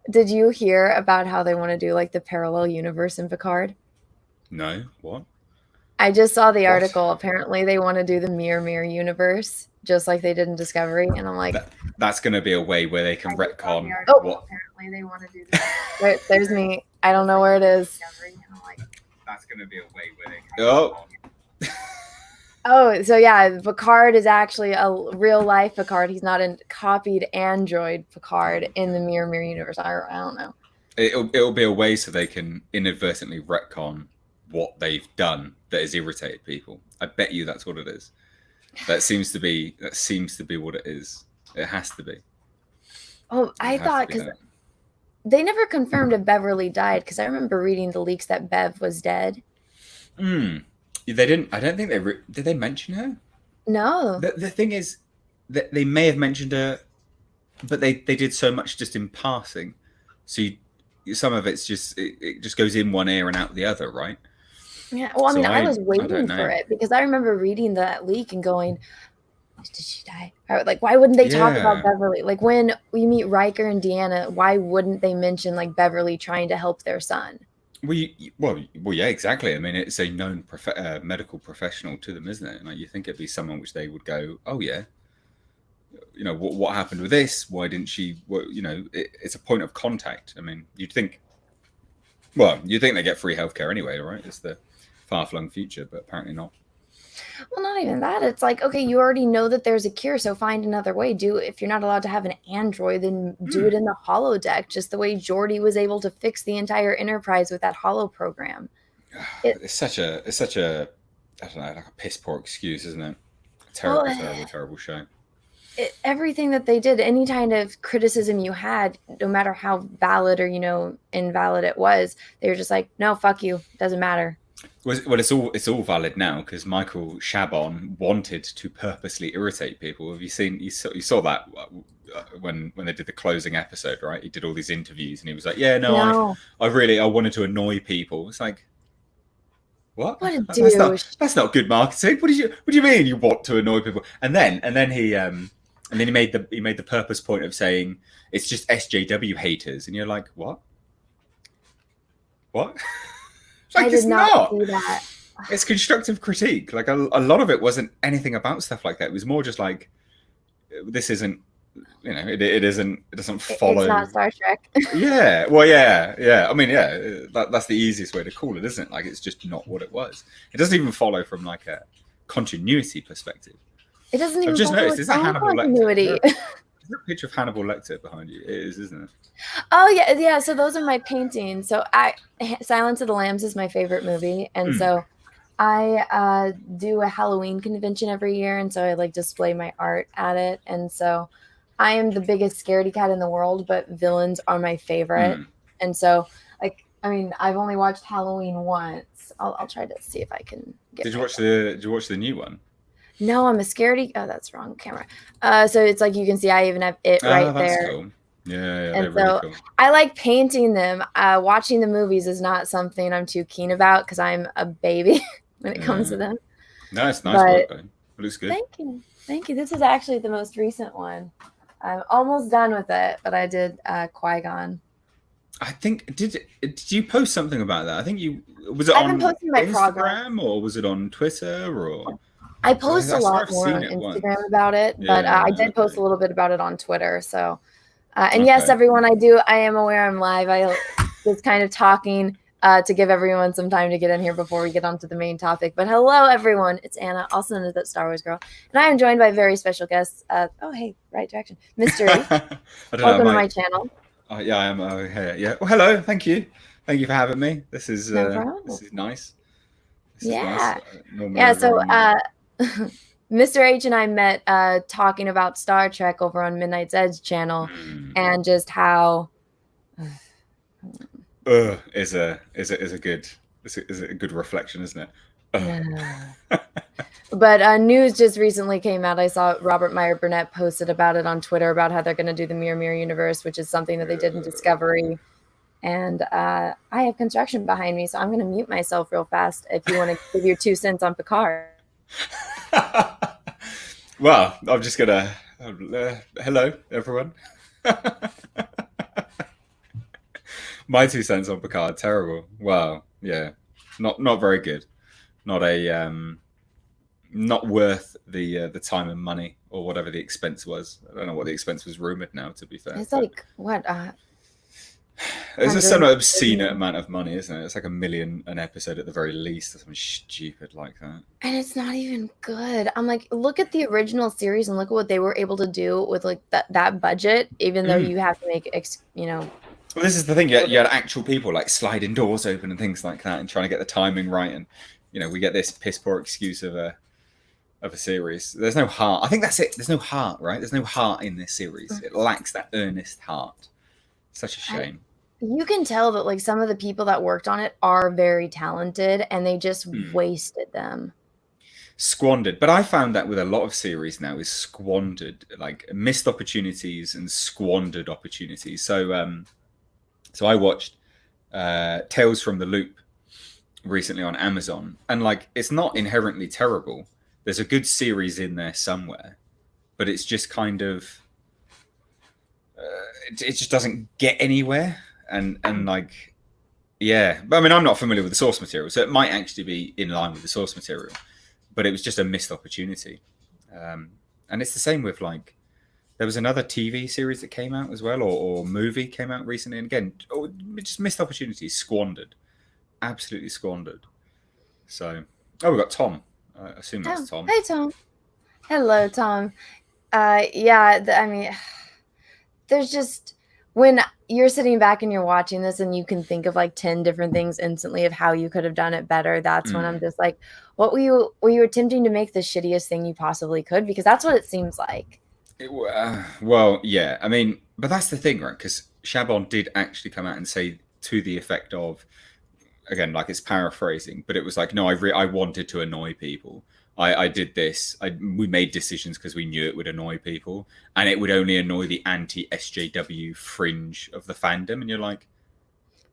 Did you hear about how they want to do like the parallel universe in Picard? No, what? I just saw the What? article. Apparently, they want to do the mirror universe, just like they did in Discovery. And I'm like, That's going to be a way where they I can just saw the retcon article. what. Apparently, they want to do this. There's me. I don't know where it is. That's going to be a way where they can. Oh. Oh, so yeah, Picard is actually a real life Picard. He's not a copied android Picard in the mirror universe. I don't know. It'll be a way so they can inadvertently retcon what they've done that has irritated people. I bet you that's what it is. That seems to be what it is. It has to be. Oh, I thought because they never confirmed if Beverly died, because I remember reading the leaks that Bev was dead. They didn't. I don't think did they mention her? No. The thing is that they may have mentioned her, but they did so much just in passing. So some of it's just it just goes in one ear and out the other, right? Yeah. Well, I mean, I was waiting for it because I remember reading that leak and going, did she die? Like, why wouldn't they talk about Beverly? Like, when we meet Riker and Deanna, why wouldn't they mention like Beverly trying to help their son? Well, yeah, exactly. I mean, it's a known medical professional to them, isn't it? Like, you think it'd be someone which they would go, oh yeah, you know, what happened with this? Why didn't she? Well, you know, it's a point of contact. I mean, you'd think they get free healthcare anyway, right? It's the far-flung future, but apparently not. Well, not even that. It's like, okay, you already know that there's a cure, so find another way. If you're not allowed to have an android, then do it in the holodeck, just the way Geordi was able to fix the entire Enterprise with that holo program. It's such a I don't know, like a piss poor excuse, isn't it? Terrible show. Everything that they did, any kind of criticism you had, no matter how valid or invalid it was, they were just like, no, fuck you, doesn't matter. Well, it's all valid now because Michael Chabon wanted to purposely irritate people. Have you seen? You saw that when they did the closing episode, right? He did all these interviews and he was like, "Yeah, no. I wanted to annoy people." It's like, what? What a douche. That's not good marketing. What do you mean you want to annoy people? And then he made the purpose point of saying it's just SJW haters, and you're like, what? What? Like, I did not see that. It's constructive critique. Like a lot of it wasn't anything about stuff like that. It was more just like, this isn't, you know, it doesn't follow. It's not Star Trek. Yeah. Well, yeah. I mean, yeah, that's the easiest way to call it, isn't it? Like, it's just not what it was. It doesn't even follow from like a continuity perspective. It doesn't even. I've just noticed. Is that Hannibal Lecter? Is there a picture of Hannibal Lecter behind you? It is, isn't it? Oh yeah. So those are my paintings. So Silence of the Lambs is my favorite movie, and so I do a Halloween convention every year, and so I like display my art at it. And so I am the biggest scaredy cat in the world, but villains are my favorite. And so, like, I mean, I've only watched Halloween once. I'll try to see if I can get. Did you watch the new one? No, I'm a scaredy. Oh, that's wrong camera. So it's like you can see I even have it right there. Cool. Yeah, and so really cool. I like painting them. Watching the movies is not something I'm too keen about because I'm a baby when it comes to them. No, it's nice work, though. It looks good. Thank you. This is actually the most recent one. I'm almost done with it, but I did Qui-Gon. I think did you post something about that? I think was it on Instagram or was it on Twitter or? I post a lot more on Instagram about it, but I did post a little bit about it on Twitter. So, and yes, everyone, I am aware I'm live. I was kind of talking to give everyone some time to get in here before we get onto the main topic. But hello, everyone. It's Anna, also known as that Star Wars girl. And I am joined by very special guests. Oh, hey, right direction. Mystery. Welcome to my channel. Yeah, I am. Yeah. Well, hello. Thank you. Thank you for having me. This is nice. Yeah. So Mr. H and I met talking about Star Trek over on Midnight's Edge channel, and just how is a good reflection, isn't it? But news just recently came out. I saw Robert Meyer Burnett posted about it on Twitter about how they're going to do the Mirror universe, which is something that they did in Discovery. And I have construction behind me, so I'm going to mute myself real fast if you want to give your 2 cents on Picard. Well, I'm just going to... hello, everyone. My 2 cents on Picard, terrible. Wow, yeah, not very good. Not a not worth the time and money or whatever the expense was. I don't know what the expense was rumored now, to be fair, It's but like what it's a hundred. somewhat obscene amount of money, isn't it? It's like $1 million an episode at the very least, or something stupid like that. And it's not even good. I'm like, look at the original series and look at what they were able to do with like that budget, even though you have to make, Well, this is the thing. You had actual people like sliding doors open and things like that, and trying to get the timing right. And we get this piss poor excuse of a series. There's no heart. I think that's it. There's no heart, right? There's no heart in this series. It lacks that earnest heart. Such a shame. You can tell that like some of the people that worked on it are very talented, and they just wasted them. Squandered. But I found that with a lot of series now is squandered, like missed opportunities and squandered opportunities. So I watched Tales from the Loop recently on Amazon, and like it's not inherently terrible. There's a good series in there somewhere, but it's just kind of it just doesn't get anywhere. And like, yeah, but I mean, I'm not familiar with the source material, so it might actually be in line with the source material, but it was just a missed opportunity. And it's the same with like, there was another TV series that came out as well, or movie came out recently, and again, just missed opportunities, squandered, absolutely squandered. So, we've got Tom. I assume that's Tom. Hey, Tom. Hello, Tom. Yeah, I mean, there's just, when you're sitting back and you're watching this and you can think of like 10 different things instantly of how you could have done it better, that's when I'm just like, what were you attempting to make the shittiest thing you possibly could? Because that's what it seems like. Well, yeah, I mean, but that's the thing, right? Because Chabon did actually come out and say to the effect of, again, like it's paraphrasing, but it was like, no, I wanted to annoy people. I did this. We made decisions because we knew it would annoy people, and it would only annoy the anti-SJW fringe of the fandom. And you're like,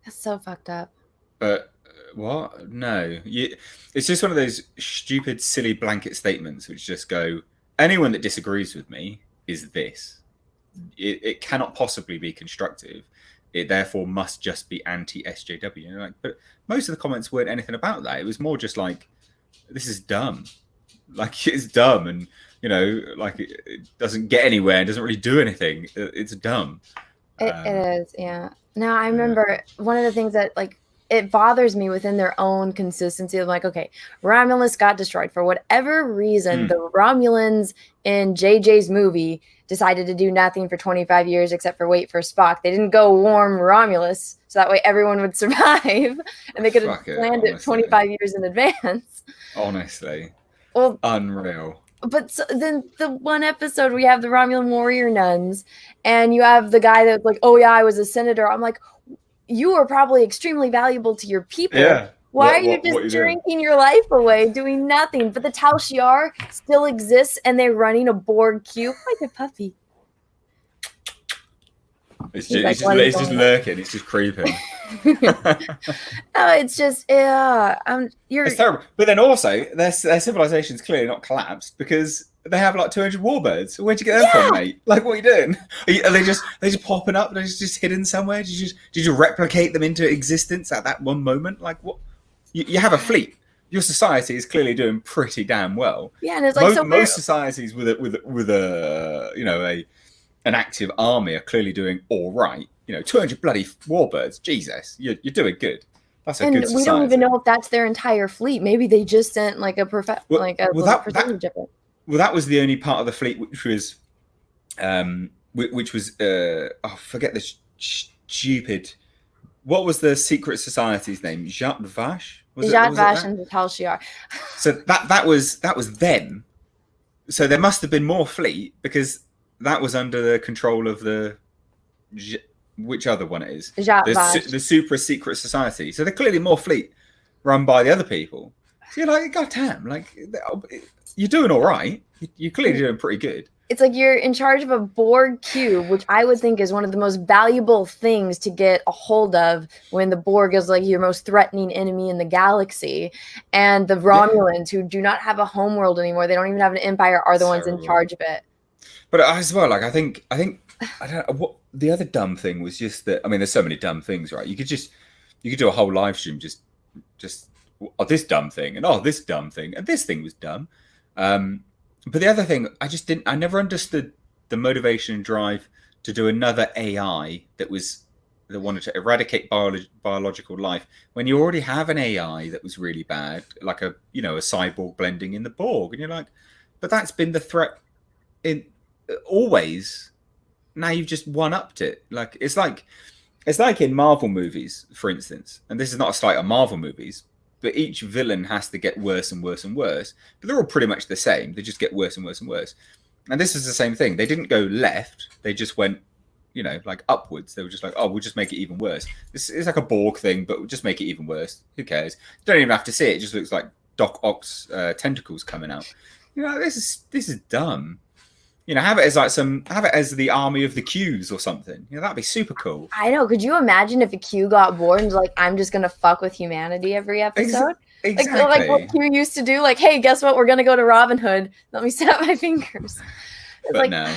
that's so fucked up. But what? No, it's just one of those stupid, silly blanket statements which just go, anyone that disagrees with me is this. It cannot possibly be constructive. It therefore must just be anti-SJW. And like, but most of the comments weren't anything about that. It was more just like, this is dumb. Like, it's dumb, and like it doesn't get anywhere. It doesn't really do anything. It's dumb. It is, yeah. Now I remember one of the things that like it bothers me within their own consistency. I'm like, okay, Romulus got destroyed for whatever reason. The Romulans in JJ's movie decided to do nothing for 25 years except for wait for Spock. They didn't go warm Romulus, so that way everyone would survive, and they could have planned it 25 years in advance. Honestly, well, unreal. But then the one episode we have the Romulan warrior nuns, and you have the guy that's like, oh yeah, I was a senator. I'm like, you are probably extremely valuable to your people. Yeah. Why are you just drinking your life away, doing nothing? But the Tal Shiar still exists, and they're running a Borg cube like a puppy. It's just lurking. It's just creeping. No, it's just it's terrible. But then also, their civilization's clearly not collapsed because they have like 200 warbirds. Where'd you get them from, mate? Like, what are you doing? Are they just popping up? They're just hidden somewhere? Did you replicate them into existence at that one moment? Like, what? You have a fleet. Your society is clearly doing pretty damn well. Yeah, and it's like most societies with an active army are clearly doing all right. 200 bloody warbirds. Jesus, you're doing good. That's a good society. And we don't even know if that's their entire fleet. Maybe they just sent like a percentage of it. Well, that was the only part of the fleet which was, forget the stupid. What was the secret society's name? Zhat Vash. Zhat Vash and the Tal Shiar. So that was them. So there must have been more fleet because that was under the control of which other one it is? The super secret society. So they're clearly more fleet run by the other people. So you're like, God damn, like you're doing all right. You're clearly doing pretty good. It's like you're in charge of a Borg cube, which I would think is one of the most valuable things to get a hold of when the Borg is like your most threatening enemy in the galaxy. And the Romulans, who do not have a homeworld anymore, they don't even have an empire, are the ones in charge of it. But as well, like I think I don't know what the other dumb thing was. Just that, I mean, there's so many dumb things, right? You could do a whole live stream just oh, this dumb thing, and oh, this dumb thing, and this thing was dumb. But the other thing, I never understood the motivation and drive to do another AI that wanted to eradicate biological life when you already have an AI that was really bad, like a cyborg blending in the Borg, and you're like, but that's been the threat in always. Now you've just one upped it. It's like in Marvel movies, for instance, and this is not a slight on Marvel movies, but each villain has to get worse and worse and worse. But they're all pretty much the same. They just get worse and worse and worse. And this is the same thing. They didn't go left. They just went, like upwards. They were just like, oh, we'll just make it even worse. This is like a Borg thing, but we'll just make it even worse. Who cares? You don't even have to see it. It just looks like Doc Ock's tentacles coming out. This is dumb. Have it as the army of the Qs or something. That'd be super cool. I know. Could you imagine if a Q got bored and was like, I'm just gonna fuck with humanity every episode? Exactly. Like what Q used to do. Like, hey, guess what? We're gonna go to Robin Hood. Let me snap my fingers. But no,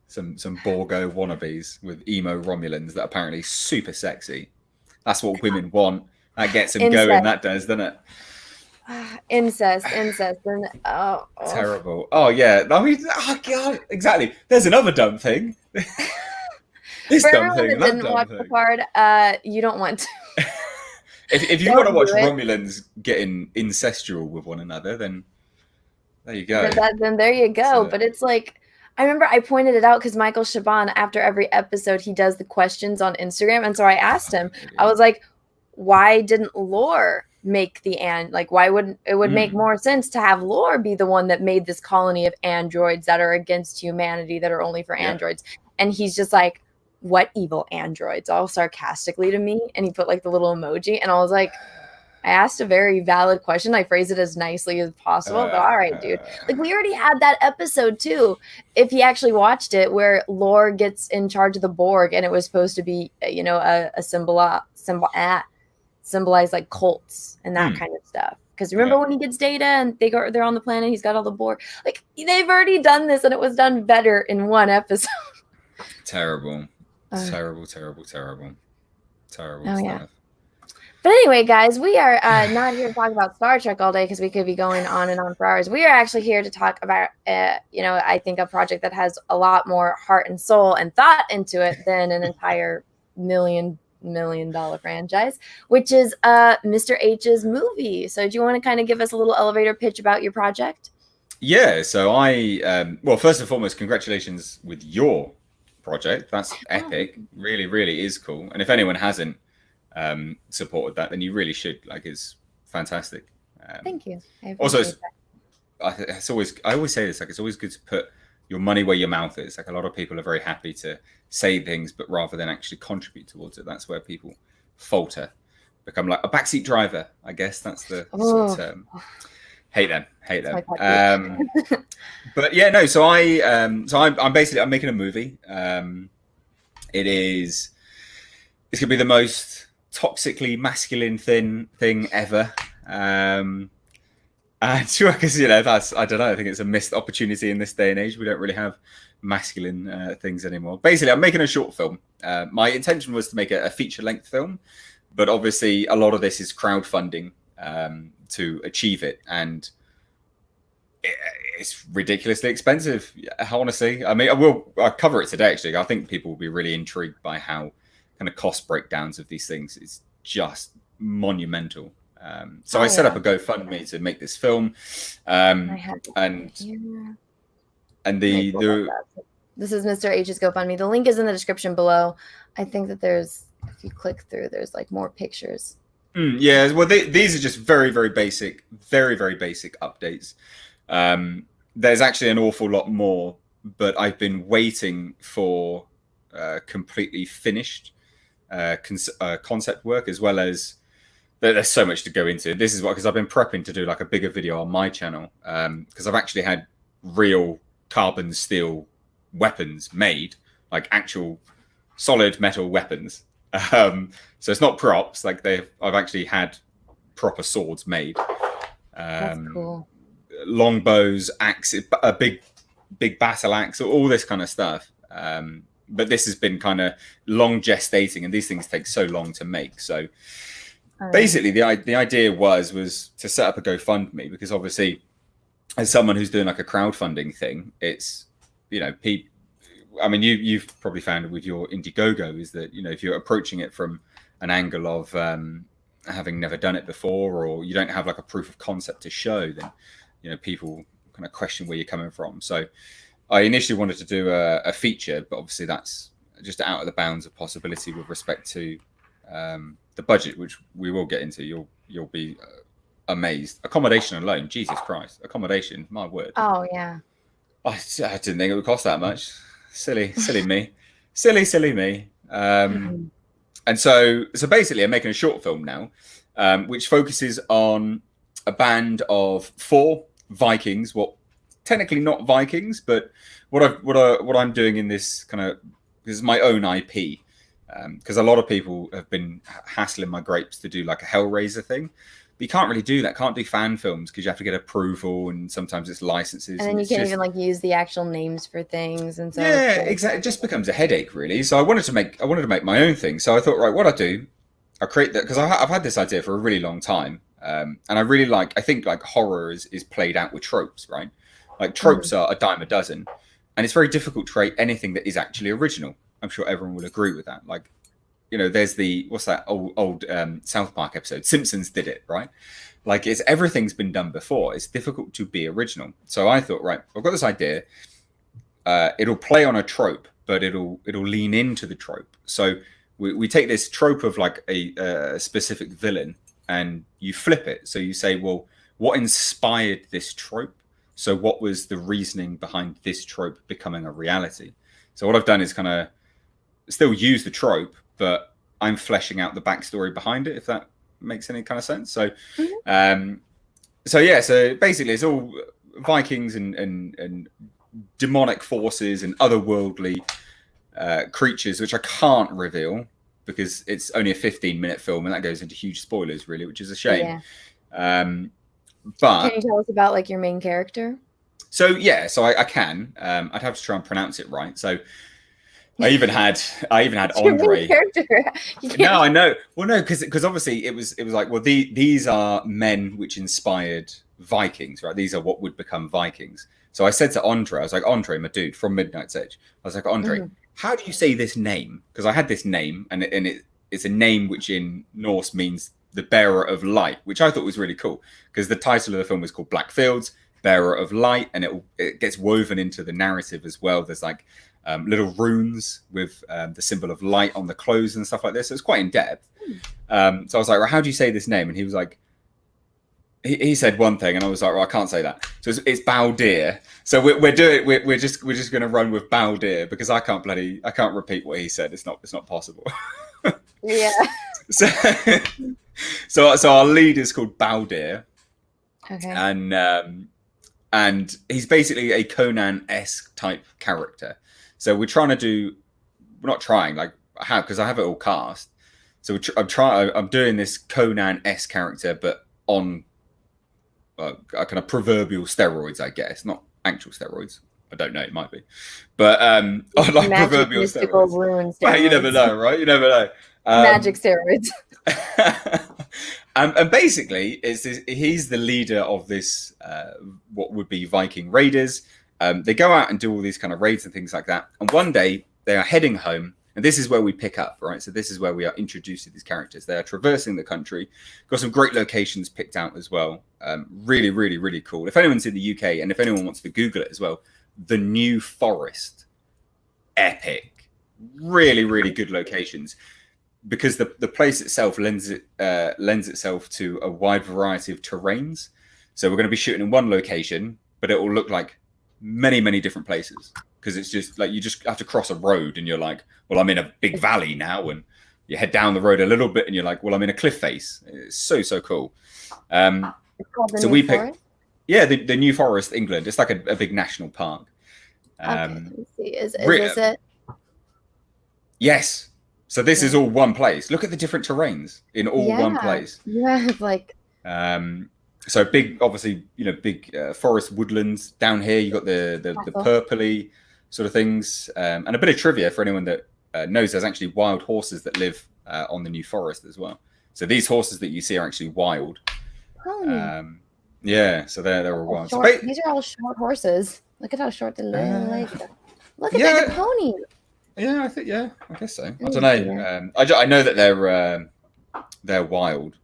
some Borgo wannabes with emo Romulans that are apparently super sexy. That's what women want. That gets them going. That does, doesn't it? Incest, and terrible. Oh yeah, I mean, oh god, exactly. There's another dumb thing. This For dumb everyone thing. that didn't watch the part, you don't want to. if you want to watch Romulans getting incestual with one another, then there you go. Then there you go. But it's like, I remember I pointed it out because Michael Chabon, after every episode, he does the questions on Instagram, and so I asked him. I was like, why didn't Lore make why wouldn't it make more sense to have Lore be the one that made this colony of androids that are against humanity, that are only for androids? And he's just like, what evil androids, all sarcastically to me, and he put like the little emoji, and I was like, I asked a very valid question. I phrased it as nicely as possible, but all right, dude. Like, we already had that episode too, if he actually watched it, where Lore gets in charge of the Borg, and it was supposed to be a symbolize like cults and that kind of stuff. Because remember when he gets Data and they're on the planet, he's got all the Borg. Like, they've already done this, and it was done better in one episode. Terrible stuff. Yeah. But anyway, guys, we are not here to talk about Star Trek all day, because we could be going on and on for hours. We are actually here to talk about, I think a project that has a lot more heart and soul and thought into it than an entire $1 million franchise, which is Mr. H's movie. So do you want to kind of give us a little elevator pitch about your project? Yeah, so well, first and foremost, congratulations with your project. That's epic. Really, really is cool. And if anyone hasn't supported that, then you really should. Like, it's fantastic. Thank you. Also, I always say this, like, it's always good to put your money where your mouth is. Like, a lot of people are very happy to say things, but rather than actually contribute towards it, that's where people falter, become like a backseat driver. I guess that's the sort of term. Hate them. But yeah, no. So I'm making a movie. It's gonna be the most toxically masculine thing ever. And because that's, I don't know, I think it's a missed opportunity in this day and age. We don't really have masculine things anymore. Basically, I'm making a short film. My intention was to make a feature-length film, but obviously a lot of this is crowdfunding to achieve it, and it's ridiculously expensive. Honestly, I mean, I'll cover it today. Actually, I think people will be really intrigued by how kind of cost breakdowns of these things is just monumental. So I set up a GoFundMe to make this film, and this is Mr. H's GoFundMe. The link is in the description below. I think that if you click through, there's like more pictures. Yeah, well, these are just very, very basic updates. There's actually an awful lot more, but I've been waiting for completely finished concept work, as well as there's so much to go into. This is because I've been prepping to do like a bigger video on my channel, because I've actually had real carbon steel weapons made, like actual solid metal weapons. So it's not props, like I've actually had proper swords made. That's cool. Longbows, axe, a big battle axe, all this kind of stuff. but this has been kind of long gestating, and these things take so long to make. So basically, the idea was to set up a GoFundMe, because obviously, as someone who's doing like a crowdfunding thing, it's, you know, I mean, you've probably found with your Indiegogo is that, you know, if you're approaching it from an angle of having never done it before, or you don't have like a proof of concept to show, then, you know, people kind of question where you're coming from. So I initially wanted to do a feature, but obviously that's just out of the bounds of possibility with respect to the budget, which we will get into. You'll be amazed. Accommodation alone, Jesus Christ, accommodation, my word. Oh yeah. I didn't think it would cost that much. Silly me. Silly me. And so basically, I'm making a short film now, which focuses on a band of 4 Vikings. Well, technically not Vikings, but what I'm doing in this this is my own IP, because a lot of people have been hassling my grapes to do like a Hellraiser thing. But you can't really do that. Can't do fan films because you have to get approval, and sometimes it's licenses. And then you can't even like use the actual names for things, and so yeah, exactly. It just becomes a headache, really. So I wanted to make my own thing. So I thought, right, what I do, I create that, because I've had this idea for a really long time, and I really I think like horror is played out with tropes, right? Like tropes are a dime a dozen, and it's very difficult to create anything that is actually original. I'm sure everyone will agree with that. Like, you know, there's what's that old South Park episode? Simpsons did it, right? Like, everything's been done before. It's difficult to be original. So I thought, right, I've got this idea. It'll play on a trope, but it'll lean into the trope. So we take this trope of like a specific villain, and you flip it. So you say, well, what inspired this trope? So what was the reasoning behind this trope becoming a reality? So what I've done is kind of still use the trope, but I'm fleshing out the backstory behind it, if that makes any kind of sense. So, so basically it's all Vikings and demonic forces and otherworldly creatures, which I can't reveal because it's only a 15-minute film, and that goes into huge spoilers, really, which is a shame. Yeah. But can you tell us about like your main character? So I can. I'd have to try and pronounce it right. So I even had Andre. No, I know. Well, no, because obviously it was like, well, these are men which inspired Vikings, right? These are what would become Vikings. So I said to Andre, I was like, Andre, my dude from Midnight's Edge. I was like, Andre, how do you say this name? Because I had this name, and it's a name which in Norse means the bearer of light, which I thought was really cool, because the title of the film is called Black Feilds, bearer of light, and it gets woven into the narrative as well. There's like little runes with the symbol of light on the clothes and stuff like this. So it's quite in depth. So I was like, well, how do you say this name? And he was like, he said one thing, and I was like, well, I can't say that. So it's Baldir. So we're just going to run with Baldir, because I can't repeat what he said. It's not possible. Yeah. So our lead is called Baldir. Okay. And he's basically a Conan-esque type character. So we're not trying, like I have, because I have it all cast. So I'm doing this Conan-esque character, but on kind of proverbial steroids, I guess, not actual steroids. I don't know, it might be, but like magic, proverbial mystical steroids. Rune steroids. Well, you never know, right? You never know. Magic steroids. And basically, he's the leader of this, what would be Viking raiders. They go out and do all these kind of raids and things like that. And one day they are heading home, and this is where we pick up, right? So this is where we are introduced to these characters. They are traversing the country. Got some great locations picked out as well. Really, really, really cool. If anyone's in the UK, and if anyone wants to Google it as well, the New Forest, epic, really, really good locations. Because the place itself lends itself to a wide variety of terrains. So we're going to be shooting in one location, but it will look like many, many different places. Because it's just like you just have to cross a road, and you're like, well, I'm in a big valley now, and you head down the road a little bit, and you're like, well, I'm in a cliff face. It's so cool. It's called the so New we Forest? picked, the New Forest, England. It's like a big national park. Okay, let me see. Is this it? Yes. So this is all one place. Look at the different terrains in all one place. Yeah, like. So big, obviously, big forest woodlands down here. You got the purpley sort of things. And a bit of trivia for anyone that knows, there's actually wild horses that live on the New Forest as well. So these horses that you see are actually wild. Yeah, so they're all wild. These are all short horses. Look at how short the legs are. Look at they're the ponies. Yeah, I guess so. I don't know. I know that they're wild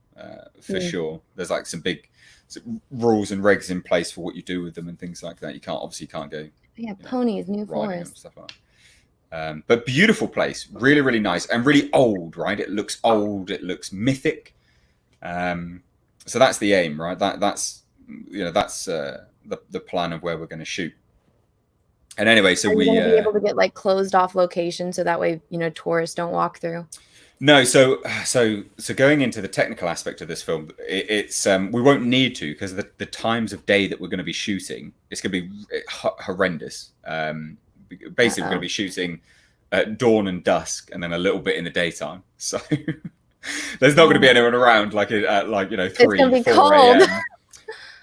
for sure. There's like some big rules and regs in place for what you do with them and things like that. You can't go. Yeah, ponies, New Forest. Stuff like that. But beautiful place, really, really nice and really old, right? It looks old. It looks mythic. So that's the aim, right? That's the plan of where we're going to shoot. And anyway, so we be able to get like closed off locations so that way tourists don't walk through. No, so going into the technical aspect of this film, it's we won't need to, because the times of day that we're going to be shooting, it's going to be horrendous. Basically, we're going to be shooting at dawn and dusk, and then a little bit in the daytime. So there's not going to be anyone around like 3, 4 a.m.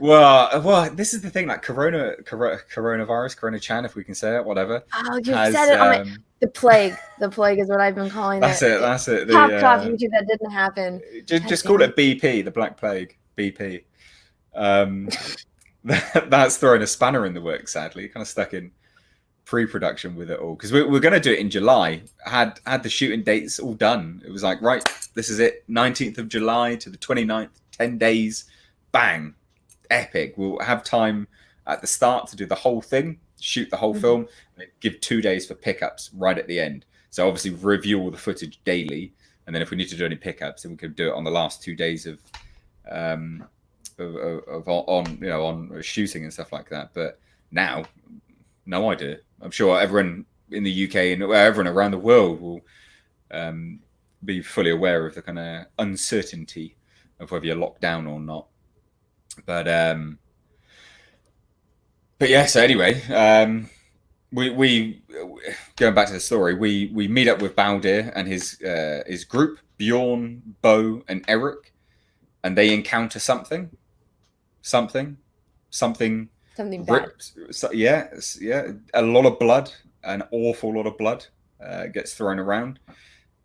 Well, this is the thing. Like coronavirus, Corona Chan, if we can say it, whatever. Oh, you said it. The plague. The plague is what I've been calling it. That's it. Top YouTube, that didn't happen. Just call it BP, the Black Plague. BP. That's throwing a spanner in the works. Sadly, kind of stuck in pre-production with it all, because we're going to do it in July. Had the shooting dates all done. It was like, right, this is it. 19th of July to the 29th. 10 days. Bang. Epic. We'll have time at the start to do the whole thing, shoot the whole film, and give 2 days for pickups right at the end. So obviously review all the footage daily, and then if we need to do any pickups, then we could do it on the last 2 days of shooting and stuff like that. But now, no idea. I'm sure everyone in the UK and everyone around the world will be fully aware of the kind of uncertainty of whether you're locked down or not. But yeah. So anyway, we going back to the story. We meet up with Baldir and his group, Bjorn, Bo, and Eric, and they encounter something bad. So, yeah, a lot of blood, an awful lot of blood gets thrown around,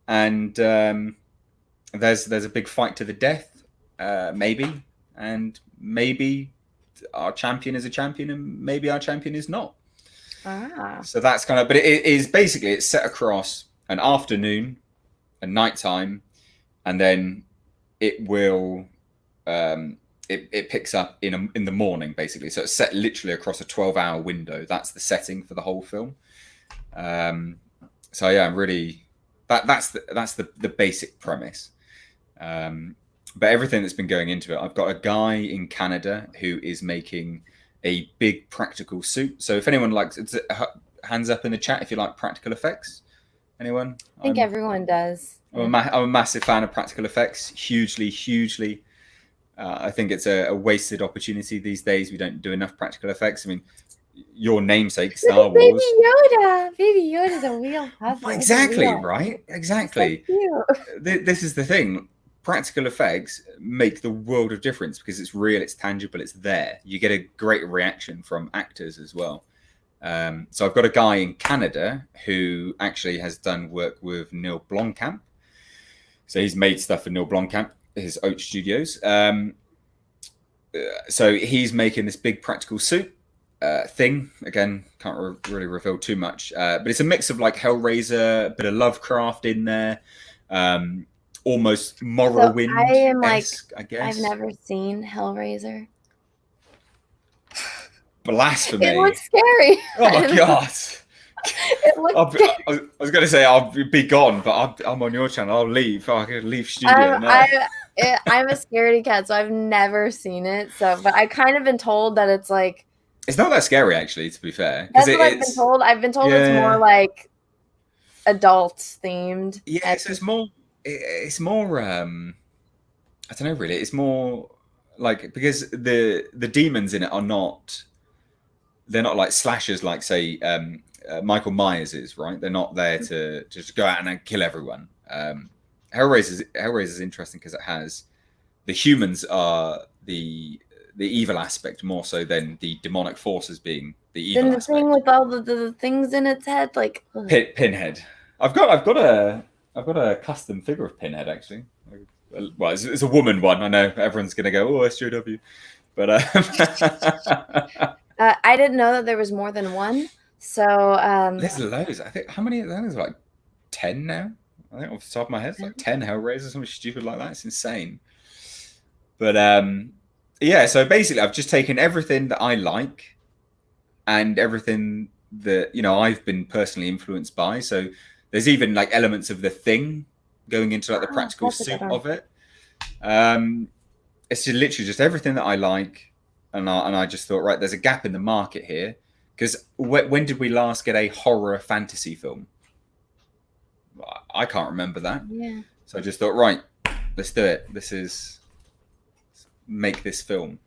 and there's a big fight to the death, maybe. And maybe our champion is a champion, and maybe our champion is not. So that's kind of, but it is basically, it's set across an afternoon, a nighttime, and then it will it picks up in the morning, basically. So it's set literally across a 12-hour window. That's the setting for the whole film. So yeah, I'm really that's the basic premise. But everything that's been going into it, I've got a guy in Canada who is making a big practical suit. So if anyone likes it, hands up in the chat if you like practical effects. Anyone? I think everyone does. I'm a massive fan of practical effects. Hugely. I think it's a wasted opportunity these days. We don't do enough practical effects. I mean, your namesake, Star Wars. Baby Yoda's a real puzzle. Exactly, right? Exactly. So this is the thing. Practical effects make the world of difference because it's real, it's tangible, it's there. You get a great reaction from actors as well. So I've got a guy in Canada who actually has done work with Neil Blomkamp. So he's made stuff for Neil Blomkamp, his Oat Studios. So he's making this big practical suit thing. Again, can't really reveal too much. But it's a mix of like Hellraiser, a bit of Lovecraft in there. Almost Morrowind. So I am like, I guess. I've never seen Hellraiser. Blasphemy. It looks scary. Oh my god. I was going to say I'll be gone, but I'm on your channel. I'll leave. I can leave studio. I'm a scaredy cat, so I've never seen it. So, but I've kind of been told that it's like. It's not that scary, actually. To be fair, that's what I've been told. I've been told it's more like adult themed. Yeah, so it's more. It's more. I don't know. Really, it's more like because the demons in it are not. They're not like slashers, like say Michael Myers is, right? They're not there to just go out and kill everyone. Hellraiser is interesting because it has the humans are the evil aspect more so than the demonic forces being the Then evil the thing aspect. with all the things in its head, like, ugh. Pinhead. I've got a custom figure of Pinhead actually. Well, it's a woman one. I know everyone's gonna go, oh, SJW, but I didn't know that there was more than one. So there's loads. I think how many? I think there's like 10 now. I think off the top of my head, it's like 10 Hellraisers, something stupid like that. It's insane. But yeah. So basically, I've just taken everything that I like and everything that I've been personally influenced by. So there's even like elements of the Thing going into like the practical that's a good suit one. of it. It's just literally just everything that I like, and I just thought, right, there's a gap in the market here, because when did we last get a horror fantasy film? I can't remember that. Yeah. So I just thought, right, let's do it. Make this film.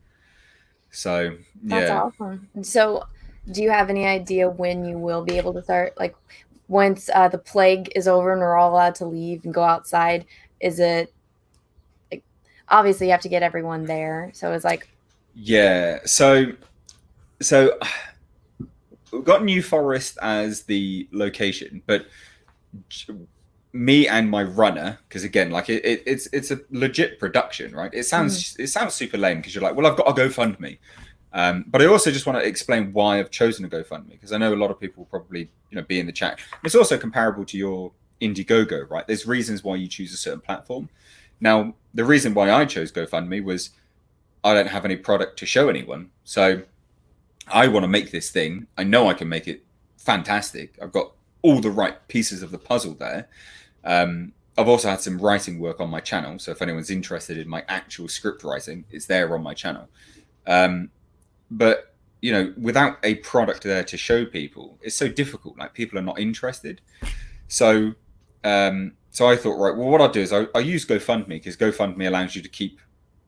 So That's yeah. awesome. So, do you have any idea when you will be able to start? Like, once the plague is over and we're all allowed to leave and go outside, is it like, obviously you have to get everyone there? So it's like, Yeah. So we've got New Forest as the location, but me and my runner, because again, like it's a legit production, right? It sounds super lame because you're like, well, I've got a GoFundMe, but I also just want to explain why I've chosen a GoFundMe, because I know a lot of people will probably be in the chat. It's also comparable to your Indiegogo, right? There's reasons why you choose a certain platform. Now, the reason why I chose GoFundMe was I don't have any product to show anyone, so I want to make this thing. I know I can make it fantastic. I've got all the right pieces of the puzzle there. I've also had some writing work on my channel, so if anyone's interested in my actual script writing, it's there on my channel. But without a product there to show people, it's so difficult. Like, people are not interested. So I thought, right, well, what I'll do is I use GoFundMe, because GoFundMe allows you to keep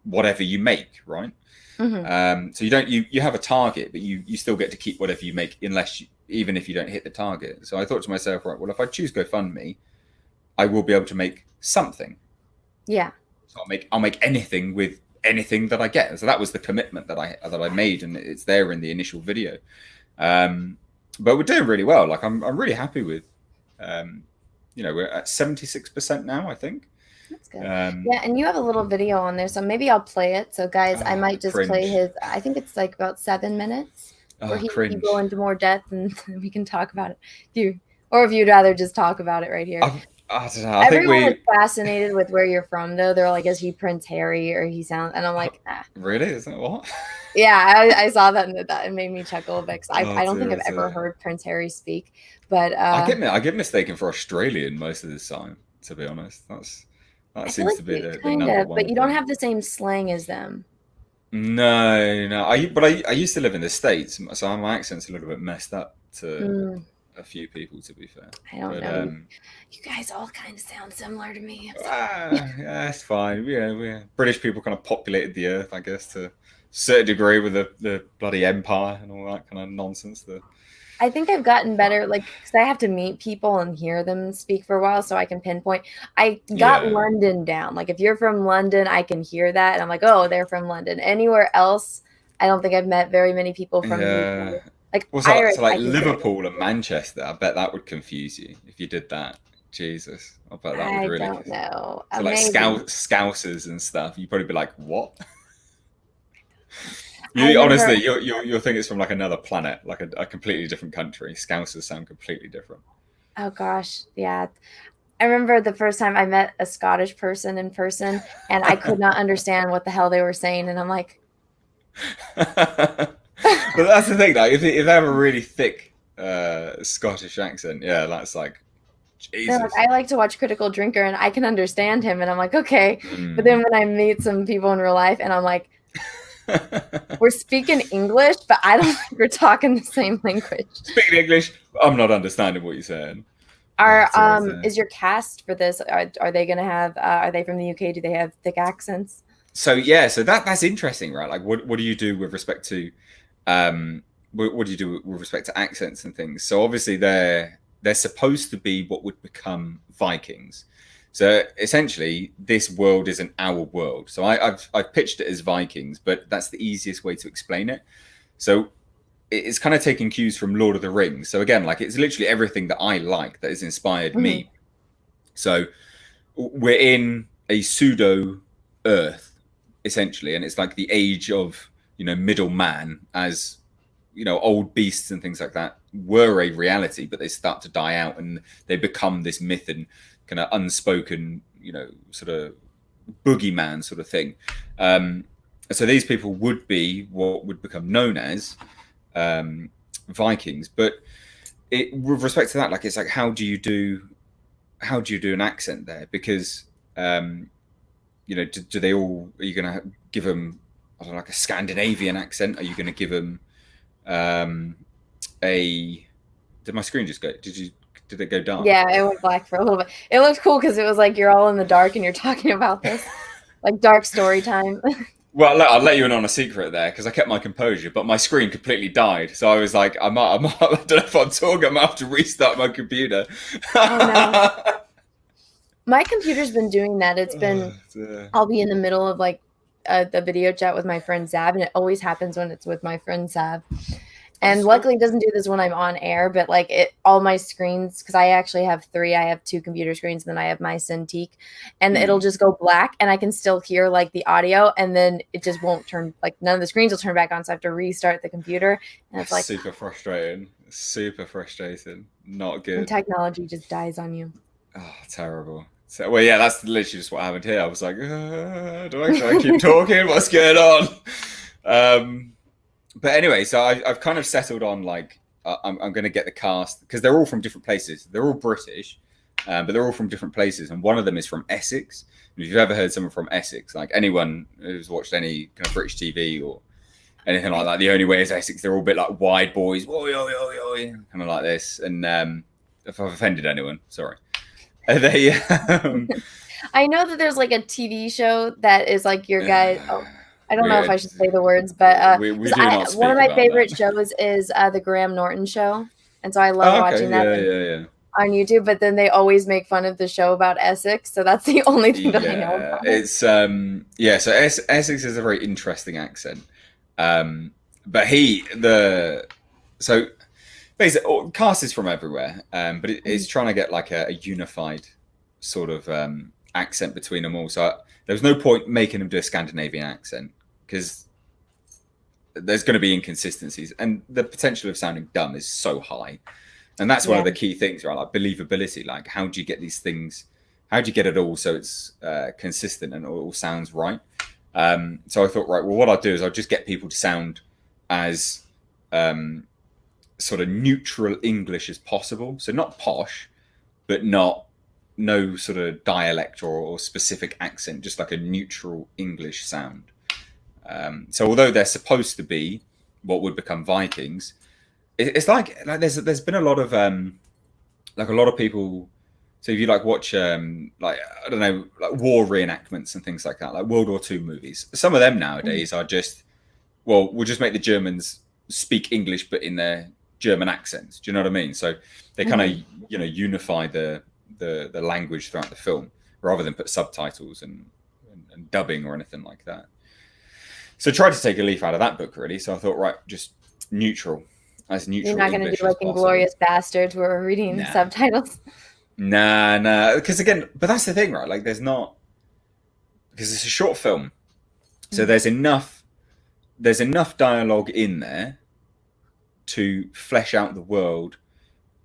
whatever you make, right? So you have a target, but you still get to keep whatever you make, even if you don't hit the target. So I thought to myself, right, well, if I choose GoFundMe, I will be able to make something. yeah. So I'll make anything with anything that I get. So that was the commitment that I made, and it's there in the initial video. But we're doing really well. Like, I'm really happy with. We're at 76% now, I think. That's good. Yeah, and you have a little video on there, so maybe I'll play it. So guys, I might just play his. I think it's like about 7 minutes where he go into more depth, and we can talk about it. If you'd rather just talk about it right here. I don't know. Everyone is fascinated with where you're from, though. They're like, "Is he Prince Harry or he sounds?" And I'm like, "Ah." Really? Isn't it what? Yeah, I saw that, and that it made me chuckle a bit. I don't think I've ever heard Prince Harry speak, but I get mistaken for Australian most of the time. To be honest, that seems to be the number one. But you don't have the same slang as them. No. I used to live in the States, so my accent's a little bit messed up to a few people, to be fair. I don't know. You guys all kind of sound similar to me. Yeah, it's fine. Yeah, British people kind of populated the earth, I guess, to a certain degree, with the bloody empire and all that kind of nonsense. I think I've gotten better, like, because I have to meet people and hear them speak for a while so I can pinpoint. I got London down. Like, if you're from London, I can hear that, and I'm like, oh, they're from London. Anywhere else, I don't think I've met very many people from the UK. Like, Irish, so like Liverpool and Manchester, I bet that would confuse you if you did that. Jesus, I bet that would really. I don't know. So like Scousers and stuff, you'd probably be like, what? Honestly, you'll think it's from like another planet, like a completely different country. Scousers sound completely different. Oh gosh, yeah. I remember the first time I met a Scottish person in person, and I could not understand what the hell they were saying, and I'm like. But that's the thing, like, if they have a really thick Scottish accent, yeah, that's like, Jesus. Like, I like to watch Critical Drinker, and I can understand him, and I'm like, okay. But then when I meet some people in real life, and I'm like, we're speaking English, but I don't think we're talking the same language. Speaking English, I'm not understanding what you're saying. Is your cast for this? Are they gonna have? Are they from the UK? Do they have thick accents? So that's interesting, right? Like, what do you do with respect to, what do you do with respect to accents and things? So obviously they're supposed to be what would become Vikings. So essentially, this world isn't our world. So I've pitched it as Vikings, but that's the easiest way to explain it. So it's kind of taking cues from Lord of the Rings. So again, like it's literally everything that I like that has inspired me. So we're in a pseudo Earth, essentially, and it's like the age of middle man, as old beasts and things like that were a reality, but they start to die out and they become this myth and kind of unspoken, sort of boogeyman sort of thing. So these people would be what would become known as Vikings. But with respect to that, like it's like how do you do an accent there? Because do they all? Are you going to give them like a Scandinavian accent? Are you going to give them Did my screen just go? Did it go dark? Yeah, it went black for a little bit. It looked cool because it was like you're all in the dark and you're talking about this, like dark story time. Well, I'll let you in on a secret there because I kept my composure, but my screen completely died. So I was like, I don't know if I'm talking. I might have to restart my computer. Oh, no. My computer's been doing that. It's been, I'll be in the middle of like the video chat with my friend Zab, and it always happens when it's with my friend Zab. And luckily it doesn't do this when I'm on air, but like all my screens, because I actually have 3. I have 2 computer screens, and then I have my Cintiq, and it'll just go black, and I can still hear like the audio, and then it just won't turn, like none of the screens will turn back on, so I have to restart the computer. And it's like super frustrating. Not good. And technology just dies on you. Oh, terrible. So, well, yeah, that's literally just what happened here. I was like, do I keep talking? What's going on? But anyway, so I've kind of settled on like I'm going to get the cast because they're all from different places. They're all British, but they're all from different places, and one of them is from Essex. And if you've ever heard someone from Essex, like anyone who's watched any kind of British TV or anything like that, the only way is Essex. They're all a bit like wide boys, oi, oi, oi, oi, kind of like this. And if I've offended anyone, sorry. They. I know that there's like a TV show that is like your guys. Oh. I don't know if I should say the words, but we do not speak one of my about favorite that. shows is the Graham Norton Show, and so I love watching that on YouTube. But then they always make fun of the show about Essex, so that's the only thing that I know about it's So Essex is a very interesting accent, but so basically cast is from everywhere, but it's trying to get like a unified sort of accent between them all. So there was no point making them do a Scandinavian accent because there's going to be inconsistencies, and the potential of sounding dumb is so high. And that's one of the key things, right? Like believability. Like, how do you get these things? How do you get it all so it's consistent and it all sounds right? So I thought, right, well, what I'll do is I'll just get people to sound as sort of neutral English as possible. So not posh, but no sort of dialect or specific accent, just like a neutral English sound. So although they're supposed to be what would become Vikings, it's like there's been a lot of like a lot of people. So if you like watch like I don't know, like war reenactments and things like that, like World War II movies, some of them nowadays are just, well, we'll just make the Germans speak English but in their German accents. Do you know what I mean? So they kind of unify the language throughout the film rather than put subtitles and dubbing or anything like that. So I tried to take a leaf out of that book, really. So I thought, right, just neutral. You're not going to do like Inglourious Bastards where we're reading subtitles. Nah. Because again, but that's the thing, right? Like, there's not, because it's a short film, so there's enough dialogue in there to flesh out the world.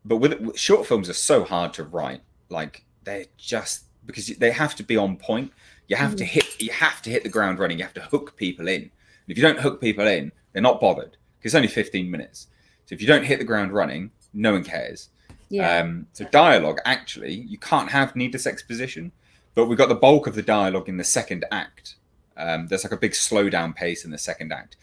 But with short films are so hard to write. Like, they're just because they have to be on point. You have to hit the ground running. You have to hook people in. And if you don't hook people in, they're not bothered because it's only 15 minutes. So if you don't hit the ground running, no one cares. Yeah. So dialogue, actually, you can't have needless exposition, but we've got the bulk of the dialogue in the second act. There's like a big slow down pace in the second act.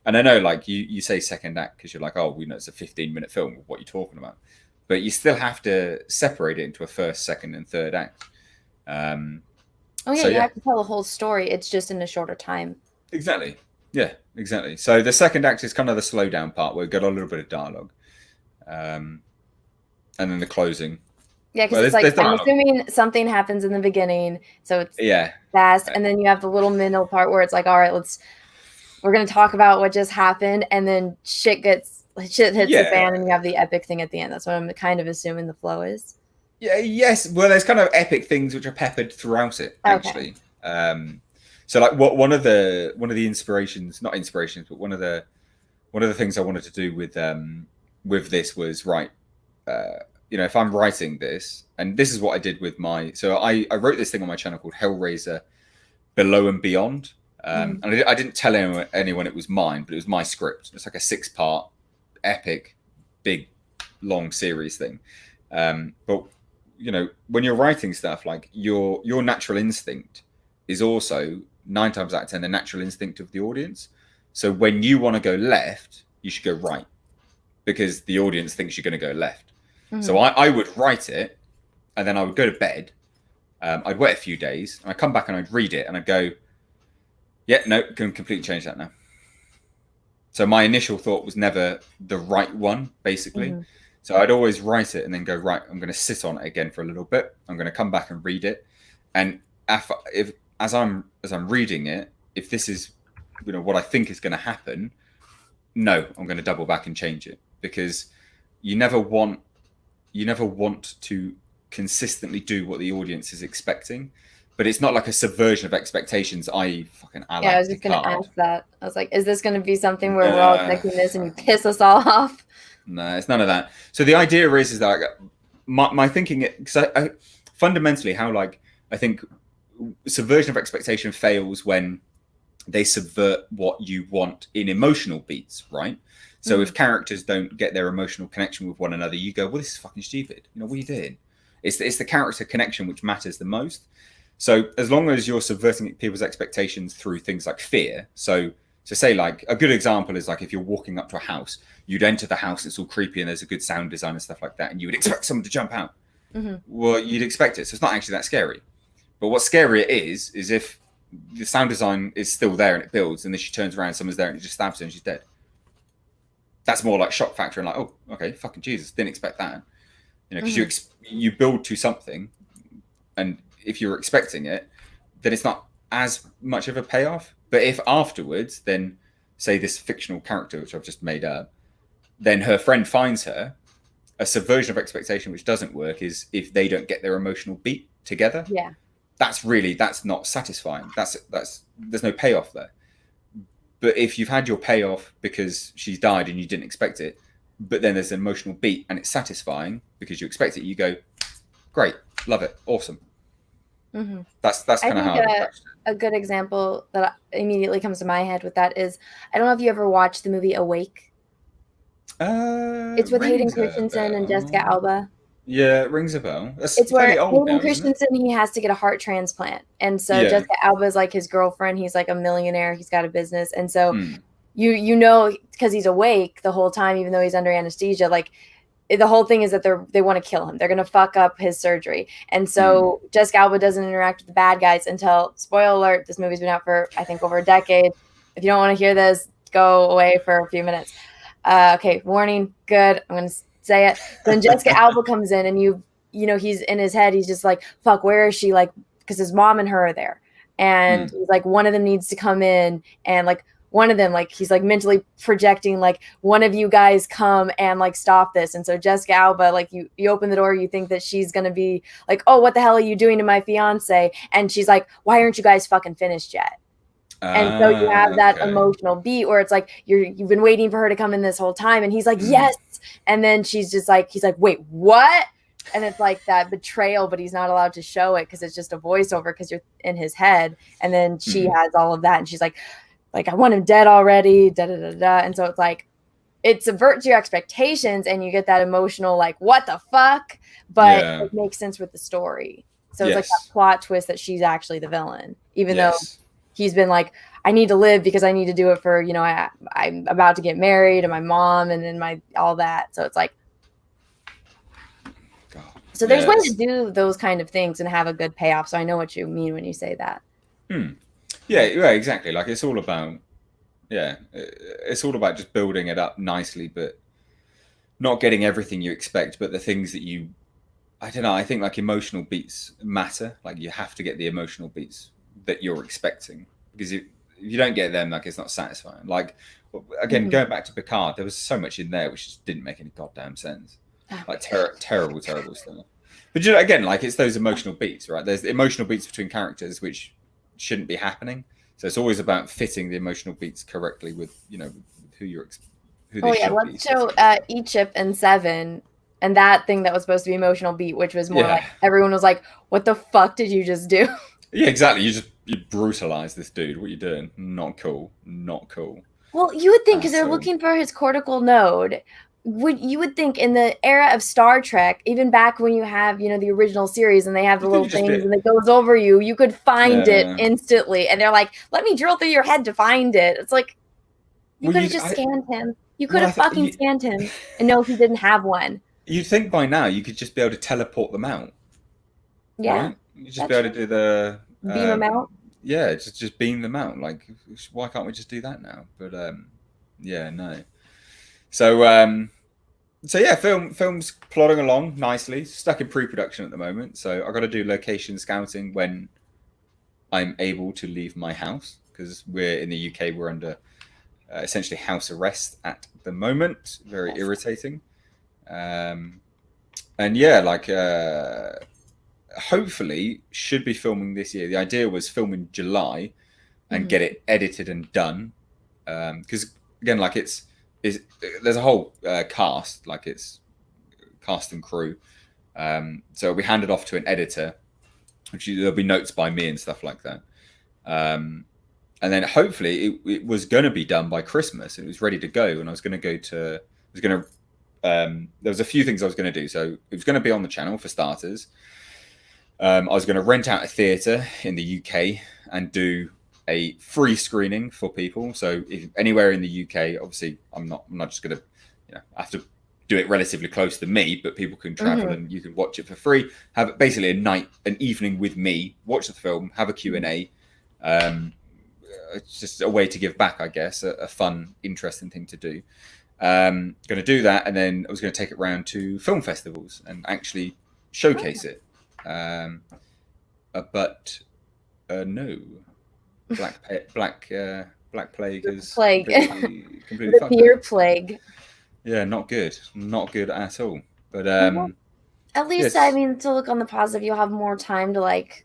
And I know, like, you say second act because you're like, oh, we know it's a 15-minute film. What are you talking about? But you still have to separate it into a first, second, and third act. You have to tell the whole story. It's just in a shorter time. Exactly. Yeah, exactly. So the second act is kind of the slow down part where we've got a little bit of dialogue. And then the closing Yeah, because Well, it's like there's I'm dialogue. assuming something happens in the beginning, so it's Yeah. fast, and then you have the little middle part where it's like, all right, we're gonna talk about what just happened, and then shit hits the Yeah. fan, and you have the epic thing at the end. That's what I'm kind of assuming the flow is. Yeah, yes. Well, there's kind of epic things which are peppered throughout it, Okay. actually. So like one of the inspirations, not inspirations, but one of the things I wanted to do with this was right. If I'm writing this, and this is what I did with so I wrote this thing on my channel called Hellraiser Below and Beyond. Mhm. And I didn't tell anyone it was mine, but it was my script. It's like a 6-part epic, big, long series thing. But when you're writing stuff, like your natural instinct is also 9 times out of 10 the natural instinct of the audience. So when you want to go left, you should go right because the audience thinks you're going to go left. So Mhm. I would write it, and then I would go to bed. I'd wait a few days, and I'd come back and I'd read it, and I'd go, "Yeah, no, can completely change that now." So my initial thought was never the right one, basically. Mhm. So I'd always write it and then go, right, I'm going to sit on it again for a little bit. I'm going to come back and read it, and if as I'm reading it, if this is what I think is going to happen, no, I'm going to double back and change it because you never want to consistently do what the audience is expecting, but it's not like a subversion of expectations, i.e., fucking a Yeah, la I was just gonna Picard. ask that. I was like, is this gonna be something where we're all Uh, expecting this and you piss us all off? no, it's none of that. So the idea is that my thinking, because fundamentally how I think subversion of expectation fails when they subvert what you want in emotional beats, right? So Mhm. if characters don't get their emotional connection with one another, you go, well, this is fucking stupid. What are you doing? It's the character connection which matters the most. So as long as you're subverting people's expectations through things like fear, so say like a good example is like if you're walking up to a house, you'd enter the house, it's all creepy and there's a good sound design and stuff like that, and you would expect someone to jump out. Mhm. Well, you'd expect it. So it's not actually that scary. But what's scary is if the sound design is still there and it builds, and then she turns around, someone's there and it just stabs her and she's dead. That's more like shock factor and like, oh, okay, fucking Jesus, didn't expect that. Because Mhm. you build to something, and if you're expecting it, then it's not as much of a payoff. But if afterwards, then say this fictional character which I've just made up, then her friend finds her, a subversion of expectation which doesn't work is if they don't get their emotional beat together. Yeah. That's not satisfying. That's there's no payoff there. But if you've had your payoff because she's died and you didn't expect it, but then there's an emotional beat and it's satisfying because you expect it, you go, great, love it, awesome. Mhm. That's I kind of think how I'd approach a good example that immediately comes to my head with that is I don't know if you ever watched the movie Awake. it. It's with Hayden Rings a Christensen and Jessica bell. Alba. Yeah, it rings a bell. That's It's where fairly old Hayden now, isn't it? Christensen, he has to get a heart transplant, and so Yeah. Jessica Alba is like his girlfriend. He's like a millionaire. He's got a business, and so Mm. you know because he's awake the whole time, even though he's under anesthesia. Like the whole thing is that they want to kill him. They're gonna fuck up his surgery, and Mm. so Jessica Alba doesn't interact with the bad guys until spoiler alert. This movie's been out for I think over a decade. If you don't want to hear this, go away for a few minutes. Okay, warning. Good. I'm gonna say it. Then Jessica Alba comes in, and he's in his head. He's just like, "Fuck, where is she?" Like, because his mom and her are there, and Mm. he's like, one of them needs to come in, and like one of them, like he's like mentally projecting, like one of you guys come and like stop this. And so Jessica Alba, like you open the door, you think that she's gonna be like, "Oh, what the hell are you doing to my fiance?" And she's like, "Why aren't you guys fucking finished yet?" And so you have that Okay. emotional beat where it's like you've been waiting for her to come in this whole time, and he's like, Mm. "Yes," and then he's like, "Wait, what?" And it's like that betrayal, but he's not allowed to show it because it's just a voiceover because you're in his head. And then she Mm. has all of that, and she's like, "I want him dead already." Da da da da. And so it's like it subverts your expectations, and you get that emotional like, "What the fuck?" But Yeah. it makes sense with the story. So it's like Yes. that plot twist that she's actually the villain, even though Yes. he's been like, I need to live because I need to do it for, I'm about to get married and my mom and then my all that. So it's like, God. so there's ways to Yes. do those kind of things and have a good payoff. So I know what you mean when you say that. Hmm. Yeah. Yeah. Exactly. Like it's all about. Yeah. It's all about just building it up nicely, but not getting everything you expect, but the things that you I don't know. I think like emotional beats matter. Like you have to get the emotional beats that you're expecting, because if you don't get them, like it's not satisfying. Like again, Mhm. going back to Picard, there was so much in there which just didn't make any goddamn sense. Oh, Like yeah. terrible, terrible stuff. But you know, again, like it's those emotional beats, right? There's the emotional beats between characters which shouldn't be happening. So it's always about fitting the emotional beats correctly with who who they Oh yeah, should be let's show fitting with. Chip and Seven, and that thing that was supposed to be emotional beat, which was more like Yeah, everyone was like, "What the fuck did you just do?" yeah, exactly. You brutalize this dude. What you doing? Not cool. Not cool Well, you would think because at they're all. looking for his cortical node. You would think in the era of Star Trek, even back when you have the original series and they have the You think little you just things bit. and it goes over you, you could find it Yeah. instantly. And they're like, "Let me drill through your head to find it." It's like you Well, could have just scanned him. You could well, have fucking scanned him and know he didn't have one. you'd think by now you could just be able to teleport them out, Yeah, right? You just be that's able to true. do the Beam him out. yeah, just beam them out. Like, why can't we just do that now? But yeah, no. So so yeah, film's plodding along nicely. Stuck in pre-production at the moment, so I got to do location scouting when I'm able to leave my house, because we're in the UK. We're under essentially house arrest at the moment. Very Yes. irritating. And yeah, like hopefully should be filming this year. The idea was film in July and Mhm. get it edited and done. Because again, like is there's a whole cast, like it's cast and crew. So we handed off to an editor, which there'll be notes by me and stuff like that. And then hopefully it was going to be done by Christmas. It was ready to go, and I was going to go to. I was going to. There was a few things I was going to do. So it was going to be on the channel for starters. I was going to rent out a theatre in the UK and do a free screening for people. So if anywhere in the UK, obviously I'm not just going to have to do it relatively close to me, but people can travel Mhm. and you can watch it for free. Have basically an evening with me, watch the film, have a Q&A. It's just a way to give back, I guess, a fun, interesting thing to do. Going to do that, and then I was going to take it round to film festivals and actually showcase it. But no, black plague has Plague. completely The fucked beer it. plague. Yeah, not good at all. But Well, at least I yes. mean to look on the positive, you'll have more time to like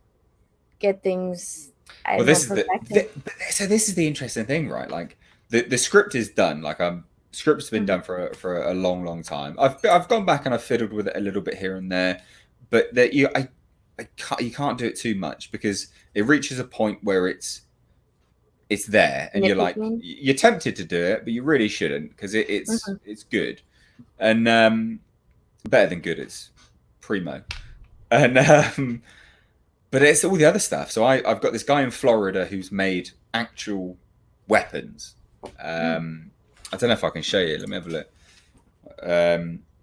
get things I Well, don't know this is perfected. so this is the interesting thing, right? Like the script is done. Like script's been Mhm. done for a long, long time. I've gone back and I've fiddled with it a little bit here and there, but that you can't do it too much, because it reaches a point where it's there and you're like Nitpicking. you're tempted to do it, but you really shouldn't, because Mhm. it's good, and better than good. It's primo, and but it's all the other stuff. So I've got this guy in Florida who's made actual weapons. Mm. I don't know if I can show you. Let me have a look.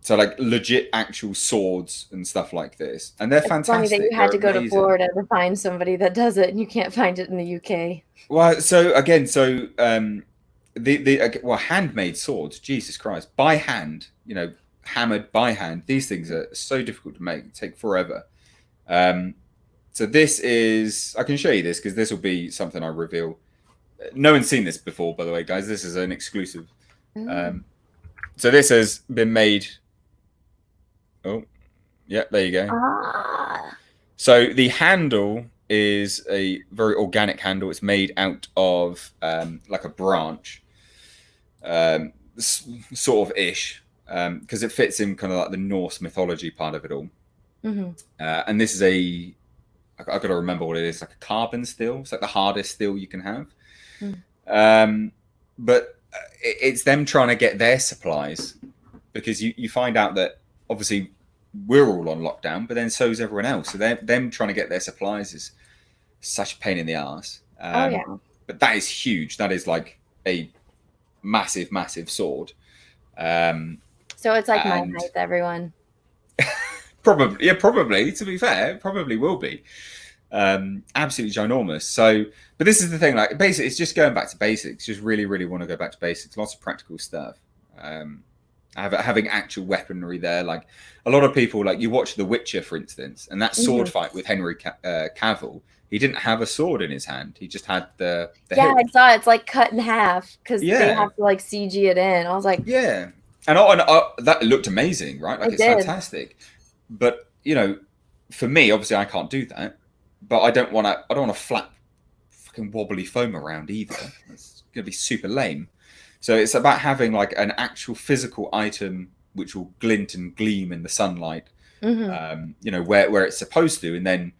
So like legit actual swords and stuff like this, and they're It's funny that you fantastic. had They're to go to amazing. Florida to find somebody that does it and you can't find it in the UK. Well, so again, well, handmade swords. Jesus Christ, by hand. Hammered by hand. These things are so difficult to make. Take forever. Um, so this is. I can show you this because this will be something I reveal. No one's seen this before, by the way, guys. This is an exclusive. Mm. Um, so this has been made. Oh, yeah, there you go. Ah. So the handle is a very organic handle. It's made out of like a branch, sort of ish, because it fits in kind of like the Norse mythology part of it all. Mhm. And this is I got to remember what it is. Like a carbon steel. It's like the hardest steel you can have. Mm. But it's them trying to get their supplies, because you find out that obviously we're all on lockdown, but then so is everyone else. So them trying to get their supplies is such a pain in the ass. Oh yeah. But that is huge. That is like a massive, massive sword. So it's like my And height, everyone. probably, yeah, probably, to be fair, it probably will be. Absolutely ginormous. So, but this is the thing, like basically it's just going back to basics. Just really, really want to go back to basics. Lots of practical stuff. having actual weaponry there. Like a lot of people, like you watch The Witcher, for instance, and that sword fight with Henry Cavill, he didn't have a sword in his hand. He just had the Yeah, hilt. I saw it's like cut in half because they Yeah, have to like CG it in. I was like, yeah, that looked amazing, right? Like it it's did. fantastic. But for me, obviously, I can't do that. But I don't want to. I don't want to flap fucking wobbly foam around either. It's gonna be super lame. So it's about having like an actual physical item which will glint and gleam in the sunlight, Hmm. where it's supposed to, and then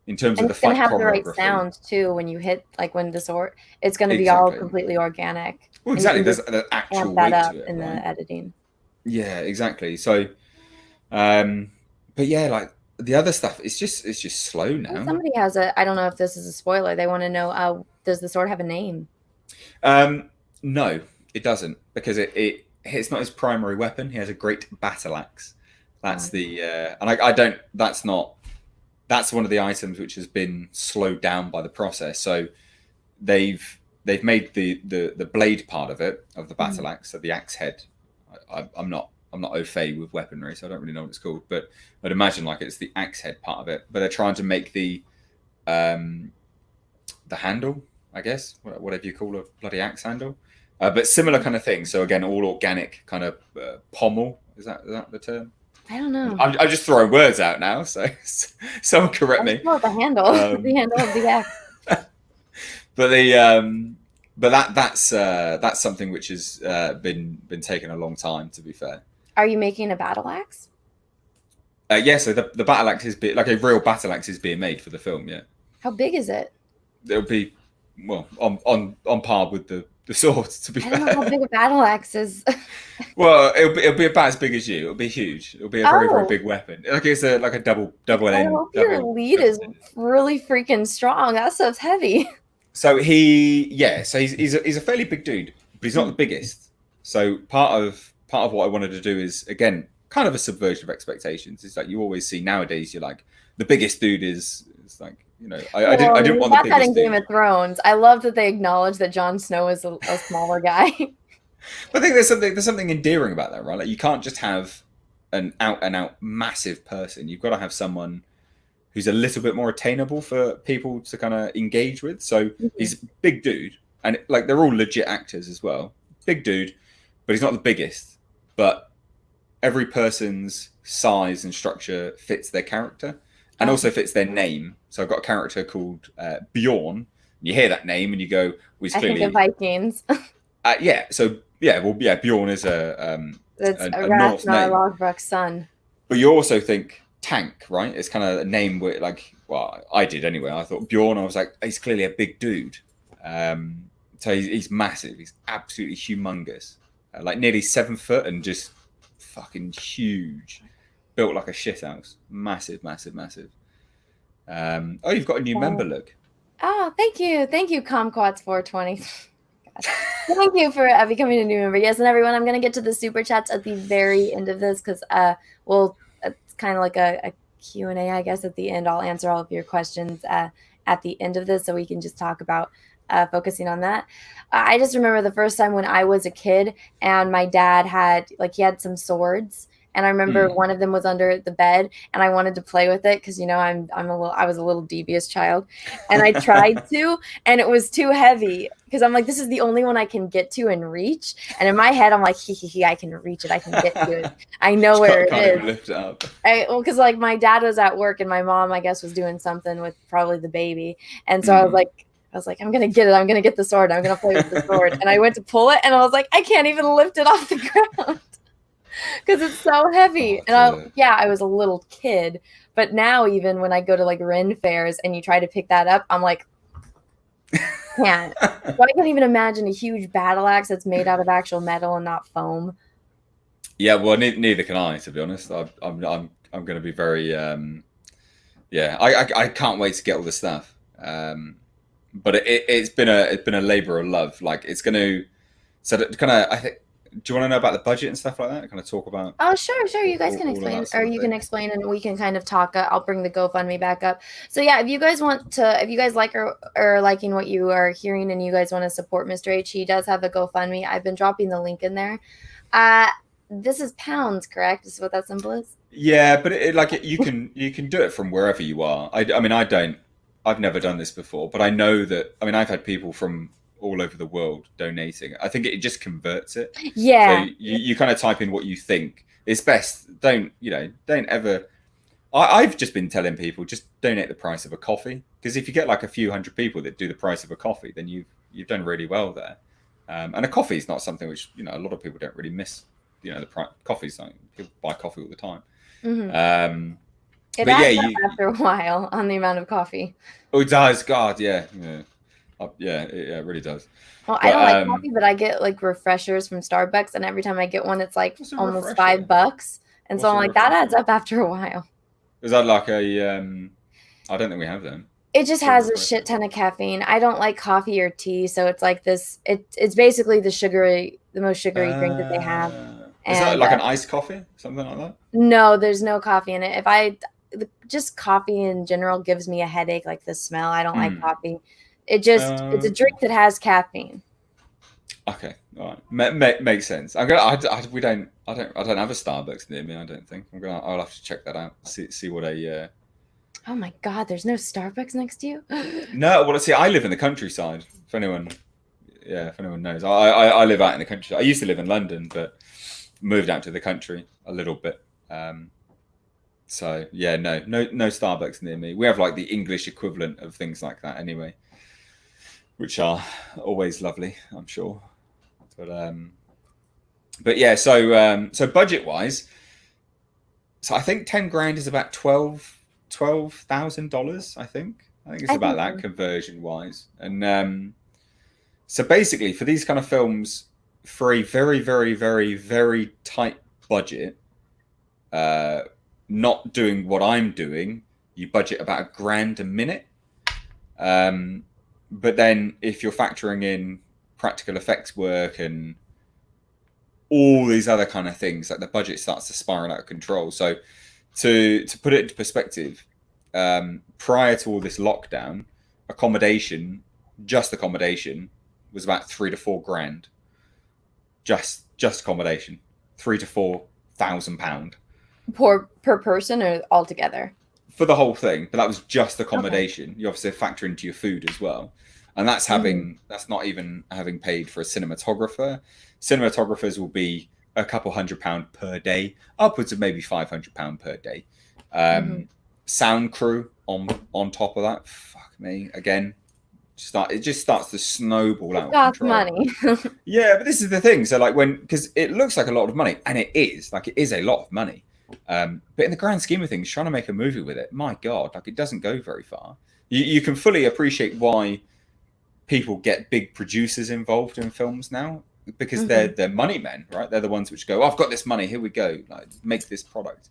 in terms of And the it's gonna fight have the right choreography, sound too when you hit like when the sword. It's gonna be all exactly. completely organic, Well, and you exactly. can There's just an amp actual that weight up to it, in the right? editing. Yeah, exactly. So, um, but yeah, like the other stuff, it's just slow And now. somebody has a. I don't know if this is a spoiler. They want to know. Does the sword have a name? No, it doesn't because it's not his primary weapon. He has a great battle axe. That's the and I don't. That's not. That's one of the items which has been slowed down by the process. So they've made the blade part of it of the Mhm. battle axe, so the axe head. I'm not au fait with weaponry, so I don't really know what it's called. But I'd imagine like it's the axe head part of it. But they're trying to make um, the handle, I guess, whatever you call a bloody axe handle. But similar kind of thing. So again, all organic kind of pommel. Is that the term? I don't know. I'm just throwing words out now, so someone correct I just me. know the handle, the Um, handle of the axe. but the but that's something which has been taking a long time. To be fair, Are you making a battle axe? yeah. So the battle axe is like a real battle axe is being made for the film. Yeah, How big is it? it'll be well on par with the sword. To be I don't know how fair, big a battle axe is. well, it'll be about as big as you. It'll be huge. It'll be a very very Oh, big weapon. Like it's a double I end hope your double. lead is really freaking strong. That stuff's heavy. So he's a fairly big dude, but he's not the biggest. So part of what I wanted to do is again kind of a subversion of expectations. It's like you always see nowadays. You're like the biggest dude is like I Well, didn't we want the got that in biggest Game dude. of Thrones. I love that they acknowledge that Jon Snow is a smaller guy. But I think there's something endearing about that, right? Like you can't just have an out and out massive person. You've got to have someone who's a little bit more attainable for people to kind of engage with. So Mhm. he's a big dude, and like they're all legit actors as well. Big dude, but he's not the biggest. But every person's size and structure fits their character, and Oh, also fits their name. So I've got a character called Bjorn. You hear that name, and you go, "Well, he's I think of clearly Vikings. yeah." So yeah, well, yeah, Bjorn is That's a Norse Ragnar name, Lothbrok's son. but you also think tank, right? It's kind of a name where, like, well, I did anyway. I thought Bjorn. I was like, he's clearly a big dude. So he's massive. He's absolutely humongous, like nearly 7 foot and just fucking huge. Built like a shithouse. Massive, massive, massive. Oh, you've got a new member, look. Oh, thank you, Comquats 420. Thank you for becoming a new member. Yes, and everyone, I'm gonna get to the super chats at the very end of this because well, it's kind of like a Q&A, I guess. At the end, I'll answer all of your questions at the end of this, so we can just talk about focusing on that. I just remember the first time when I was a kid and my dad had he had some swords. And I remember Mm. one of them was under the bed, and I wanted to play with it because I was a little devious child, and I tried to, and it was too heavy because I'm like, this is the only one I can get to and reach. And in my head, I'm like, hee, I can reach it, I can get to it, I know Just where it can't even is. lift it up. Well, because like my dad was at work and my mom, I guess, was doing something with probably the baby, and so Mm. I was like, I'm gonna get it, I'm gonna get the sword, I'm gonna play with the sword, and I went to pull it, and I was like, I can't even lift it off the ground because it's so heavy. Oh, And I was a little kid, but now even when I go to like Ren fairs and you try to pick that up, I'm like, can't. So I can't even imagine a huge battle axe that's made out of actual metal and not foam. Yeah, well, neither can I, to be honest. I'm going to be very yeah. I can't wait to get all this stuff. But it's been a labor of love. Like it's going to kind of I think. Do you want to know about the budget and stuff like that? Kind of talk about Oh, sure. You guys can all of explain, that or sort of you can thing. explain, and we can kind of talk. I'll bring the GoFundMe back up. So yeah, if you guys like or liking what you are hearing, and you guys want to support Mr. H, he does have a GoFundMe. I've been dropping the link in there. Uh, this is pounds, correct? Is what that symbol is? Yeah, but you can do it from wherever you are. I mean, I've never done this before, but I know that. I mean, I've had people from all over the world donating. I think it just converts it. So Yeah. you kind of type in what you think. It's best. Don't ever. I've just been telling people just donate the price of a coffee, because if you get like a few hundred people that do the price of a coffee, then you've done really well there. And a coffee is not something which a lot of people don't really miss. The price coffee's something people buy coffee all the time. Hmm. Um, It but yeah, adds up after a while on the amount of coffee. oh, it does. God, yeah, it really does. Well, I But don't like coffee, but I get like refreshers from Starbucks, and every time I get one, it's like what's a almost refresher? $5. And so What's I'm a like, that adds refresher? up after a while. Is that like a? I don't think we have them. It just What's a has a refresher? shit ton of caffeine. I don't like coffee or tea, so it's like this. It's basically the most sugary drink that they have. Is that And like an iced coffee, something like that? no, there's no coffee in it. Just coffee in general gives me a headache, like the smell. I don't like Hmm. coffee. It's a Okay. drink that has caffeine. Okay. All right. Makes sense. We don't. I don't have a Starbucks near me. I don't think. I'll have to check that out. See what a. Oh my God, there's no Starbucks next to you? No. Well, see, I live in the countryside. If anyone, yeah, if anyone knows, I live out in the country. I used to live in London, but moved out to the country a little bit. So yeah, no Starbucks near me. We have like the English equivalent of things like that anyway, which are always lovely, I'm sure. But yeah, so budget wise, so I think 10 grand is about $12,000. I think it's I about think that so. conversion wise. And so basically, for these kind of films, for a very, very, very, very tight budget, uh, not doing what I'm doing, you budget about $1,000 a minute. But then if you're factoring in practical effects work and all these other kind of things, like the budget starts to spiral out of control. So to put it into perspective, prior to all this lockdown, accommodation, just accommodation, was about 3 to 4 grand. Just accommodation, 3 to 4 thousand pound Per person or all together? for the whole thing. But that was just Okay. accommodation. You obviously factor into your food as well, and Hmm. that's not even having paid for a cinematographer. Cinematographers will be a couple £100 per day, upwards of maybe £500 per day. Hmm. Um, Sound crew on top of that. Fuck me again. It just starts to snowball It out of costs control. money. Yeah, but this is the thing. So like because it looks like a lot of money, and it is a lot of money. But in the grand scheme of things, trying to make a movie with it, my God, like it doesn't go very far. You can fully appreciate why people get big producers involved in films now, because they're Hmm. they're money men, right? They're the ones which go, oh, I've got this money, here we go, like make this product.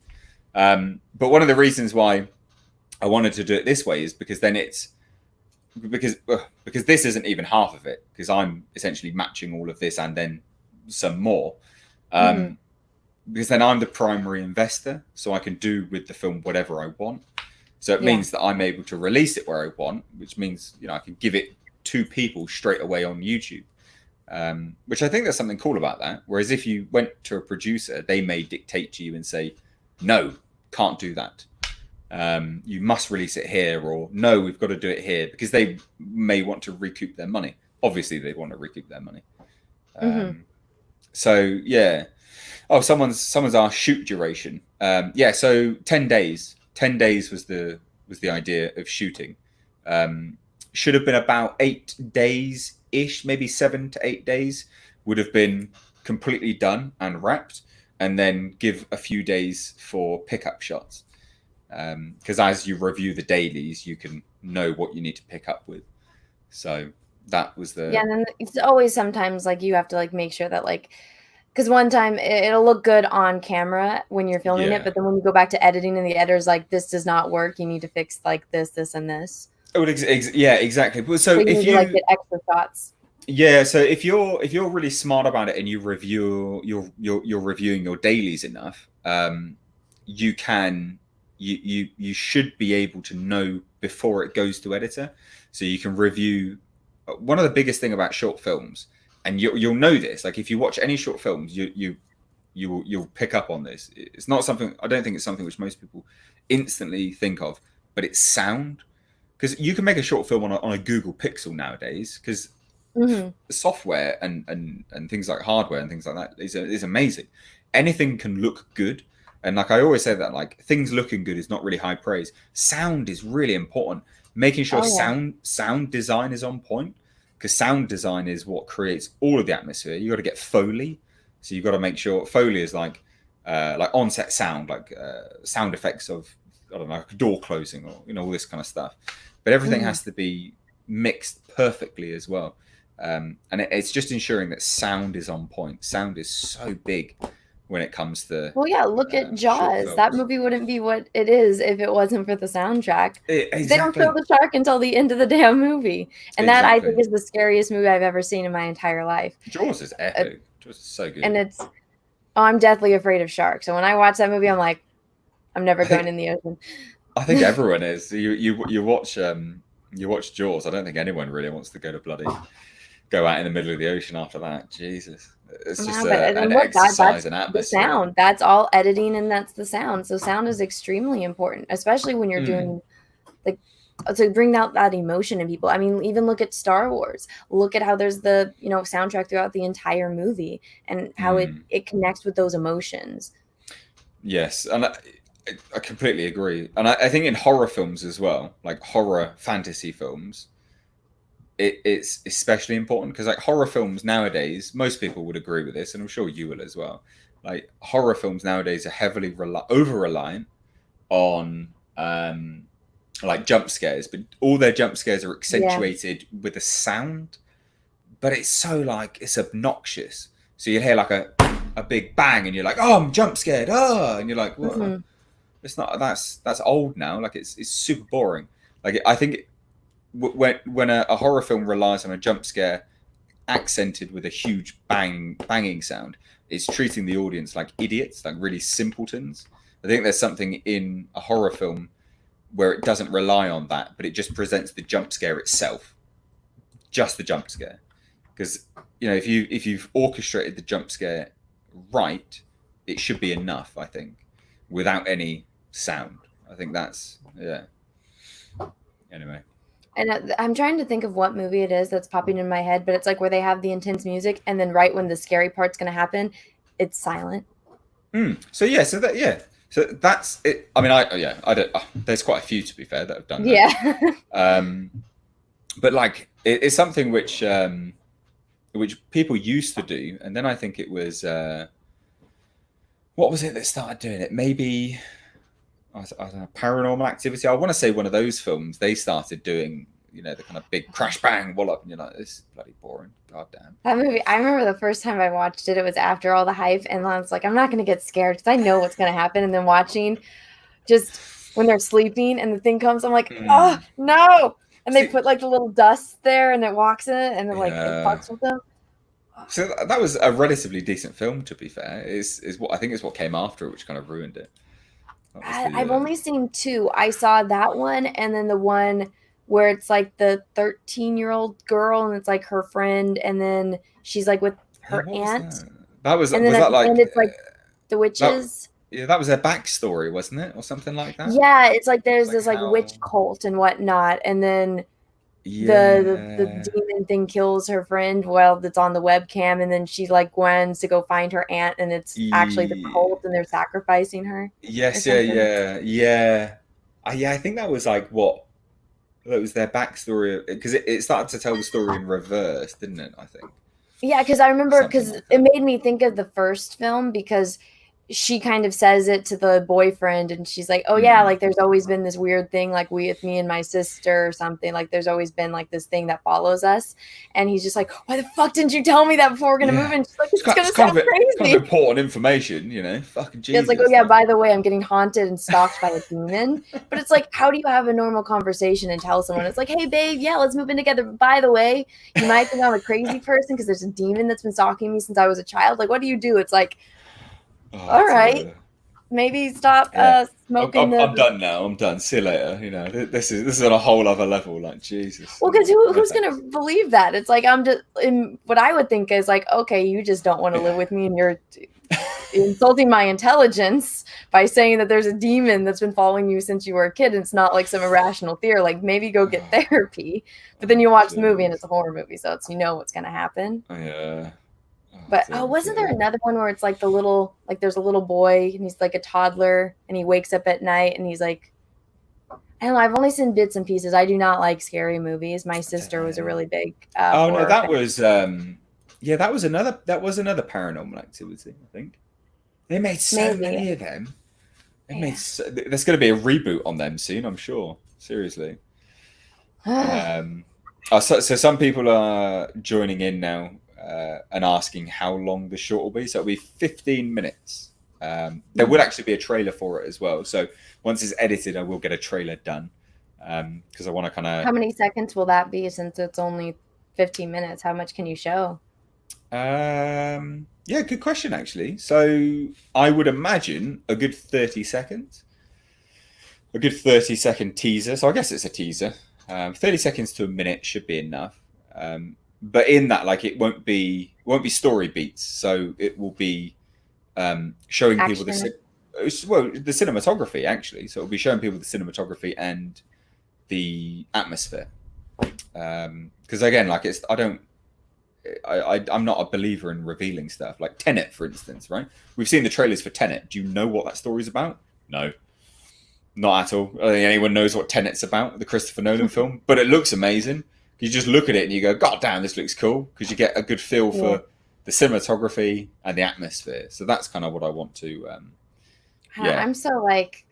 But one of the reasons why I wanted to do it this way is because then it's because this isn't even half of it, because I'm essentially matching all of this and then some more. Hmm. Um, because then I'm the primary investor, so I can do with the film whatever I want. So it Yeah. means that I'm able to release it where I want, which means I can give it to people straight away on YouTube. Which I think there's something cool about that. Whereas if you went to a producer, they may dictate to you and say, "No, can't do that. You must release it here," or "No, we've got to do it here," because they may want to recoup their money. Obviously, they want to recoup their money. Hmm. Um, so yeah. Oh, someone's asked shoot duration. Yeah, so 10 days. 10 days was the idea of shooting. Um, should have been about 8 days ish, maybe 7 to 8 days would have been completely done and wrapped, and then give a few days for pickup shots. Because as you review the dailies, you can know what you need to pick up with. So that was Yeah, the and then it's always sometimes like you have to like make sure that like because one time it'll look good on camera when you're filming it, yeah. but then when you go back to editing and the editor's like, this does not work. You need to fix like this, and this. Yeah, exactly. But So so you if need to like you get extra shots. Yeah, so if you're really smart about it and you review you're reviewing your dailies enough, you can you should be able to know before it goes to editor, so you can review. One of the biggest thing about short films, and you'll know this, like if you watch any short films, you you'll pick up on this. It's not something, I don't think it's something which most people instantly think of, but it's sound. Because you can make a short film on a Google Pixel nowadays, because Hmm. software and things like hardware and things like that is amazing. Anything can look good, and like I always say that like things looking good is not really high praise. Sound is really important. Making sure Oh yeah. sound design is on point, because sound design is what creates all of the atmosphere. You got to get Foley, so you got to make sure Foley is like on-set sound, like sound effects of, I don't know, like a door closing, or all this kind of stuff. But everything Hmm. has to be mixed perfectly as well. And it's just ensuring that sound is on point. Sound is so big when it comes to Well, yeah, look at short Jaws. That films. movie wouldn't be what it is if it wasn't for the soundtrack. They don't show Exactly, the shark until the end of the damn movie. And that I think exactly. is the scariest movie I've ever seen in my entire life. Jaws is Uh, epic. Jaws is so good. and I'm deathly afraid of sharks. So when I watch that movie, I'm like, I'm never I going think in the ocean. I think everyone is. You watch Jaws. I don't think anyone really wants to go out in the middle of the ocean after that. Jesus, it's just Yeah, but an then look, that's exercise in the atmosphere. sound. That's all editing, and that's the sound. So sound is extremely important, especially when you're Mm, doing like to bring out that emotion in people. I mean, even look at Star Wars. Look at how there's the soundtrack throughout the entire movie, and how it mm. it connects with those emotions. Yes, and I completely agree. And I think in horror films as well, like horror fantasy films, it's especially important, because like horror films nowadays, most people would agree with this, and I'm sure you will as well. Like horror films nowadays are heavily over reliant on like jump scares, but all their jump scares are Yeah. accentuated with a sound, but it's so like it's obnoxious. So you hear like a big bang, and you're like, oh, I'm jump scared, oh, and you're like, what? Hmm. It's not, that's old now. Like it's super boring. Like I think when a horror film relies on a jump scare accented with a huge banging sound, it's treating the audience like idiots, like really simpletons. I think there's something in a horror film where it doesn't rely on that, but it just presents the jump scare itself, just the jump scare. Because if you've orchestrated the jump scare right, it should be enough. I think without any sound. I think that's, yeah. Anyway, And I'm trying to think of what movie it is that's popping in my head, but it's like where they have the intense music, and then right when the scary part's gonna happen, it's silent. so yeah, so that's it. I mean, I don't. There's quite a few, to be fair, that have done that. Yeah. Um, but like it's something which people used to do, and then I think it was what was it that started doing it? Maybe I don't know, Paranormal Activity. I want to say one of those films. They started doing the kind of big crash bang wallop, and you're like, this is bloody boring. God damn. That movie, I remember the first time I watched it, it was after all the hype, and I was like, I'm not going to get scared because I know what's going to happen. And then watching just when they're sleeping and the thing comes, I'm like, oh, Mm. no. And they See, put like the little dust there and it walks in it and then like it yeah. fucks with them. So that was a relatively decent film, to be fair. Is what I think is what came after it, which kind of ruined it. That was I've the only seen two. I saw that one and then the one where it's like the 13-year-old girl and it's like her friend and then she's like with yeah. her What was aunt. that? That And then was at that the end, like it's like the that witches. yeah, that was their backstory, wasn't it, or something like that? Yeah, it's like It's there's like this like how witch cult and whatnot, and then the yeah demon thing kills her friend while it's on the webcam, and then she like runs to go find her aunt, and it's actually the cult, and they're sacrificing her or yes, something. yeah. Yeah, I think that was like what that was their backstory, because it started to tell the story in reverse, didn't it? I think Yeah, because I remember something because like it that. made me think of the first film because she kind of says it to the boyfriend and she's like, "Oh yeah, Mm. like there's always been this weird thing like with me and my sister or something. Like there's always been like this thing that follows us." And he's just like, "Why the fuck didn't you tell me that before we're gonna move Yeah, in?" She's like, "It's it's gonna sound kind of crazy." important information, Fucking It's like, "Oh Jesus, yeah, like by the way, I'm getting haunted and stalked by a demon." But it's like, how do you have a normal conversation and tell someone? It's like, "Hey babe, yeah, let's move in together. But by the way, you might think I'm a crazy person because there's a demon that's been stalking me since I was a child." Like, what do you do? It's like, oh, all right, maybe stop yeah. smoking I'm the done now. I'm done. See you later. This is on a whole other level. Like Jesus. well, because No who's gonna thanks. believe that? It's like I'm just what I would think is like, okay, you just don't want to live Yeah. with me, and you're insulting my intelligence by saying that there's a demon that's been following you since you were a kid, and it's not like some irrational fear. Like, maybe go get therapy. But then you watch the movie and it's a horror movie, so it's what's gonna happen. Yeah. But wasn't there another one where it's like there's a little boy and he's like a toddler and he wakes up at night and he's like, I don't know, I've only seen bits and pieces. I do not like scary movies. My sister was a really big oh no, that fan. was that was another Paranormal Activity, I think. They made so many of them. There's going to be a reboot on them soon, I'm sure. Seriously. So some people are joining in now and asking how long the short will be. So it'll be 15 minutes. There will actually be a trailer for it as well. So once it's edited, I will get a trailer done because I want to kind of... How many seconds will that be since it's only 15 minutes? How much can you show? Yeah, good question, actually. So I would imagine a good 30 seconds. A good 30-second teaser. So I guess it's a teaser. 30 seconds to a minute should be enough. But in that, like, it won't be story beats. So it will be showing people the cinematography, actually. So it'll be showing people the cinematography and the atmosphere. Because again, like, I'm not a believer in revealing stuff. Like Tenet, for instance, right? We've seen the trailers for Tenet. Do you know what that story's about? No. Not at all. I don't think anyone knows what Tenet's about, the Christopher Nolan film. But it looks amazing. You just look at it and you go, God damn, this looks cool. Because you get a good feel for the cinematography and the atmosphere. So that's kind of what I want to... I'm so like...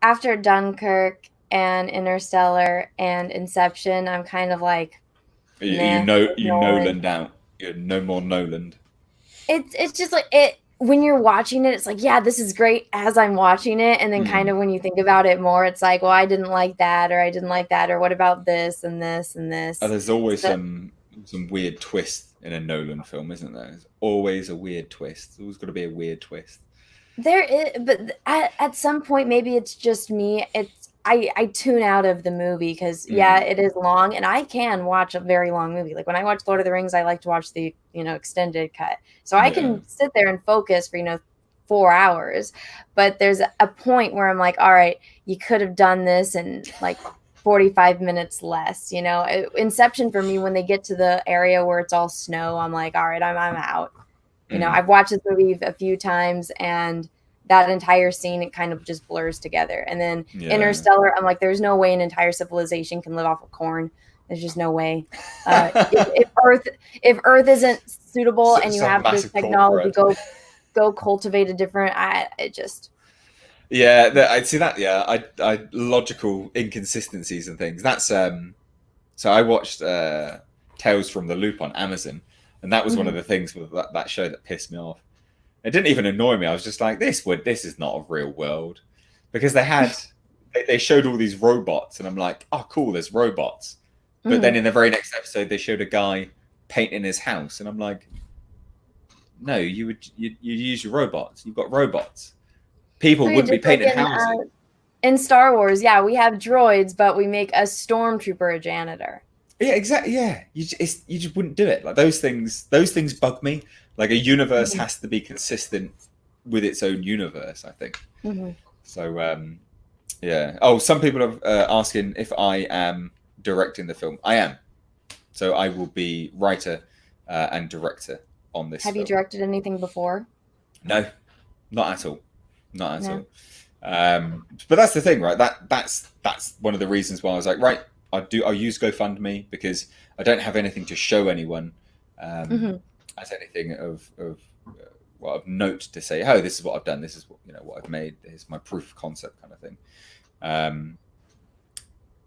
after Dunkirk and Interstellar and Inception, I'm kind of like... You Nolan out. You're no more Nolan. It's just like it when you're watching it, it's like, yeah, this is great as I'm watching it, and then kind of when you think about it more, it's like, well, I didn't like that, or I didn't like that, or what about this and this and this. There's always some weird twist in a Nolan film, isn't there? There's always a weird twist. There's always got to be a weird twist. There is, but at some point, maybe it's just me. I tune out of the movie because it is long, and I can watch a very long movie. Like when I watch Lord of the Rings, I like to watch the extended cut, so I can sit there and focus for 4 hours. But there's a point where I'm like, all right, you could have done this in like 45 minutes less. Inception for me, when they get to the area where it's all snow, I'm like, all right, I'm out. I've watched this movie a few times, and that entire scene, it kind of just blurs together. And then Interstellar, I'm like, there's no way an entire civilization can live off of corn. There's just no way. If Earth isn't suitable and you have this technology, go cultivate a different. I see that. Yeah, I logical inconsistencies and things. That's so I watched Tales from the Loop on Amazon, and that was one of the things with that show that pissed me off. It didn't even annoy me. I was just like, this is not a real world, because they showed all these robots, and I'm like, oh, cool, there's robots. But then in the very next episode, they showed a guy painting his house, and I'm like, no, you use your robots. You've got robots. People wouldn't be painting houses. In Star Wars, we have droids, but we make a stormtrooper a janitor. Yeah, exactly. Yeah, you just wouldn't do it. Like those things bug me. Like a universe has to be consistent with its own universe, I think. So, Oh, some people are asking if I am directing the film. I am. So I will be writer and director on this. Have you directed anything before? No, not at all. Not at all. But that's the thing, right? That's one of the reasons why I was like, right, I'll use GoFundMe, because I don't have anything to show anyone. As anything of note to say, oh, this is what I've done, this is what I've made, here's my proof of concept kind of thing.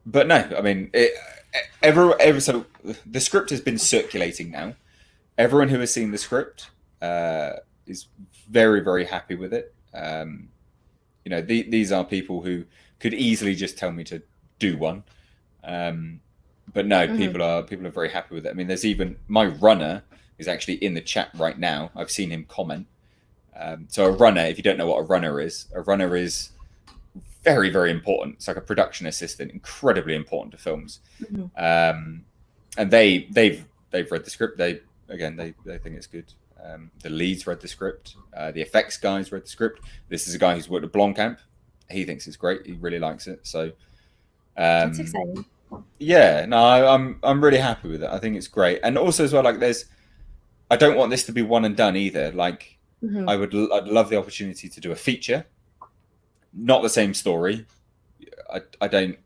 But no, I mean, so the script has been circulating now. Everyone who has seen the script is very, very happy with it. These are people who could easily just tell me to do one. But no, people are very happy with it. I mean, there's even my runner is actually in the chat right now. I've seen him comment. So a runner, if you don't know what a runner is very, very important. It's like a production assistant, incredibly important to films. And they've read the script. They think it's good. The leads read the script. The effects guys read the script. This is a guy who's worked at Blomkamp. He thinks it's great. He really likes it. So That's exciting. yeah, no, I'm really happy with it. I think it's great. And also as well, like I don't want this to be one and done either. Like Mm-hmm. I'd love the opportunity to do a feature, not the same story. I don't,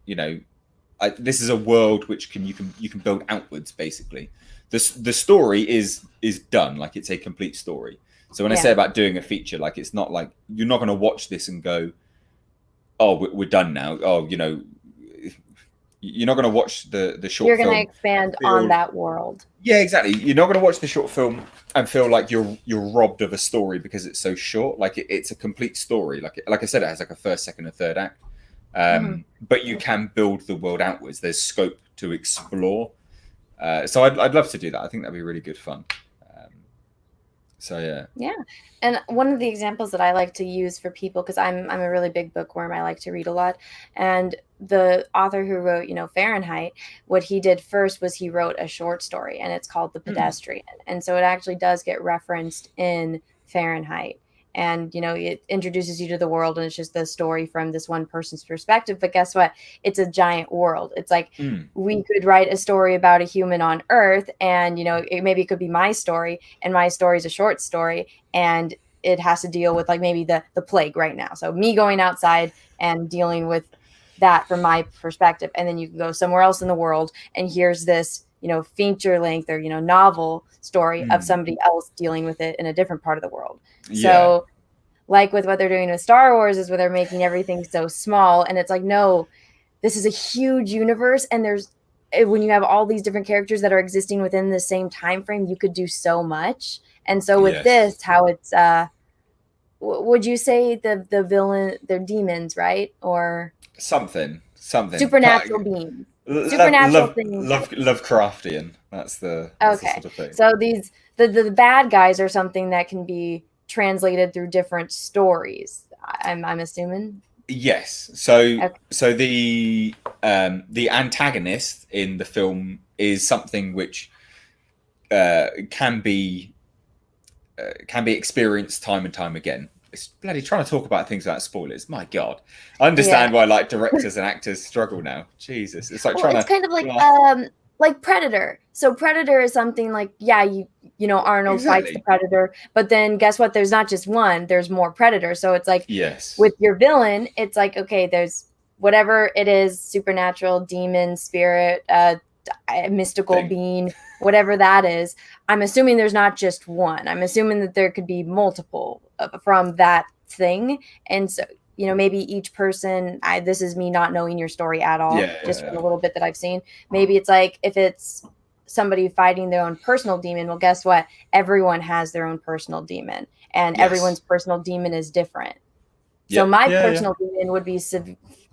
this is a world which you can build outwards basically. The story is done, like it's a complete story. So when I say about doing a feature, like it's not like you're not going to watch this and go, oh, we're done now. Oh, you're not going to watch the short You're film. going to expand on that world. Yeah, exactly. You're not going to watch the short film and feel like you're robbed of a story because it's so short. Like it's a complete story. Like I said, it has like a first, second, and third act. But you can build the world outwards. There's scope to explore. So I'd love to do that. I think that'd be really good fun. So yeah. Yeah. And one of the examples that I like to use for people, because I'm a really big bookworm, I like to read a lot. And the author who wrote, Fahrenheit, what he did first was he wrote a short story, and it's called The Pedestrian. And so it actually does get referenced in Fahrenheit. And, it introduces you to the world, and it's just the story from this one person's perspective. But guess what? It's a giant world. It's like we could write a story about a human on Earth, and, maybe it could be my story, and my story is a short story, and it has to deal with like maybe the plague right now. So me going outside and dealing with that from my perspective. And then you can go somewhere else in the world, and here's this, feature length or, novel story of somebody else dealing with it in a different part of the world. So like with what they're doing with Star Wars is where they're making everything so small, and it's like, no, this is a huge universe, and when you have all these different characters that are existing within the same time frame, you could do so much. And so with this, how it's would you say the villain, they're demons, right? Or something supernatural beings, supernatural things, Lovecraftian. That's the sort of thing. So these the bad guys are something that can be translated through different stories. I'm assuming. Yes. So the antagonist in the film is something which can be experienced time and time again. It's bloody trying to talk about things without spoilers. My God, I understand why like directors and actors struggle now. Jesus, it's like it's kind of like Predator. So Predator is something like Arnold fights the Predator, but then guess what? There's not just one. There's more Predators. So it's like with your villain, it's like okay, there's whatever it is, supernatural, demon, spirit, mystical being, whatever that is. I'm assuming there's not just one. I'm assuming that there could be multiple from that thing. And so, maybe each person, this is me not knowing your story at all, from a little bit that I've seen. Maybe it's like, if it's somebody fighting their own personal demon, well, guess what? Everyone has their own personal demon, and everyone's personal demon is different. So my personal demon would be,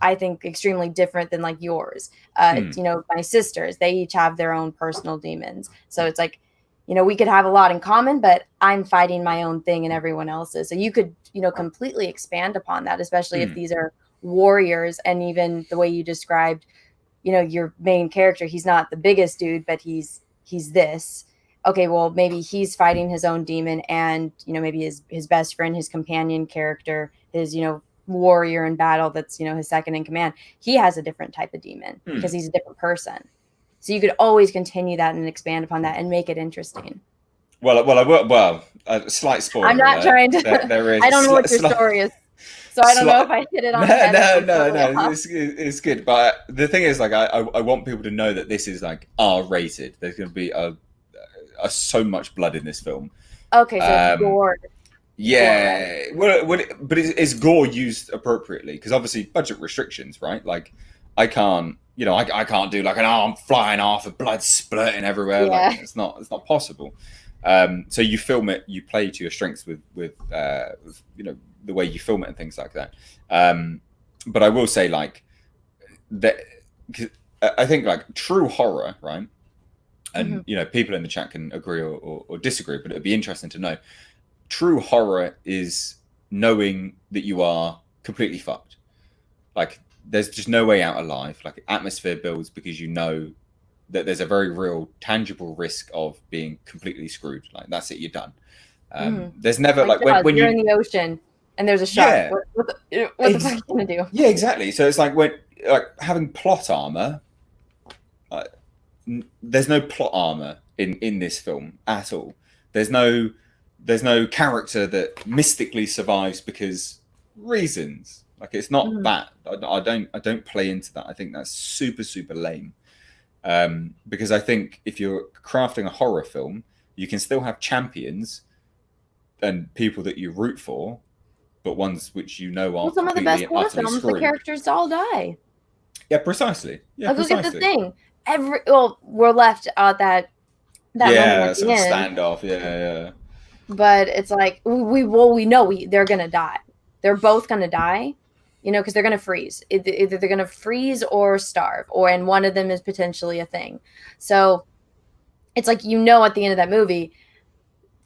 I think, extremely different than like yours. My sisters, they each have their own personal demons. So it's like, we could have a lot in common, but I'm fighting my own thing and everyone else's. So you could, completely expand upon that, especially if these are warriors. And even the way you described, your main character, he's not the biggest dude, but he's this. Okay, well, maybe he's fighting his own demon, and, maybe his best friend, his companion character, his, warrior in battle that's, his second in command, he has a different type of demon because he's a different person. So you could always continue that and expand upon that and make it interesting. Well, a slight spoiler. I'm not trying to. There is. I don't know what your story is, so I don't know if I hit it on the head. No. It's good, but the thing is, like, I want people to know that this is like R-rated. There's going to be so much blood in this film. Okay, so it's gore. Yeah, but is gore used appropriately? Because obviously budget restrictions, right? Like, I can't do like an arm flying off, and blood splurting everywhere. Like, it's not possible. So you film it, you play to your strengths with the way you film it and things like that. But I will say, like, that I think like true horror, right? And people in the chat can agree or disagree, but it'd be interesting to know. True horror is knowing that you are completely fucked. Like, there's just no way out alive. Like, atmosphere builds because you know that there's a very real, tangible risk of being completely screwed. Like, that's it, you're done. There's never Like when you're you in the ocean and there's a shark. yeah What the fuck are you gonna do? yeah exactly. So it's like when like having plot armor. Uh, there's no plot armor in this film at all. There's no character that mystically survives because reasons. Like it's not that. I don't play into that. I think that's super lame. Because I think if you're crafting a horror film, you can still have champions and people that you root for, but ones which you know are Well, some of the completely best and horror utterly films, the screwed. characters all die. Yeah, precisely. Yeah, Like, look at the precisely. thing. We're left at that moment Yeah, at the sort of end, standoff. Yeah. but it's like we know they're gonna die. They're both gonna die, because they're gonna freeze. Either they're gonna freeze or starve, and one of them is potentially a thing. So it's like at the end of that movie,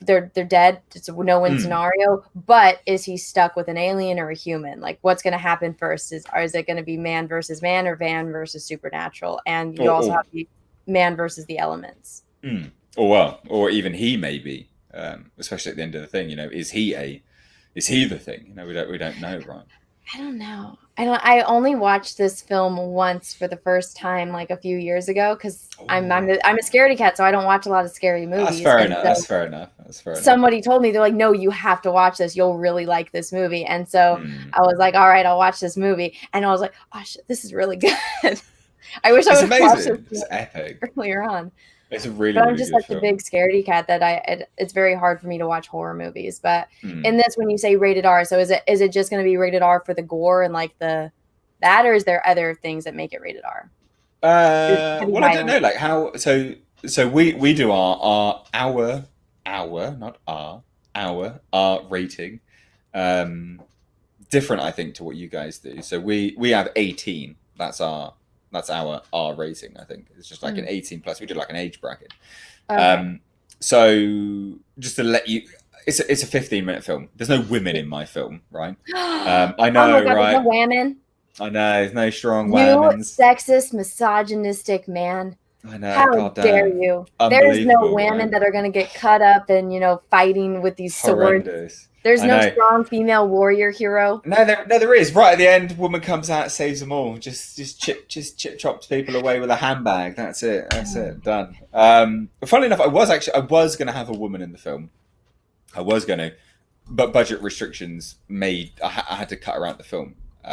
they're dead. It's a no-win scenario. But is he stuck with an alien or a human? Like, what's going to happen first? Is it going to be man versus man or man versus supernatural? And you also have the man versus the elements. Or even he maybe, especially at the end of the thing. Is he the thing? We don't know, right? I don't know. I only watched this film once for the first time, like a few years ago, because I'm a scaredy cat, so I don't watch a lot of scary movies. That's fair enough. Somebody told me, they're like, "No, you have to watch this. You'll really like this movie." And so I was like, "All right, I'll watch this movie." And I was like, "Oh shit, this is really good." I wish I would have watched this. It's epic. Earlier on. It's a really, but I'm really just good such film. a big scaredy cat that it's very hard for me to watch horror movies. But in this, when you say rated R, so is it just going to be rated R for the gore and like that, or is there other things that make it rated R? Well, I don't know, like how. So we do our not our R rating. Different, I think, to what you guys do. So we have 18. That's our R rating. I think it's just like an 18 plus. We do like an age bracket. Okay. So just to let you, it's a 15-minute film. There's no women in my film, right? I know, oh my God, right? There's no women. I know, there's no strong you women. Sexist, misogynistic man. I know. How dare you? There's no women right? that are going to get cut up and fighting with these Horrendous. swords. There's no strong female warrior hero. No, there is. Right at the end, woman comes out, saves them all. Just chip chops people away with a handbag. That's it. Done. Funnily enough, I was going to have a woman in the film. I was going to, but budget restrictions I had to cut her out the film. But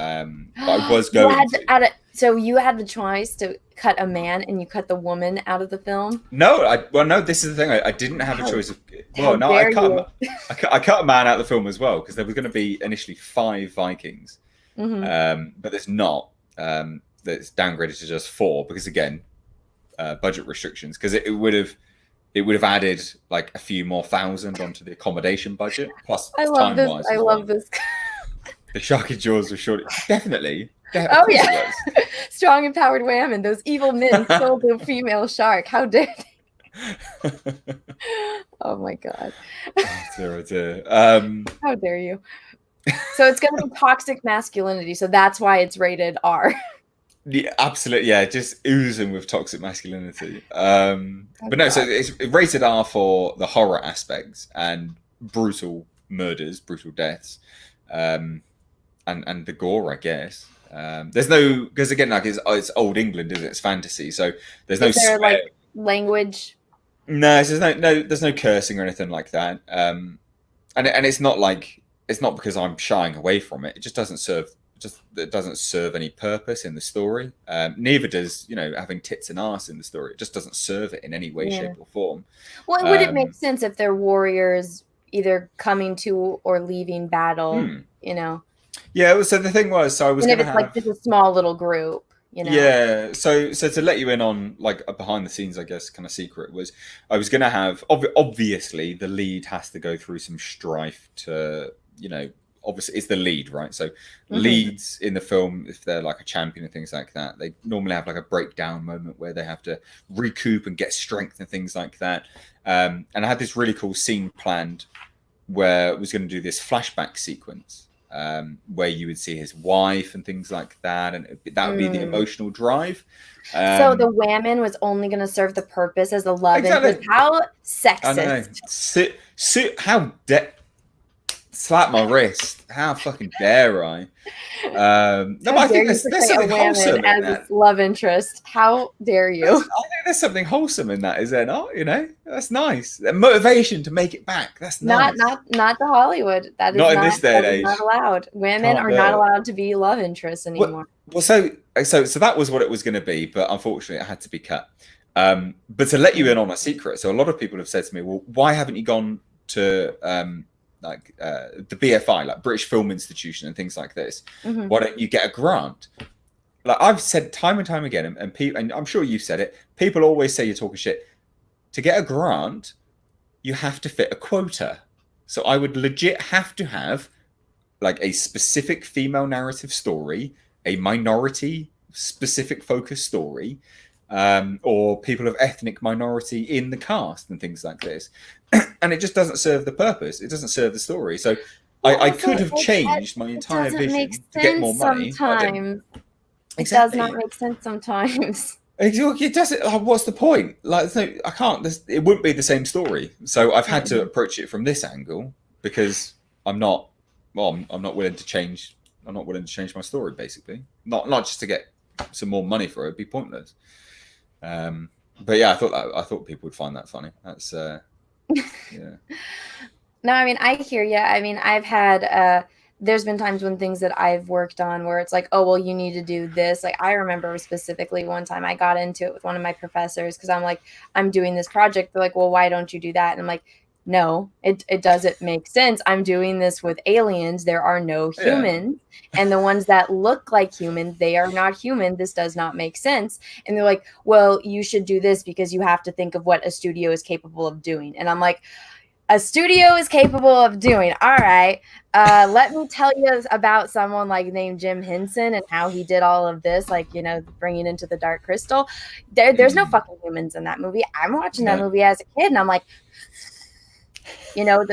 I was going to. So you had the choice to cut a man, and you cut the woman out of the film? No, no. This is the thing. I didn't have a choice of. Well, no, I cut a man out of the film as well, because there was going to be initially 5 Vikings, but there's not. That's downgraded to just 4 because again, budget restrictions. Because it would have added like a few more thousand onto the accommodation budget. Plus, I love this. I love this. The Sharky Jaws were short. Definitely. Oh yeah, strong empowered women. Those evil men killed the female shark. How dare they? Oh my God. Oh dear. How dare you? So it's going to be toxic masculinity. So that's why it's rated R. Yeah, absolutely. Yeah, just oozing with toxic masculinity. But no, so it's rated R for the horror aspects and brutal murders, brutal deaths, and the gore, I guess. There's no, because again, like it's old England, isn't it? It's fantasy, so there's no like language. No, there's no cursing or anything like that. And it's not because I'm shying away from it. It just doesn't serve any purpose in the story. Neither does having tits and ass in the story. It just doesn't serve it in any way, shape, or form. Well, would it make sense if they're warriors either coming to or leaving battle? Yeah, so the thing was, I was going to have like just a small little group, Yeah, so to let you in on like a behind the scenes, I guess, kind of secret was I was going to have obviously the lead has to go through some strife to obviously it's the lead, right? So leads in the film, if they're like a champion and things like that, they normally have like a breakdown moment where they have to recoup and get strength and things like that. And I had this really cool scene planned where I was going to do this flashback sequence. where you would see his wife and things like that, and that would be the emotional drive. So the whammon was only going to serve the purpose as a love interest. Exactly. How I know. sexist. How slap my wrist. How fucking dare I? No, but I think there's something wholesome in that. Love interest. How dare you? I think there's something wholesome in that, is there not? You know, that's nice. A motivation to make it back. That's nice. Not to Hollywood. That is not in this day and age. Not allowed. Women are not allowed to be love interests anymore. Well, so that was what it was going to be, but unfortunately, it had to be cut. But to let you in on a secret, so a lot of people have said to me, "Well, why haven't you gone to the BFI, like British Film Institution, and things like this? Mm-hmm. Why don't you get a grant?" Like I've said time and time again, and people, and I'm sure you've said it. People always say you're talking shit. To get a grant, you have to fit a quota. So I would legit have to have like a specific female narrative story, a minority specific focus story, or people of ethnic minority in the cast and things like this. And it just doesn't serve the purpose. It doesn't serve the story. So I could have changed my entire vision to get more money. Sometimes. It does not make sense sometimes. It doesn't. What's the point? Like, no, I can't. It wouldn't be the same story. So I've had to approach it from this angle because I'm not willing to change. I'm not willing to change my story. Basically, not just to get some more money for it. It'd be pointless. But yeah, I thought people would find that funny. That's yeah. No, I mean, I hear you. I mean, I've had. There's been times when things that I've worked on where it's like, oh, well, you need to do this. Like, I remember specifically one time I got into it with one of my professors because I'm like, I'm doing this project. They're like, well, why don't you do that? And I'm like, no, it doesn't make sense. I'm doing this with aliens. There are no humans. Yeah. And the ones that look like human, they are not human. This does not make sense. And they're like, well, you should do this because you have to think of what a studio is capable of doing. And I'm like, a studio is capable of doing. All right. Let me tell you about someone like named Jim Henson and how he did all of this, like, you know, bringing into the Dark Crystal. There's no fucking humans in that movie. I'm watching that movie as a kid and I'm like, you know,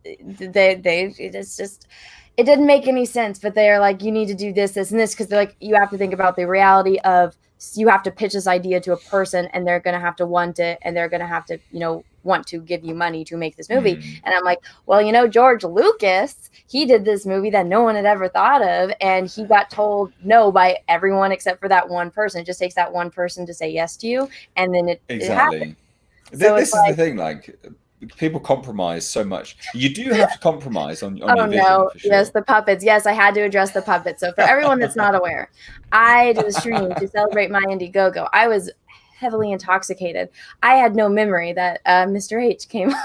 it's just, it didn't make any sense, but they're like, you need to do this, this, and this. Cause they're like, you have to think about the reality of, you have to pitch this idea to a person and they're going to have to want it. And they're going to have to, you know, want to give you money to make this movie. And I'm like, well, you know, George Lucas, he did this movie that no one had ever thought of. And he got told no by everyone except for that one person. It just takes that one person to say yes to you. And then it happens. So this is the thing, like, people compromise so much. You do have to compromise on your vision. For sure. Yes, the puppets. Yes, I had to address the puppets. So for everyone that's not aware, I did a stream to celebrate my Indiegogo. I was heavily intoxicated. I had no memory that Mr. H came on.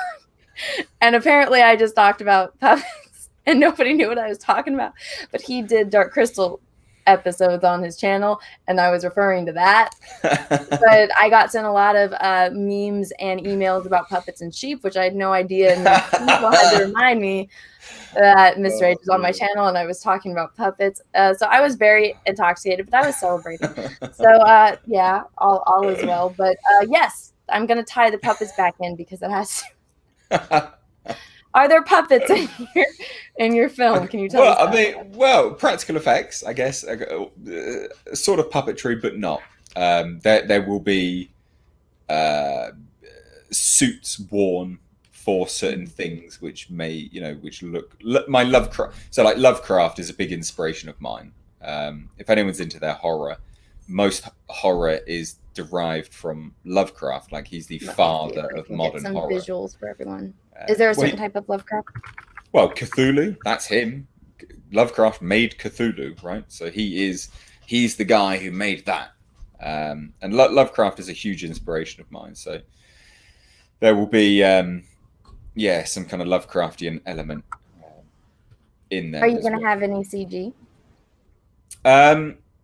And apparently I just talked about puppets and nobody knew what I was talking about. But he did Dark Crystal episodes on his channel and I was referring to that. But I got sent a lot of memes and emails about puppets and sheep, which I had no idea, and people had to remind me that Mr. H was on my channel and I was talking about puppets. So I was very intoxicated, but I was celebrating. So yeah, all is well. But yes, I'm gonna tie the puppets back in because it has to. Are there puppets in your film? Can you tell us? I mean, practical effects, I guess, sort of puppetry, but not. There will be suits worn for certain things, which may, you know, which look my Lovecraft. So, like, Lovecraft is a big inspiration of mine. If anyone's into their horror, most horror is derived from Lovecraft. Like, he's the father of modern horror. Visuals for everyone. Is there a certain type of Lovecraft? Well, Cthulhu, that's him. Lovecraft made Cthulhu, right? So he's the guy who made that. And Lovecraft is a huge inspiration of mine. So there will be, some kind of Lovecraftian element in there. Are you going to have any CG?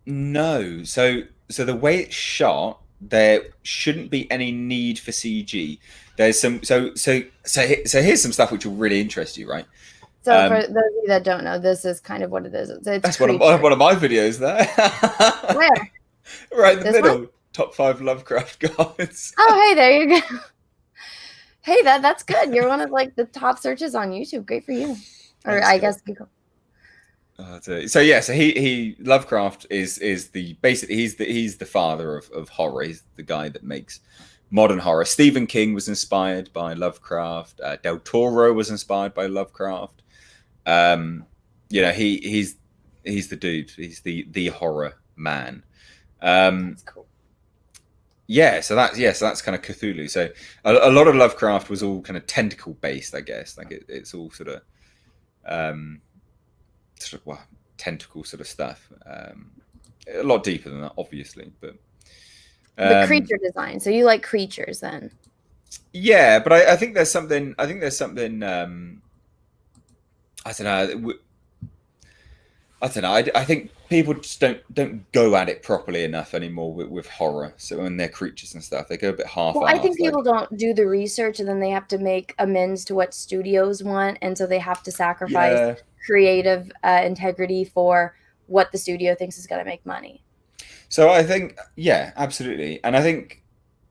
No. So the way it's shot, there shouldn't be any need for CG. There's some so here's some stuff which will really interest you, right? So for those of you that don't know, this is kind of what it is. That's one of my videos there. Where? Right in the middle. One? Top 5 Lovecraft gods. Oh, hey, there you go. Hey, that's good. You're one of like the top searches on YouTube. Great for you. Or I guess Google. So yeah, so he Lovecraft is the basically he's the father of horror. He's the guy that makes modern horror. Stephen King was inspired by Lovecraft. Del Toro was inspired by Lovecraft. You know, he's the dude. He's the horror man. That's cool. Yeah, so that's kind of Cthulhu. So a lot of Lovecraft was all kind of tentacle based, I guess. Like it's all um, sort of well, tentacle sort of stuff. A lot deeper than that, obviously, but The creature design. So you like creatures then? yeah. But I think there's something. I think there's something. I don't know. I don't know. I think people just don't go at it properly enough anymore with horror. So when they're creatures and stuff, they go a bit half-assed. Well, I think people don't do the research, and then they have to make amends to what studios want, and so they have to sacrifice creative integrity for what the studio thinks is going to make money. So I think, yeah, absolutely, and I think,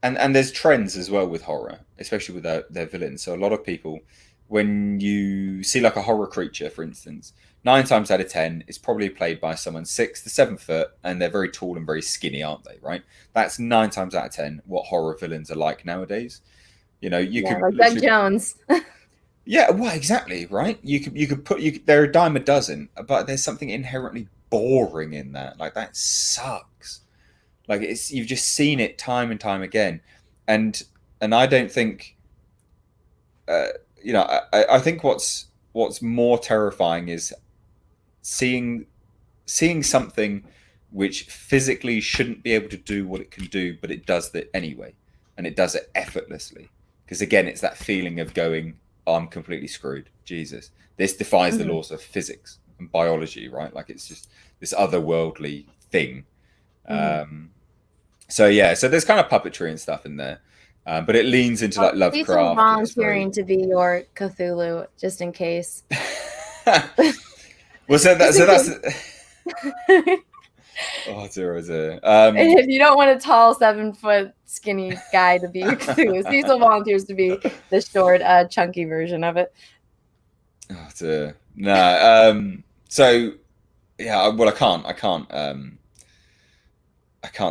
and there's trends as well with horror, especially with their villains. So a lot of people, when you see like a horror creature, for instance, 9 times out of 10, it's probably played by someone 6 to 7 foot, and they're very tall and very skinny, aren't they? Right? That's 9 times out of 10 what horror villains are like nowadays. You know, you could like Doug Jones. Yeah, well, exactly, right? You could put they're a dime a dozen, but there's something inherently boring in that. Like that sucks. Like you've just seen it time and time again, and I don't think, you know, I think what's more terrifying is seeing something which physically shouldn't be able to do what it can do, but it does that anyway, and it does it effortlessly. Because again, it's that feeling of going, oh, I'm completely screwed. Jesus, this defies the laws of physics and biology, right? Like it's just this otherworldly thing. So yeah, so there's kind of puppetry and stuff in there, but it leans into like Lovecraft. Cecil volunteering to be your Cthulhu, just in case. Well, so that's oh dear. If you don't want a tall 7 foot skinny guy to be Cthulhu, Cecil volunteers to be the short, chunky version of it. Oh dear. No. So yeah. Well, I can't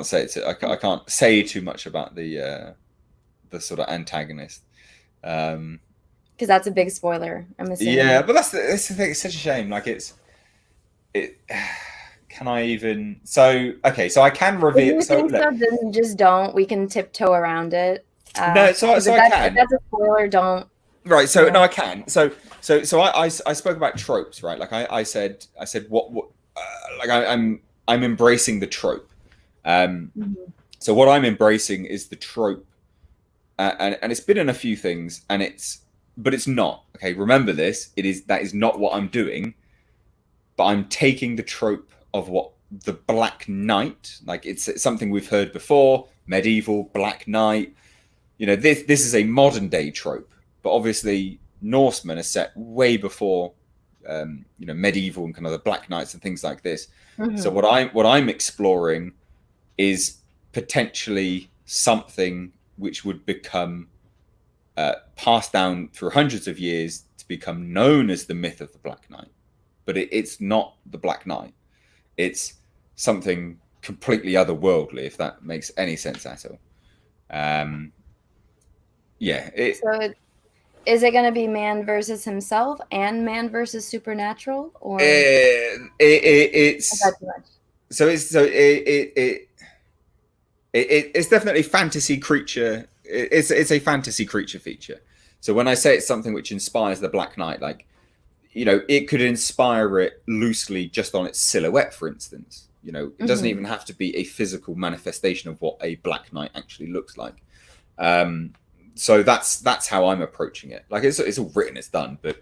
say it. I can't say too much about the sort of antagonist. Because that's a big spoiler, I'm assuming. Yeah, but that's the thing. It's such a shame. Like it. Can I even? So okay, so I can reveal. So then just don't. We can tiptoe around it. No, so I can. If that's a spoiler, don't. Right. So no, I can. So I spoke about tropes, right? Like I said what like I'm embracing the trope. So what I'm embracing is the trope, and it's been in a few things, but it's not. Okay, remember this. That is not what I'm doing, but I'm taking the trope of what the Black Knight, like it's something we've heard before, medieval Black Knight. You know, this is a modern day trope, but obviously Norsemen are set way before, you know, medieval and kind of the Black Knights and things like this. So what I'm exploring is potentially something which would become passed down through hundreds of years to become known as the myth of the Black Knight. But it's not the Black Knight. It's something completely otherworldly, if that makes any sense at all. Yeah. So is it going to be man versus himself and man versus supernatural, or it's it's definitely fantasy creature. It's a fantasy creature feature. So when I say it's something which inspires the Black Knight, like, you know, it could inspire it loosely just on its silhouette, for instance. You know, it doesn't even have to be a physical manifestation of what a Black Knight actually looks like. So that's how I'm approaching it. Like it's all written, it's done, but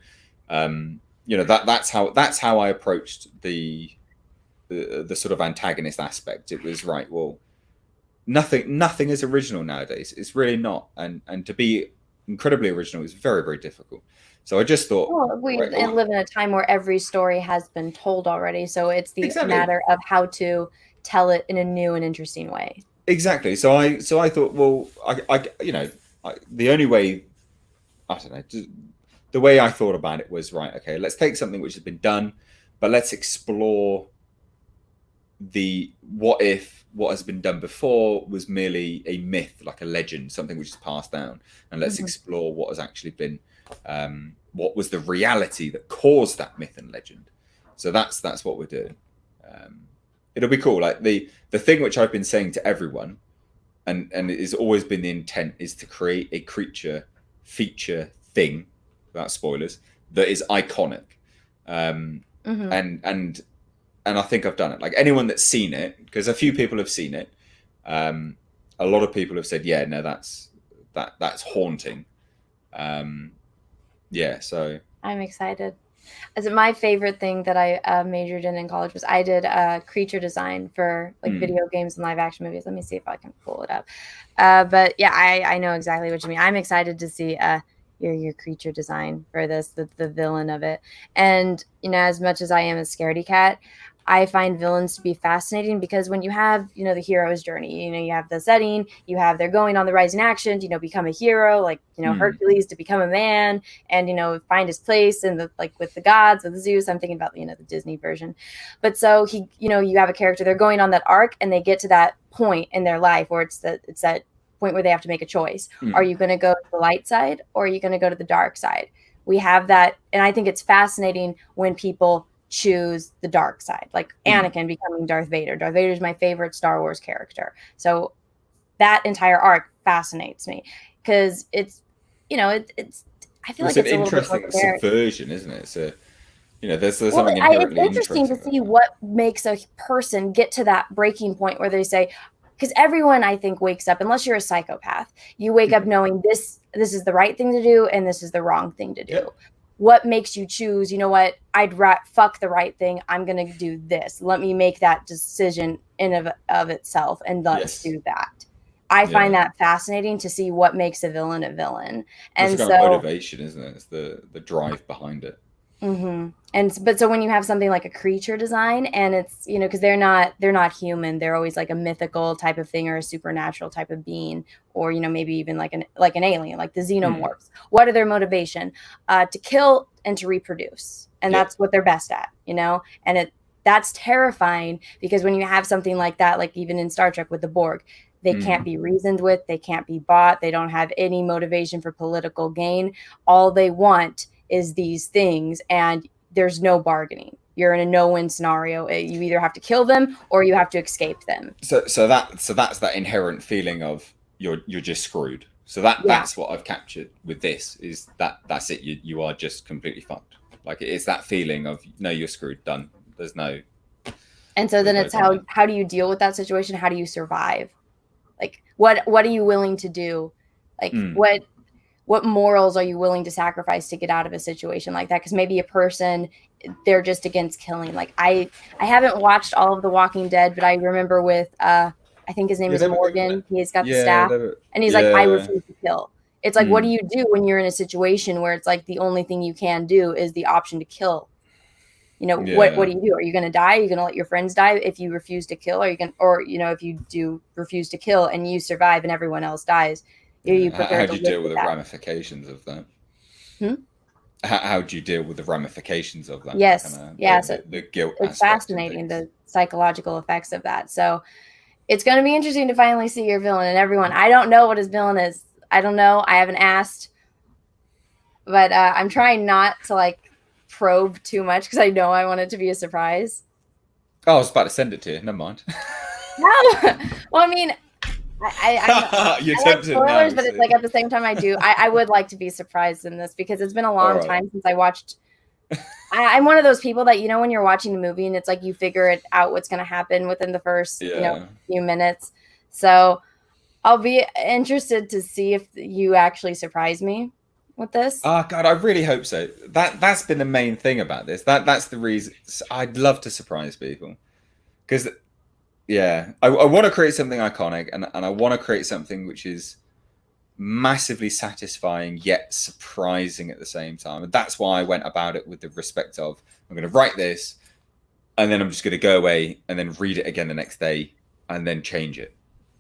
you know, that's how I approached the sort of antagonist aspect. It was right. Well, nothing is original nowadays. It's really not, and to be incredibly original is very, very difficult. So I just thought, well, we live in a time where every story has been told already, so it's the matter of how to tell it in a new and interesting way. Exactly. So I thought, well, I you know, the only way, I don't know, the way I thought about it was, right, okay, let's take something which has been done but let's explore the what if what has been done before was merely a myth, like a legend, something which is passed down, and let's explore what has actually been, what was the reality that caused that myth and legend. So that's what we're doing. It'll be cool. Like the thing which I've been saying to everyone, and it has always been the intent, is to create a creature feature thing, without spoilers, that is iconic. And I think I've done it. Like anyone that's seen it, because a few people have seen it. A lot of people have said, "Yeah, no, that's haunting." Yeah, so I'm excited. As my favorite thing that I majored in college was I did creature design for like video games and live action movies. Let me see if I can pull it up. But yeah, I know exactly what you mean. I'm excited to see your creature design for this, the villain of it. And you know, as much as I am a scaredy cat, I find villains to be fascinating because when you have, you know, the hero's journey, you know, you have the setting, you have they're going on the rising action, you know, become a hero, like, you know, Hercules to become a man and, you know, find his place in the, like with the gods, with Zeus. I'm thinking about, you know, the Disney version. But so he, you know, you have a character, they're going on that arc and they get to that point in their life where it's that point where they have to make a choice. Are you going to go to the light side or are you going to go to the dark side? We have that. And I think it's fascinating when people choose the dark side, like Anakin becoming Darth Vader. Darth Vader is my favorite Star Wars character. So that entire arc fascinates me because it's, you know, it's I feel like it's an a little bit interesting subversion, isn't it? It's a, you know, there's something it's inherently interesting to see what makes a person get to that breaking point where they say, because everyone I think wakes up, unless you're a psychopath, you wake up knowing this is the right thing to do and this is the wrong thing to do. Yeah. What makes you choose, you know what, fuck the right thing. I'm going to do this. Let me make that decision in of itself and let's do that. I find that fascinating to see what makes a villain a villain. And it's kind of motivation, isn't it? It's the drive behind it. But so when you have something like a creature design and it's, you know, because they're not human, they're always like a mythical type of thing or a supernatural type of being, or, you know, maybe even like an alien, like the xenomorphs. What are their motivation? To kill and to reproduce, and that's what they're best at, you know. And that's terrifying because when you have something like that, like even in Star Trek with the Borg, they can't be reasoned with, they can't be bought, they don't have any motivation for political gain. All they want is these things, and there's no bargaining. You're in a no-win scenario. You either have to kill them or you have to escape them. So that's that inherent feeling of you're just screwed. So that's what I've captured with this, is that's it. You are just completely fucked. Like it's that feeling of no, you're screwed, done. There's no. And so then it's how do you deal with that situation? How do you survive? Like what are you willing to do? Like what morals are you willing to sacrifice to get out of a situation like that? Because maybe a person, they're just against killing. Like I haven't watched all of The Walking Dead, but I remember with I think his name is Morgan. He's got the staff, and he's like, I refuse to kill. It's like, what do you do when you're in a situation where it's like the only thing you can do is the option to kill? You know, what do you do? Are you going to die? Are you going to let your friends die if you refuse to kill? Are you going, or you know, if you do refuse to kill and you survive and everyone else dies? How do you deal with the ramifications of that? How do you deal with the ramifications of that? Yes, the guilt. It's fascinating, the psychological effects of that. So it's going to be interesting to finally see your villain. And everyone, I don't know what his villain is. I don't know. I haven't asked, but I'm trying not to like probe too much because I know I want it to be a surprise. Oh, I was about to send it to you. Never mind. No, well, I mean. I like spoilers, but it's like at the same time I would like to be surprised in this because it's been a long time since I watched. I'm one of those people that, you know, when you're watching a movie and it's like you figure it out what's going to happen within the first you know, few minutes. So I'll be interested to see if you actually surprise me with this. Oh God, I really hope so. That's been the main thing about this. That's the reason I'd love to surprise people, because. Yeah, I want to create something iconic, and I want to create something which is massively satisfying yet surprising at the same time. And that's why I went about it with the respect of, I'm going to write this, and then I'm just going to go away and then read it again the next day and then change it.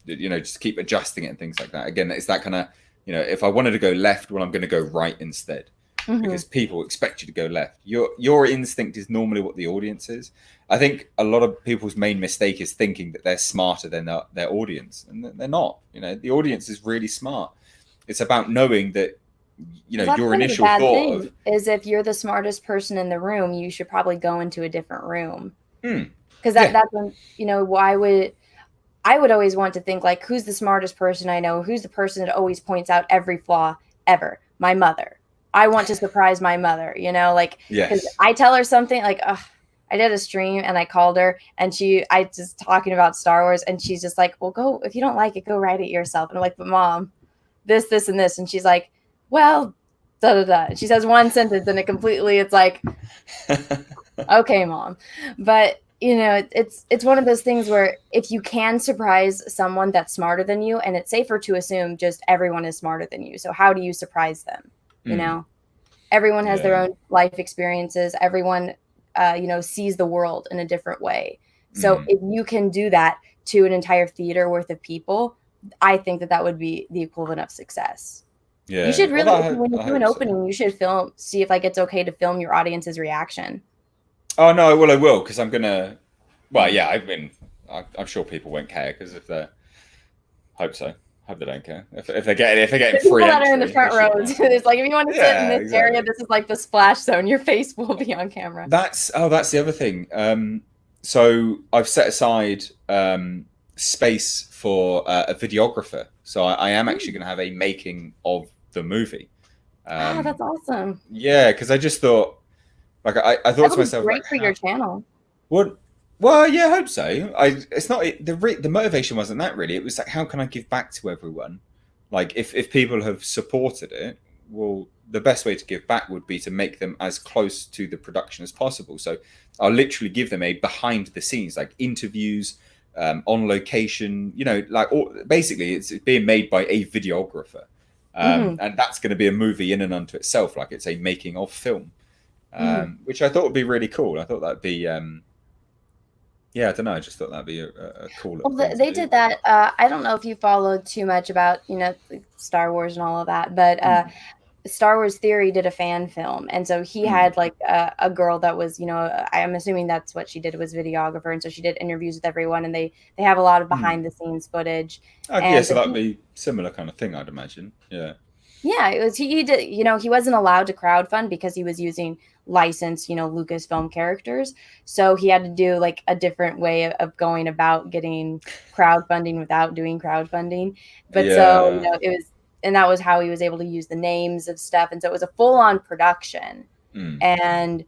You know, just keep adjusting it and things like that. Again, it's that kind of, you know, if I wanted to go left, well, I'm going to go right instead. Hmm. because people expect you to go left. Your instinct is normally what the audience is. I think a lot of people's main mistake is thinking that they're smarter than their audience, and they're not. The audience is really smart. It's about knowing that Well, that's your kind of the initial bad thought of thing is if you're the smartest person in the room, you should probably go into a different room hmm, because yeah, that's when, why would I would always want to think like, who's the smartest person I know? Who's the person that always points out every flaw ever? My mother. I want to surprise my mother, like, because yes. I tell her something like, ugh, I did a stream and I called her and I just talking about Star Wars and she's just like, well, go, if you don't like it, go write it yourself. And I'm like, but mom, this, and this. And she's like, well, da da da. And she says one sentence and it's like, okay, mom. But it's one of those things where if you can surprise someone that's smarter than you, and it's safer to assume just everyone is smarter than you. So how do you surprise them? Hmm, Everyone has their yeah. own life experiences. Everyone, sees the world in a different way. So Hmm, if you can do that to an entire theater worth of people, I think that would be the equivalent of success. You yeah. should Well, really, when you I do an hope so. opening, you should see if like it's okay to film your audience's reaction. Oh no, well I will because I'm gonna. Well, yeah, I'm sure people won't care because if they hope so, hope they don't care. If they're getting The people free that are in the entry, they front shouldn't rows, mind. it's like if you want to sit in Yeah, this area, exactly. this is like the splash zone. Your face will be on camera. That's the other thing. So I've set aside space for a videographer. So I am actually Mm. going to have a making of the movie. Ah, Um, that's awesome. yeah, because I just thought, like, I That thought to would be myself, like, great for your channel. what? Well, yeah, I hope so. It's not the motivation wasn't that really. It was like, how can I give back to everyone? Like, if people have supported it, well, the best way to give back would be to make them as close to the production as possible. So I'll literally give them a behind the scenes, like interviews, on location. Basically, it's being made by a videographer, Hmm. and that's going to be a movie in and unto itself. Like it's a making of film, Hmm. which I thought would be really cool. I thought that'd be. Yeah, I don't know. I just thought that'd be a cool little Well, thing to they do. did that. I don't know if you followed too much about like Star Wars and all of that, but Mm, Star Wars Theory did a fan film, and so he mm, had like a girl that was, I'm assuming that's what she did was videographer, and so she did interviews with everyone, and they have a lot of mm. behind the scenes footage, Yeah, and so so that'd be similar kind of thing, I'd imagine. Yeah. yeah, it was he did, he wasn't allowed to crowdfund because he was using licensed, Lucasfilm characters. So he had to do like a different way of going about getting crowdfunding without doing crowdfunding. But so, Yeah. it was, and that was how he was able to use the names of stuff. And so it was a full on production. Mm, And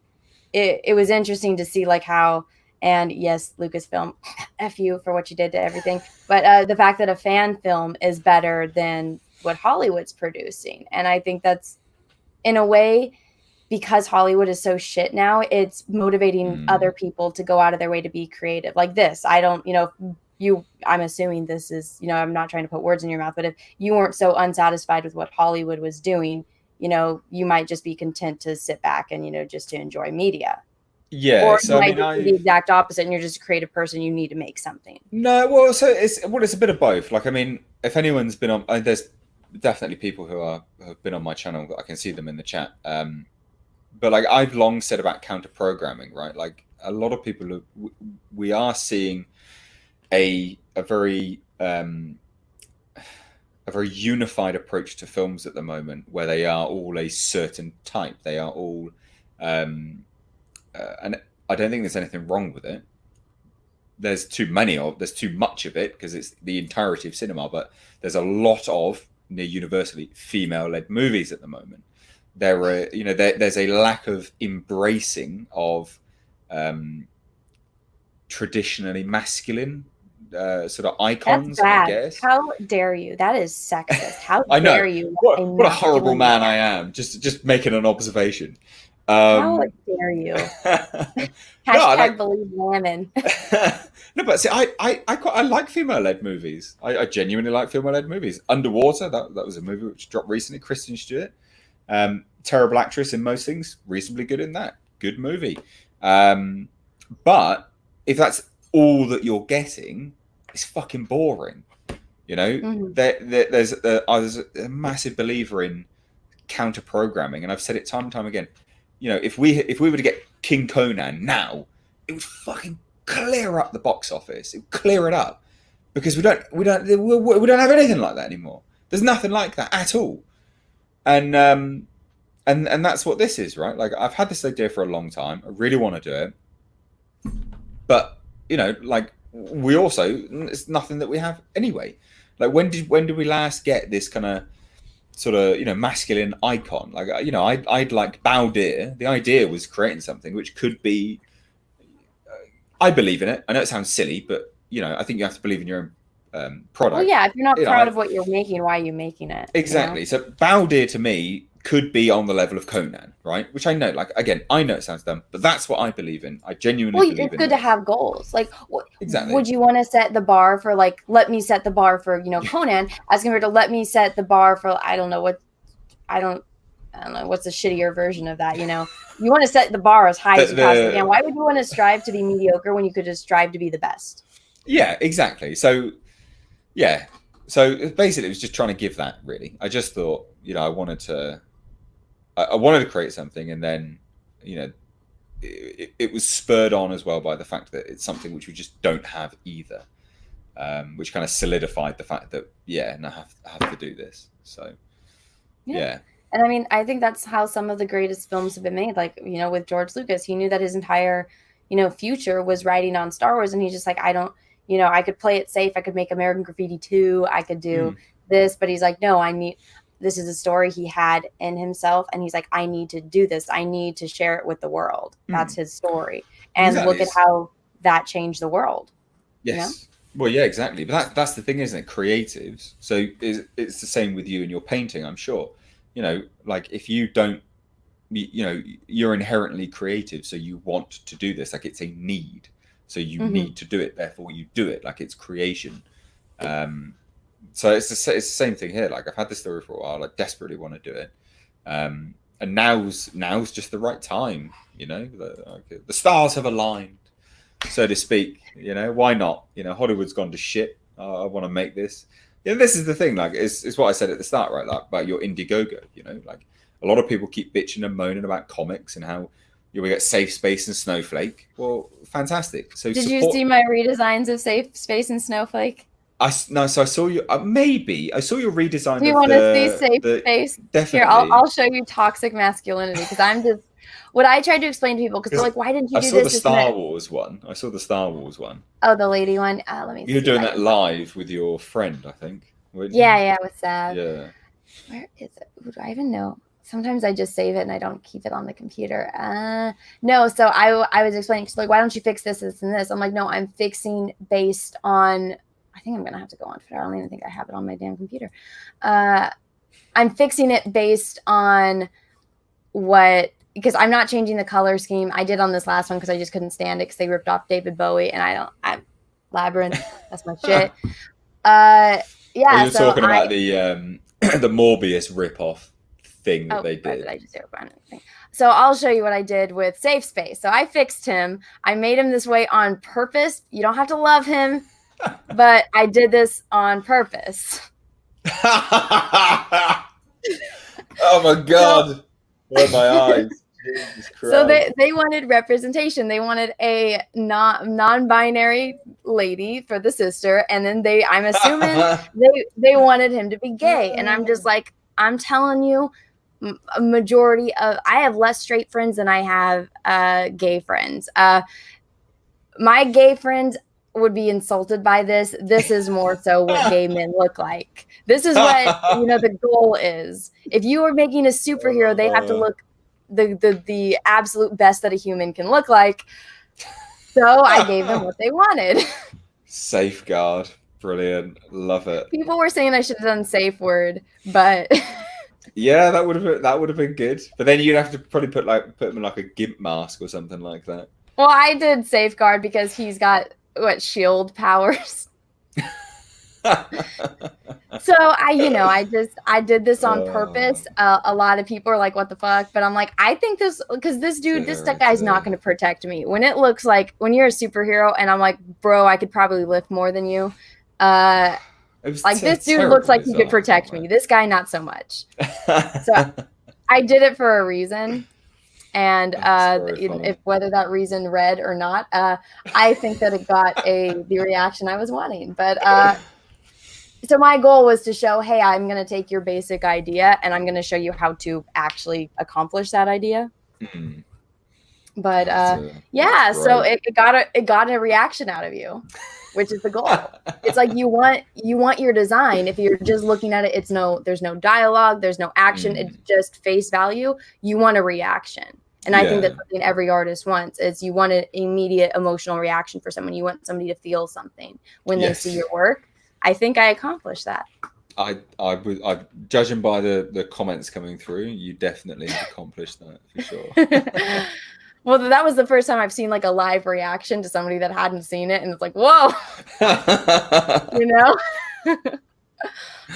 it was interesting to see like how, and yes, Lucasfilm, F you for what you did to everything. But the fact that a fan film is better than what Hollywood's producing. And I think that's in a way, because Hollywood is so shit now, it's motivating mm. other people to go out of their way to be creative. Like this, I don't, I'm assuming this is, I'm not trying to put words in your mouth, but if you weren't so unsatisfied with what Hollywood was doing, you might just be content to sit back and, just to enjoy media. Yeah. Or you So I might mean, just be the exact opposite and you're just a creative person, you need to make something. no. Well, so it's a bit of both. Like, I mean, if anyone's been on, there's definitely people who have been on my channel. I can see them in the chat. But like I've long said about counter programming, right? Like a lot of people, we are seeing a very a very unified approach to films at the moment, where they are all a certain type. They are all, and I don't think there's anything wrong with it. There's too much of it because it's the entirety of cinema, but there's a lot of near universally female-led movies at the moment. There's a lack of embracing of traditionally masculine sort of That's icons, I bad. guess. How dare you? That is sexist. How I know dare you let a what a horrible masculine man man? I am. Just making an observation. How Um, dare you? no, Hashtag like believe women. no, but see, I like female-led movies. I genuinely like female-led movies. Underwater, that was a movie which dropped recently. Kristen Stewart, terrible actress in most things, reasonably good in that. Good movie. But if that's all that you're getting, it's fucking boring. You know, Mhm. there's I was a massive believer in counter programming, and I've said it time and time again. You know, if we were to get King Conan now, it would fucking clear up the box office. It would clear it up because we don't have anything like that anymore. There's nothing like that at all, and that's what this is, right? Like, I've had this idea for a long time. I really want to do it, but you know, like, we also, it's nothing that we have anyway. Like, when did we last get this kind of sort of, you know, masculine icon? Like, you know, I'd like Baldir. The idea was creating something which could be. I believe in it. I know it sounds silly, but you know, I think you have to believe in your own product. Well, yeah, if you're not proud of what you're making, why are you making it? Exactly. You know? So Baldir to me could be on the level of Conan, right? Which I know, like, again, I know it sounds dumb, but that's what I believe in. I genuinely believe in it. Well, it's good to have goals. Like, exactly. Would you want to set the bar for, like, let me set the bar for, you know, Conan, as compared to let me set the bar for, I don't know, what's a shittier version of that, you know? You want to set the bar as high as you possibly can. Why would you want to strive to be mediocre when you could just strive to be the best? Yeah, exactly. So, yeah. So basically, it was just trying to give that, really. I just thought, you know, I wanted to create something, and then, you know, it was spurred on as well by the fact that it's something which we just don't have either, which kind of solidified the fact that, yeah, and I have to do this. So, yeah. And I mean, I think that's how some of the greatest films have been made. Like, you know, with George Lucas, he knew that his entire, you know, future was writing on Star Wars. And he's just like, I don't, you know, I could play it safe. I could make American Graffiti 2. I could do this. But he's like, no, this is a story he had in himself. And he's like, I need to do this. I need to share it with the world. That's his story. And look at how that changed the world. Yes. You know? Well, yeah, exactly. But that's the thing, isn't it? Creatives. So it's the same with you and your painting, I'm sure. You know, like, if you don't, you know, you're inherently creative, so you want to do this. Like, it's a need, so you need to do it. Therefore, you do it. Like, it's creation. So it's the same thing here. Like, I've had this story for a while. I desperately want to do it, and now's just the right time. You know, the stars have aligned, so to speak. You know, why not? You know, Hollywood's gone to shit. I want to make this. Yeah, this is the thing. Like, it's what I said at the start, right? Like, about your Indiegogo. You know, like, a lot of people keep bitching and moaning about comics and how we get Safe Space and Snowflake. Well, fantastic. So did you see my redesigns of Safe Space and Snowflake? So I saw you. Maybe I saw your redesign. Do you want to see Safe Space? Definitely. Here, I'll show you toxic masculinity, because I'm just what I tried to explain to people, because they're like, why didn't you do this? I saw the Star Wars one. I saw the Star Wars one. Oh, the lady one. Let me. You're doing that live with your friend, I think. Yeah, with Sav. Yeah. Where is it? Who do I even know? Sometimes I just save it and I don't keep it on the computer. No, so I was explaining, she's like, why don't you fix this, this, and this? I'm like, no, I'm fixing based on. I think I'm gonna have to go on Twitter. I don't even think I have it on my damn computer. I'm fixing it based on because I'm not changing the color scheme. I did on this last one because I just couldn't stand it because they ripped off David Bowie, and I'm Labyrinth. That's my shit. Yeah. You're talking about the Morbius ripoff thing that they did. I just So I'll show you what I did with Safe Space. So I fixed him. I made him this way on purpose. You don't have to love him, but I did this on purpose. Oh my God. What my eyes. So they wanted representation. They wanted a non-binary lady for the sister, and then I'm assuming they wanted him to be gay. And I'm just like, I'm telling you, a majority of I have less straight friends than I have gay friends. My gay friends would be insulted by this. This is more so what gay men look like. This is what the goal is. If you are making a superhero, they have to look the absolute best that a human can look like. So I gave them what they wanted. Safeguard. Brilliant. Love it. People were saying I should have done safe word, but yeah, that would have been good. But then you'd have to probably put him in like a GIMP mask or something like that. Well, I did safeguard because he's got shield powers. So I did this on purpose. A lot of people are like, what the fuck? But I'm like, I think this guy's not going to protect me. When it looks like when you're a superhero and I'm like, bro, I could probably lift more than you. This dude looks like he could protect me. This guy, not so much. So I did it for a reason. And Funny. if whether that reason read or not, I think that it got the reaction I was wanting. But so my goal was to show, hey, I'm going to take your basic idea and I'm going to show you how to actually accomplish that idea. Mm. But that's so great. it got a reaction out of you, which is the goal. It's like you want your design. If you're just looking at it, there's no dialogue, there's no action, it's just face value. You want a reaction. And I think that's something every artist wants, is you want an immediate emotional reaction for someone. You want somebody to feel something when they see your work. I think I accomplished that. I judging by the comments coming through, you definitely accomplished that for sure. Well, that was the first time I've seen like a live reaction to somebody that hadn't seen it, and it's like, whoa, you know,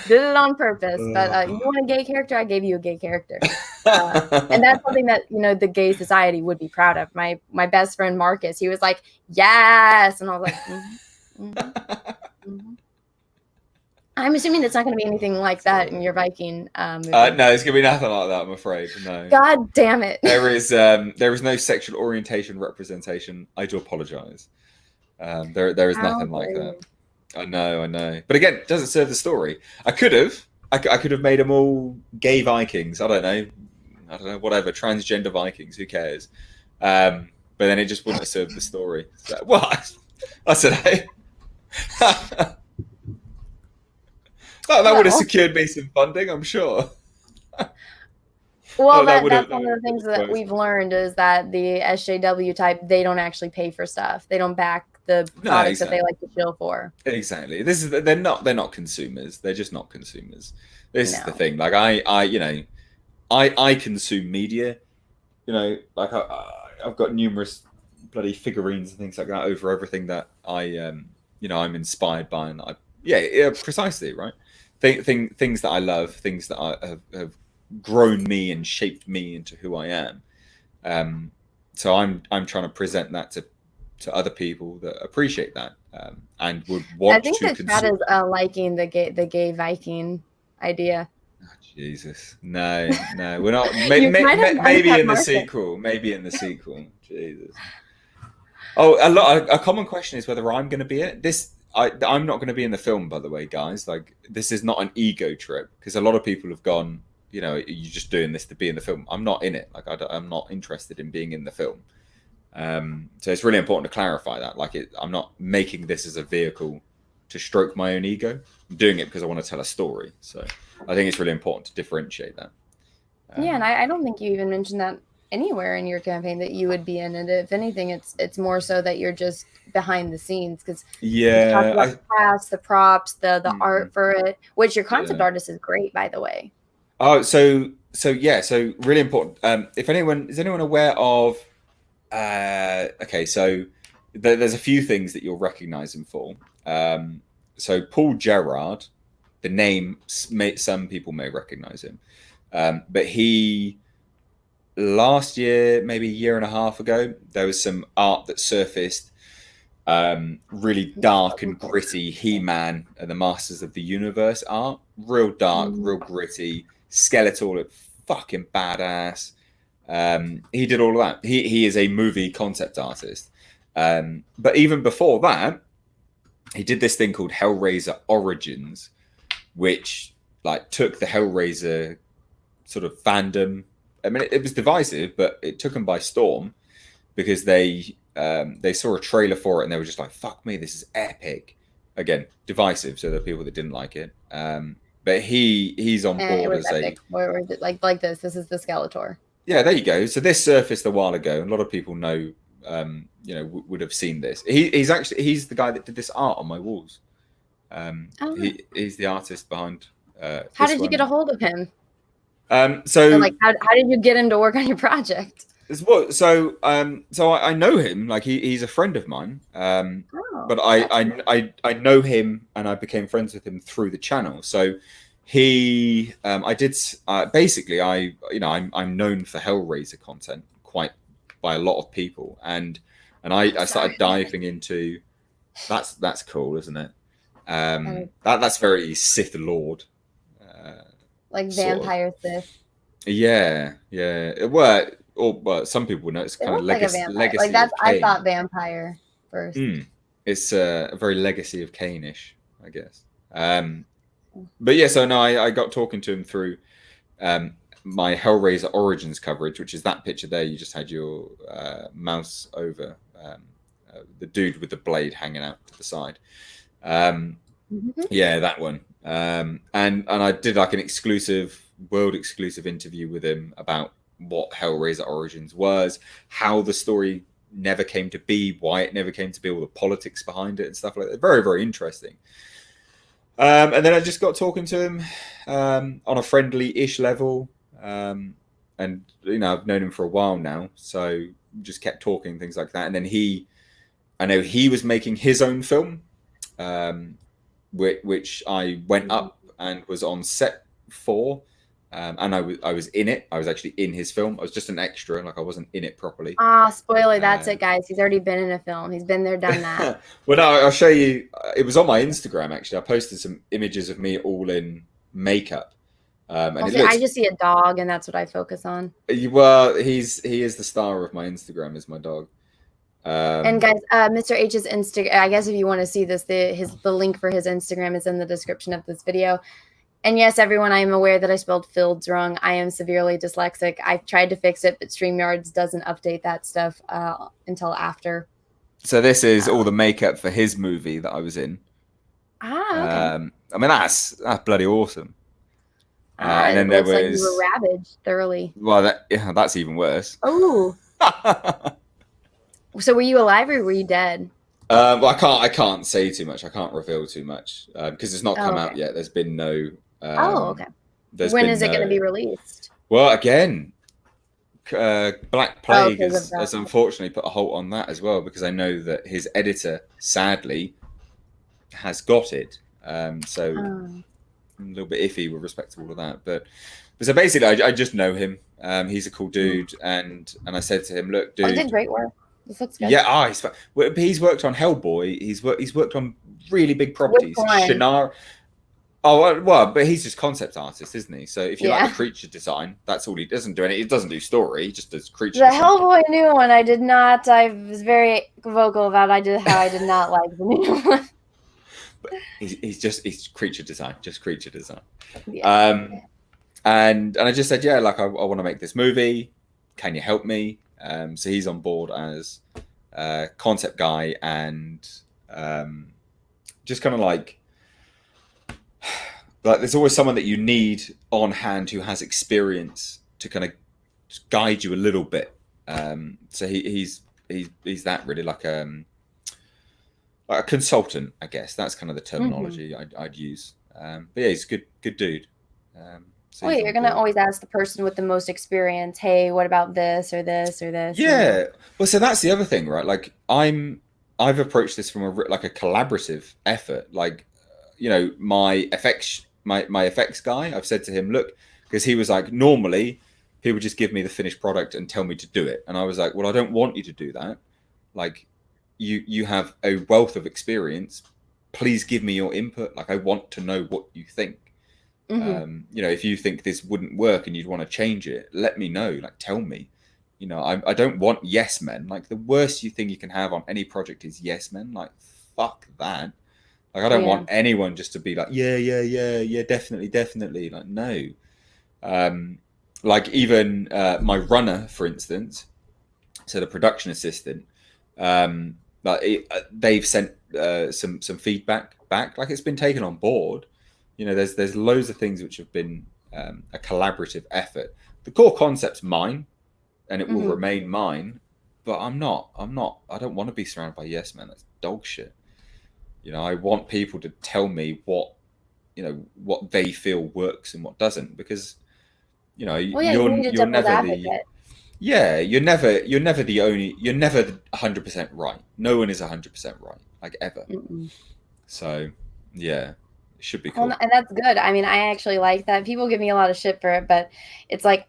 did it on purpose. But you want a gay character? I gave you a gay character, and that's something that the gay society would be proud of. My best friend Marcus, he was like, yes, and I was like, I'm assuming it's not going to be anything like that in your Viking movie. No, it's going to be nothing like that, I'm afraid. No. God damn it. There is no sexual orientation representation. I do apologize. There is nothing like that. I know. But again, it doesn't serve the story. I could have made them all gay Vikings. I don't know, whatever, transgender Vikings. Who cares? But then it just wouldn't have served the story. So, what? I said, hey. That would have secured me some funding, I'm sure. Well, that's one of the things that we've learned, is that the SJW type, they don't actually pay for stuff. They don't back the products that they like to chill for. Exactly. They're not consumers. They're just not consumers. This is the thing. Like I consume media. Like I've got numerous bloody figurines and things like that over everything that I'm inspired by, and precisely, right. Things that I love, things that have grown me and shaped me into who I am. So I'm trying to present that to other people that appreciate that and would want to consume. I think that Chad is liking the gay Viking idea. Oh, Jesus, no, we're not. Maybe in the sequel. Maybe in the sequel. Jesus. Oh, a common question is whether I'm going to be it. I'm not going to be in the film, by the way, guys. Like, this is not an ego trip, because a lot of people have gone, you're just doing this to be in the film. I'm not in it. Like, I'm not interested in being in the film. So it's really important to clarify that. Like, I'm not making this as a vehicle to stroke my own ego. I'm doing it because I want to tell a story. So I think it's really important to differentiate that. And I don't think you even mentioned that anywhere in your campaign that you would be in it. If anything, it's more so that you're just behind the scenes, because talk about the cast, the props, the art for it, which your concept artist is great, by the way. Oh, so really important. Is anyone aware of? So there's a few things that you'll recognize him for. So Paul Gerard, the name, some people may recognize him, but he. Last year, maybe a year and a half ago, there was some art that surfaced, really dark and gritty He-Man and the Masters of the Universe art. Real dark, real gritty, skeletal, looked fucking badass. He did all of that. He is a movie concept artist. But even before that, he did this thing called Hellraiser Origins, which took the Hellraiser sort of fandom. I mean, it was divisive, but it took them by storm, because they saw a trailer for it and they were just like, "Fuck me, this is epic." Again, divisive. So there are people that didn't like it, but he's on board as epic. Like this. This is the Skeletor. Yeah, there you go. So this surfaced a while ago, and a lot of people know, would have seen this. He's the guy that did this art on my walls. He's the artist behind. How did you get a hold of him? So how did you get him to work on your project? So I know him. Like, he's a friend of mine. But I know him, and I became friends with him through the channel. So I'm known for Hellraiser content by a lot of people, and I started diving into that's cool, isn't it? That's very Sith Lord. Like vampire Sith. Yeah, yeah. Well, some people know it's It kind of looks like a vampire. Like legacy that's of I thought Cain. vampire first. It's a very legacy of Cainish, I guess. But yeah, so no, I got talking to him through my Hellraiser Origins coverage, which is that picture there. You just had your mouse over the dude with the blade hanging out to the side. Yeah, that one. And I did like an world exclusive interview with him about what Hellraiser Origins was, how the story never came to be, why it never came to be, all the politics behind it and stuff like that. Very, very interesting. And then I just got talking to him on a friendly-ish level. And I've known him for a while now, so just kept talking things like that. And then I know he was making his own film, which I went up and was on set for. And I was in it. I was actually in his film. I was just an extra, like I wasn't in it properly. Spoiler, that's it, guys. He's already been in a film. He's been there, done that. Well, no, I'll show you. It was on my Instagram, actually. I posted some images of me all in makeup. And I just see a dog, and that's what I focus on. Well, he is the star of my Instagram, is my dog. And guys, Mr. H's Instagram, I guess if you want to see this, the link for his Instagram is in the description of this video. And yes, everyone, I am aware that I spelled Feilds wrong. I am severely dyslexic. I've tried to fix it, but StreamYards doesn't update that stuff until after. So this is all the makeup for his movie that I was in. Okay. I mean, that's bloody awesome. And then there was like you were ravaged thoroughly. Well, that's even worse. Oh. So were you alive or were you dead? Well, I can't say too much. I can't reveal too much because it's not come out yet. There's been no. Okay. When is it going to be released? Well, again, Black Plague has unfortunately put a halt on that as well, because I know that his editor, sadly, has got it. So a little bit iffy with respect to all of that. But so basically, I just know him. He's a cool dude, and I said to him, "Look, dude, he did great work. This looks good." Yeah, he's worked on Hellboy. He's worked on really big properties. Shannara. Oh well, but he's just concept artist, isn't he? So if you like the creature design, that's all he doesn't do. He doesn't do story. He just does creature. The Hellboy new one, I did not. I was very vocal about. I did not like the new one. But he's creature design, just creature design. Yeah. And I just said, yeah, like I want to make this movie. Can you help me? So he's on board as concept guy and just kind of like there's always someone that you need on hand who has experience to kind of guide you a little bit. So he's that really like a consultant, I guess. That's kind of the terminology I'd use. But yeah, he's a good dude. So you're going to always ask the person with the most experience, hey, what about this or this or this? Yeah. Well, so that's the other thing, right? Like I've approached this from a collaborative effort. Like, my effects guy, I've said to him, look, because he was like, normally he would just give me the finished product and tell me to do it. And I was like, well, I don't want you to do that. Like you have a wealth of experience. Please give me your input. Like, I want to know what you think. If you think this wouldn't work and you'd want to change it, let me know. Like, tell me. I don't want yes men. Like, the worst thing you can have on any project is yes men. Like, fuck that. Like, I don't want anyone just to be like, yeah, definitely. Like, no. Like, even my runner, for instance, so the production assistant, they've sent some feedback back. Like, it's been taken on board. There's loads of things which have been a collaborative effort. The core concept's mine, and it will remain mine. But I don't want to be surrounded by yes men. That's dog shit. I want people to tell me what they feel works and what doesn't, because you're never you're never the only, you're never 100% right. No one is 100% right, like ever. So yeah. Should be cool. Well, and that's good. I mean, I actually like that. People give me a lot of shit for it, but it's like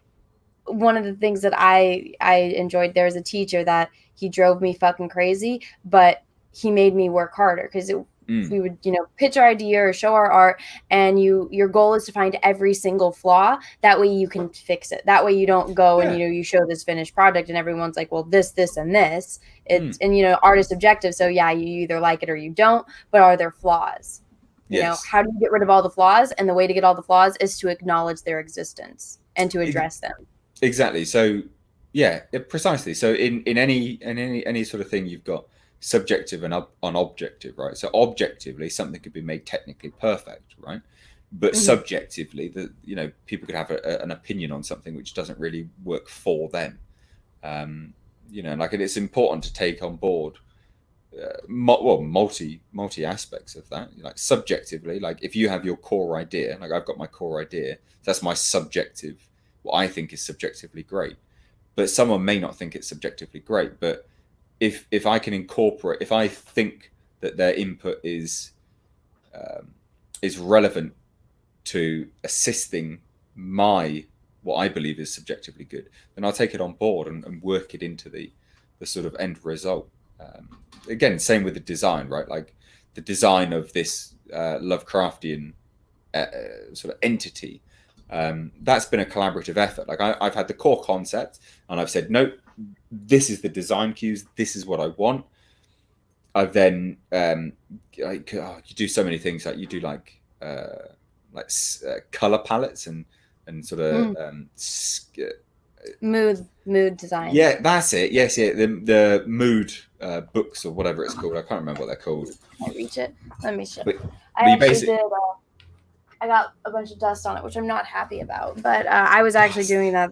one of the things that I enjoyed. There was a teacher that he drove me fucking crazy, but he made me work harder, because if we would, pitch our idea or show our art, and your goal is to find every single flaw. That way you can fix it. That way you don't go and you show this finished product and everyone's like, well, this and this. It's and art is subjective, so yeah, you either like it or you don't. But are there flaws? How do you get rid of all the flaws? And the way to get all the flaws is to acknowledge their existence and to address them. Exactly. So yeah, precisely. So in any sort of thing, you've got subjective and objective, right? So objectively, something could be made technically perfect, right? But subjectively, people could have an opinion on something which doesn't really work for them. Like it's important to take on board multi aspects of that. Like subjectively, like if you have your core idea, like I've got my core idea, that's my subjective, what I think is subjectively great. But someone may not think it's subjectively great. But if I can incorporate, if I think that their input is relevant to assisting what I believe is subjectively good, then I'll take it on board and work it into the sort of end result. Again, same with the design, right? Like the design of this Lovecraftian sort of entity. That's been a collaborative effort. Like I've had the core concept and I've said, nope, this is the design cues. This is what I want. I've then you do so many things. Like you do color palettes and sort of mood design. Yeah, that's it. Yes, yeah. The mood books or whatever it's called. I can't remember what they're called. Can I reach it? Let me show. But I actually did. I got a bunch of dust on it, which I'm not happy about. But I was actually doing that.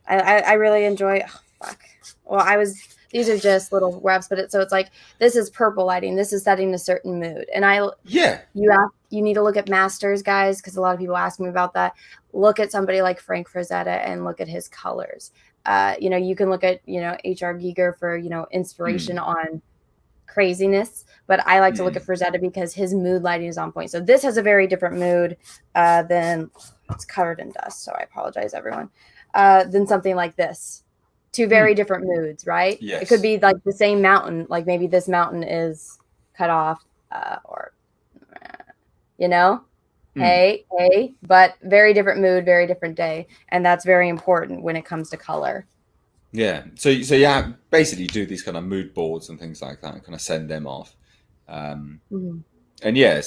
I really enjoy. Oh, fuck. Well, these are just little reps, but it's like this is purple lighting. This is setting a certain mood, and you need to look at masters, guys, because a lot of people ask me about that. Look at somebody like Frank Frazetta and look at his colors. You can look at H.R. Giger for inspiration on craziness, but I like to look at Frazetta because his mood lighting is on point. So this has a very different mood than it's covered in dust. So I apologize, everyone. Than something like this. Two very different moods, right? Yes. It could be like the same mountain. Like maybe this mountain is cut off, or hey, but very different mood, very different day, and that's very important when it comes to color. Yeah. So yeah, basically do these kind of mood boards and things like that, and kind of send them off. And yeah,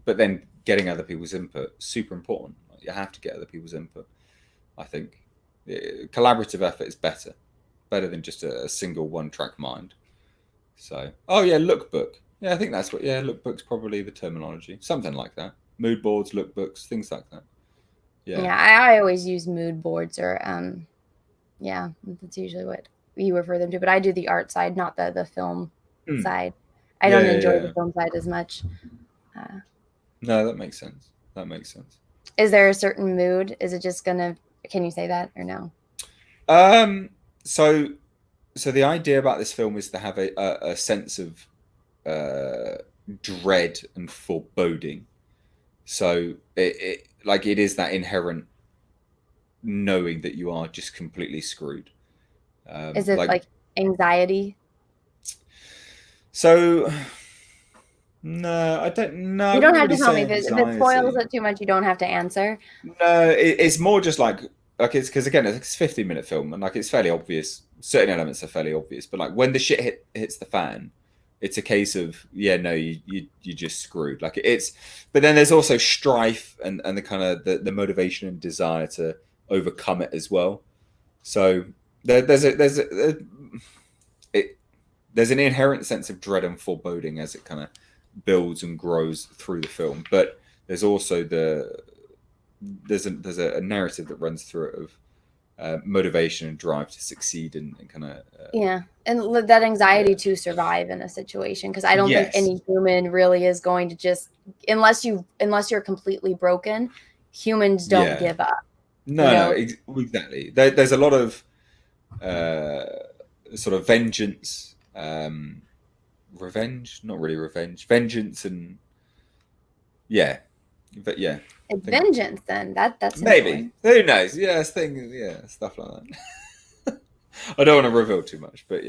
but then getting other people's input, super important. You have to get other people's input. I think collaborative effort is better than just a single one-track mind. So, lookbook. Yeah, I think that's what. Yeah, lookbook's probably the terminology, something like that. Mood boards, lookbooks, things like that. Yeah, I always use mood boards, or that's usually what you refer them to. But I do the art side, not the film side. I don't enjoy the film side as much. No, that makes sense. Is there a certain mood? Is it just gonna? Can you say that or no? So the idea about this film is to have a sense of dread and foreboding. So it is that inherent knowing that you are just completely screwed. Is it like anxiety? So no, I don't know. You don't have to tell me. If it spoils it too much, you don't have to answer. No, it's more just like it's because again, it's a 15-minute film and it's fairly obvious. Certain elements are fairly obvious, but like when the shit hits the fan, it's a case of you just screwed. But then there's also strife and the kind of the motivation and desire to overcome it as well. So there's an inherent sense of dread and foreboding as it kind of builds and grows through the film, but there's also there's a narrative that runs through it of motivation and drive to succeed and kind of and that anxiety to survive in a situation, because I don't think any human really is going to just unless you're completely broken. Humans don't give up. No, exactly. There's a lot of sort of vengeance, revenge, not really revenge, vengeance, and but it's vengeance. Then that's maybe who knows? Stuff like that. I don't want to reveal too much, but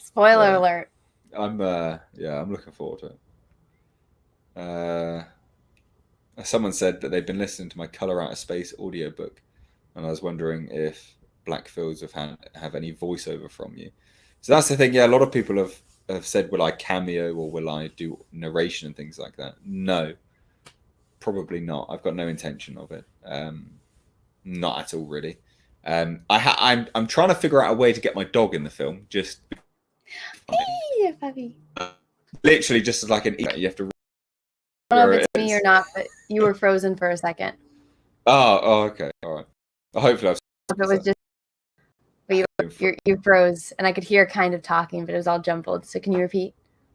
spoiler alert. I'm looking forward to it. Someone said that they've been listening to my Color Out of Space audiobook, and I was wondering if Black Fields have any voiceover from you. So that's the thing. Yeah, a lot of people have said, will I cameo or will I do narration and things like that? No, probably not. I've got no intention of it. Not at all, really. I'm trying to figure out a way to get my dog in the film. Just Hey, puppy. literally just as like an you have to. I don't know if it's me or not, but you were frozen for a second. Oh, okay, all right. Hopefully, If it was just, but you froze, and I could hear kind of talking, but it was all jumbled. So can you repeat?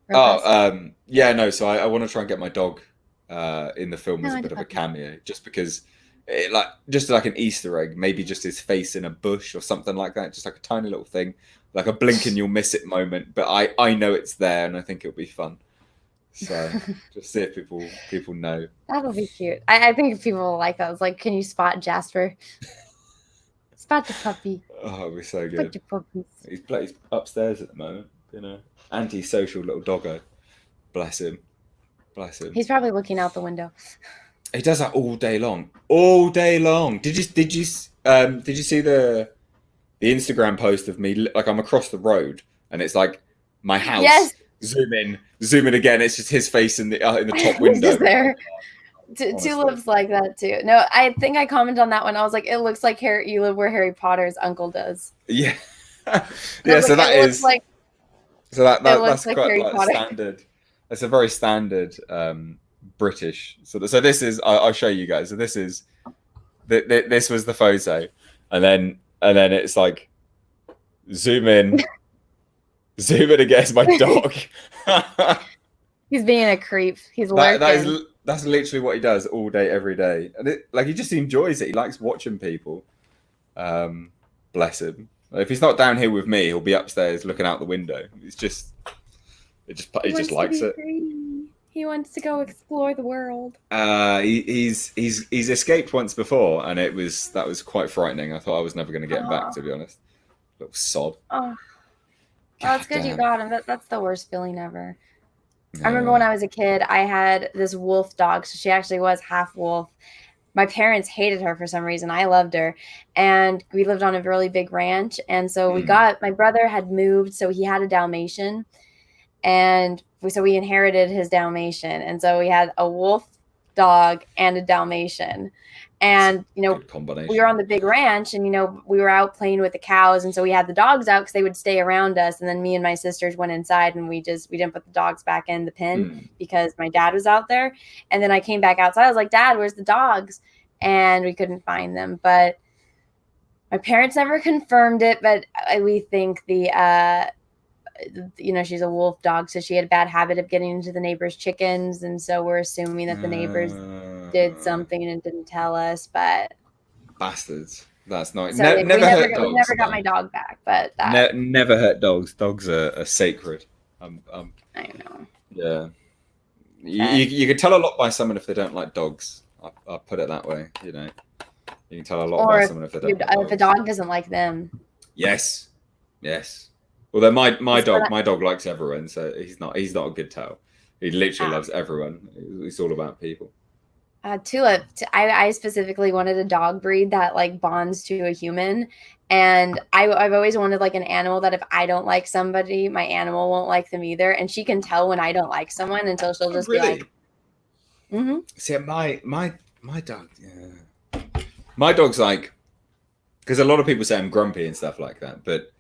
Yeah, no. So I want to try and get my dog in the film as a bit of a cameo, just because, just like an Easter egg, maybe just his face in a bush or something like that, just like a tiny little thing, like a blink and you'll miss it moment. But I know it's there, and I think it'll be fun. So just see if people know. That'll be cute. I think people will like that. It's like, can you spot Jasper? Spot the puppy. Oh, it'll be so good. Spot your He's upstairs at the moment, antisocial little doggo. Bless him. He's probably looking out the window. He does that all day long. All day long. Did you see the Instagram post of me? Like, I'm across the road and it's like my house. Yes. Zoom in again. It's just his face in the top window. Just there. Tulips like that too. No, I think I commented on that one. I was like, it looks like you live where Harry Potter's uncle does. Yeah. Yeah. So that's like quite Harry like Potter. standard. It's a very standard British. So this is. I'll show you guys. So this is. This was the photo, and then it's like, zoom in against my dog. He's being a creep. He's lurking. That's literally what he does all day, every day, and he just enjoys it. He likes watching people. Bless him. If he's not down here with me, he'll be upstairs looking out the window. He just likes it. Free. He wants to go explore the world. He's escaped once before, and that was quite frightening. I thought I was never going to get him back, to be honest. Little sod. Oh, it's good you got him. That's the worst feeling ever. Yeah. I remember when I was a kid, I had this wolf dog. So she actually was half wolf. My parents hated her for some reason. I loved her. And we lived on a really big ranch. And so my brother had moved, so he had a Dalmatian. And so we inherited his Dalmatian. And so we had a wolf dog and a Dalmatian. And, we were on the big ranch and, we were out playing with the cows. And so we had the dogs out because they would stay around us. And then me and my sisters went inside and we didn't put the dogs back in the pen because my dad was out there. And then I came back outside. I was like, Dad, where's the dogs? And we couldn't find them. But my parents never confirmed it. But we think she's a wolf dog. So she had a bad habit of getting into the neighbors' chickens. And so we're assuming that the neighbors did something and didn't tell us, but bastards. That's not. So we never got my dog back, but never hurt dogs. Dogs are sacred. I know. Yeah, you can tell a lot by someone if they don't like dogs. I'll put it that way. You can tell a lot by someone if they don't. If a dog doesn't like them. Yes. Although my dog likes everyone, so he's not a good tell. He literally loves everyone. It's all about people. Tulip, I specifically wanted a dog breed that like bonds to a human, and I've always wanted like an animal that if I don't like somebody, my animal won't like them either, and she can tell when I don't like someone until she'll just be like, See, my dog, my dog's like, because a lot of people say I'm grumpy and stuff like that, but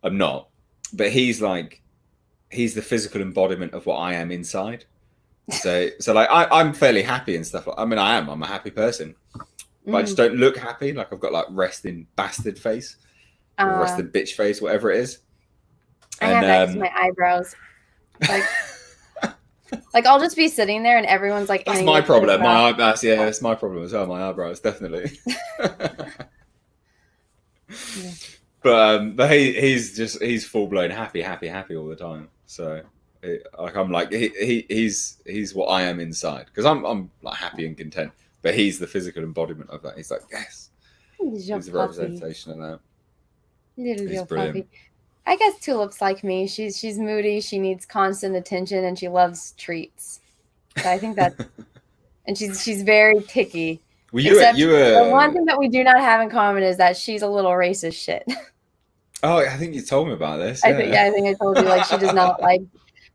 I'm not. But he's the physical embodiment of what I am inside. So like I'm fairly happy and stuff. I'm a happy person, but I just don't look happy. Like I've got like resting bastard face, or resting bitch face, whatever it is. I have that because my eyebrows. Like I'll just be sitting there and everyone's like, that's my problem. That's my problem as well. My eyebrows, definitely. But he's full blown happy all the time. So I'm like he's what I am inside, because I'm like happy and content, but he's the physical embodiment of that. He's like, yes, he's the representation of that. Little puppy. I guess Tulip's like me. She's moody. She needs constant attention, and she loves treats. So I think that, and she's very picky. Well, Except you the one were. thing that we do not have in common is that she's a little racist shit. Oh, I think you told me about this. I think Yeah. yeah, I think I told you like she does not like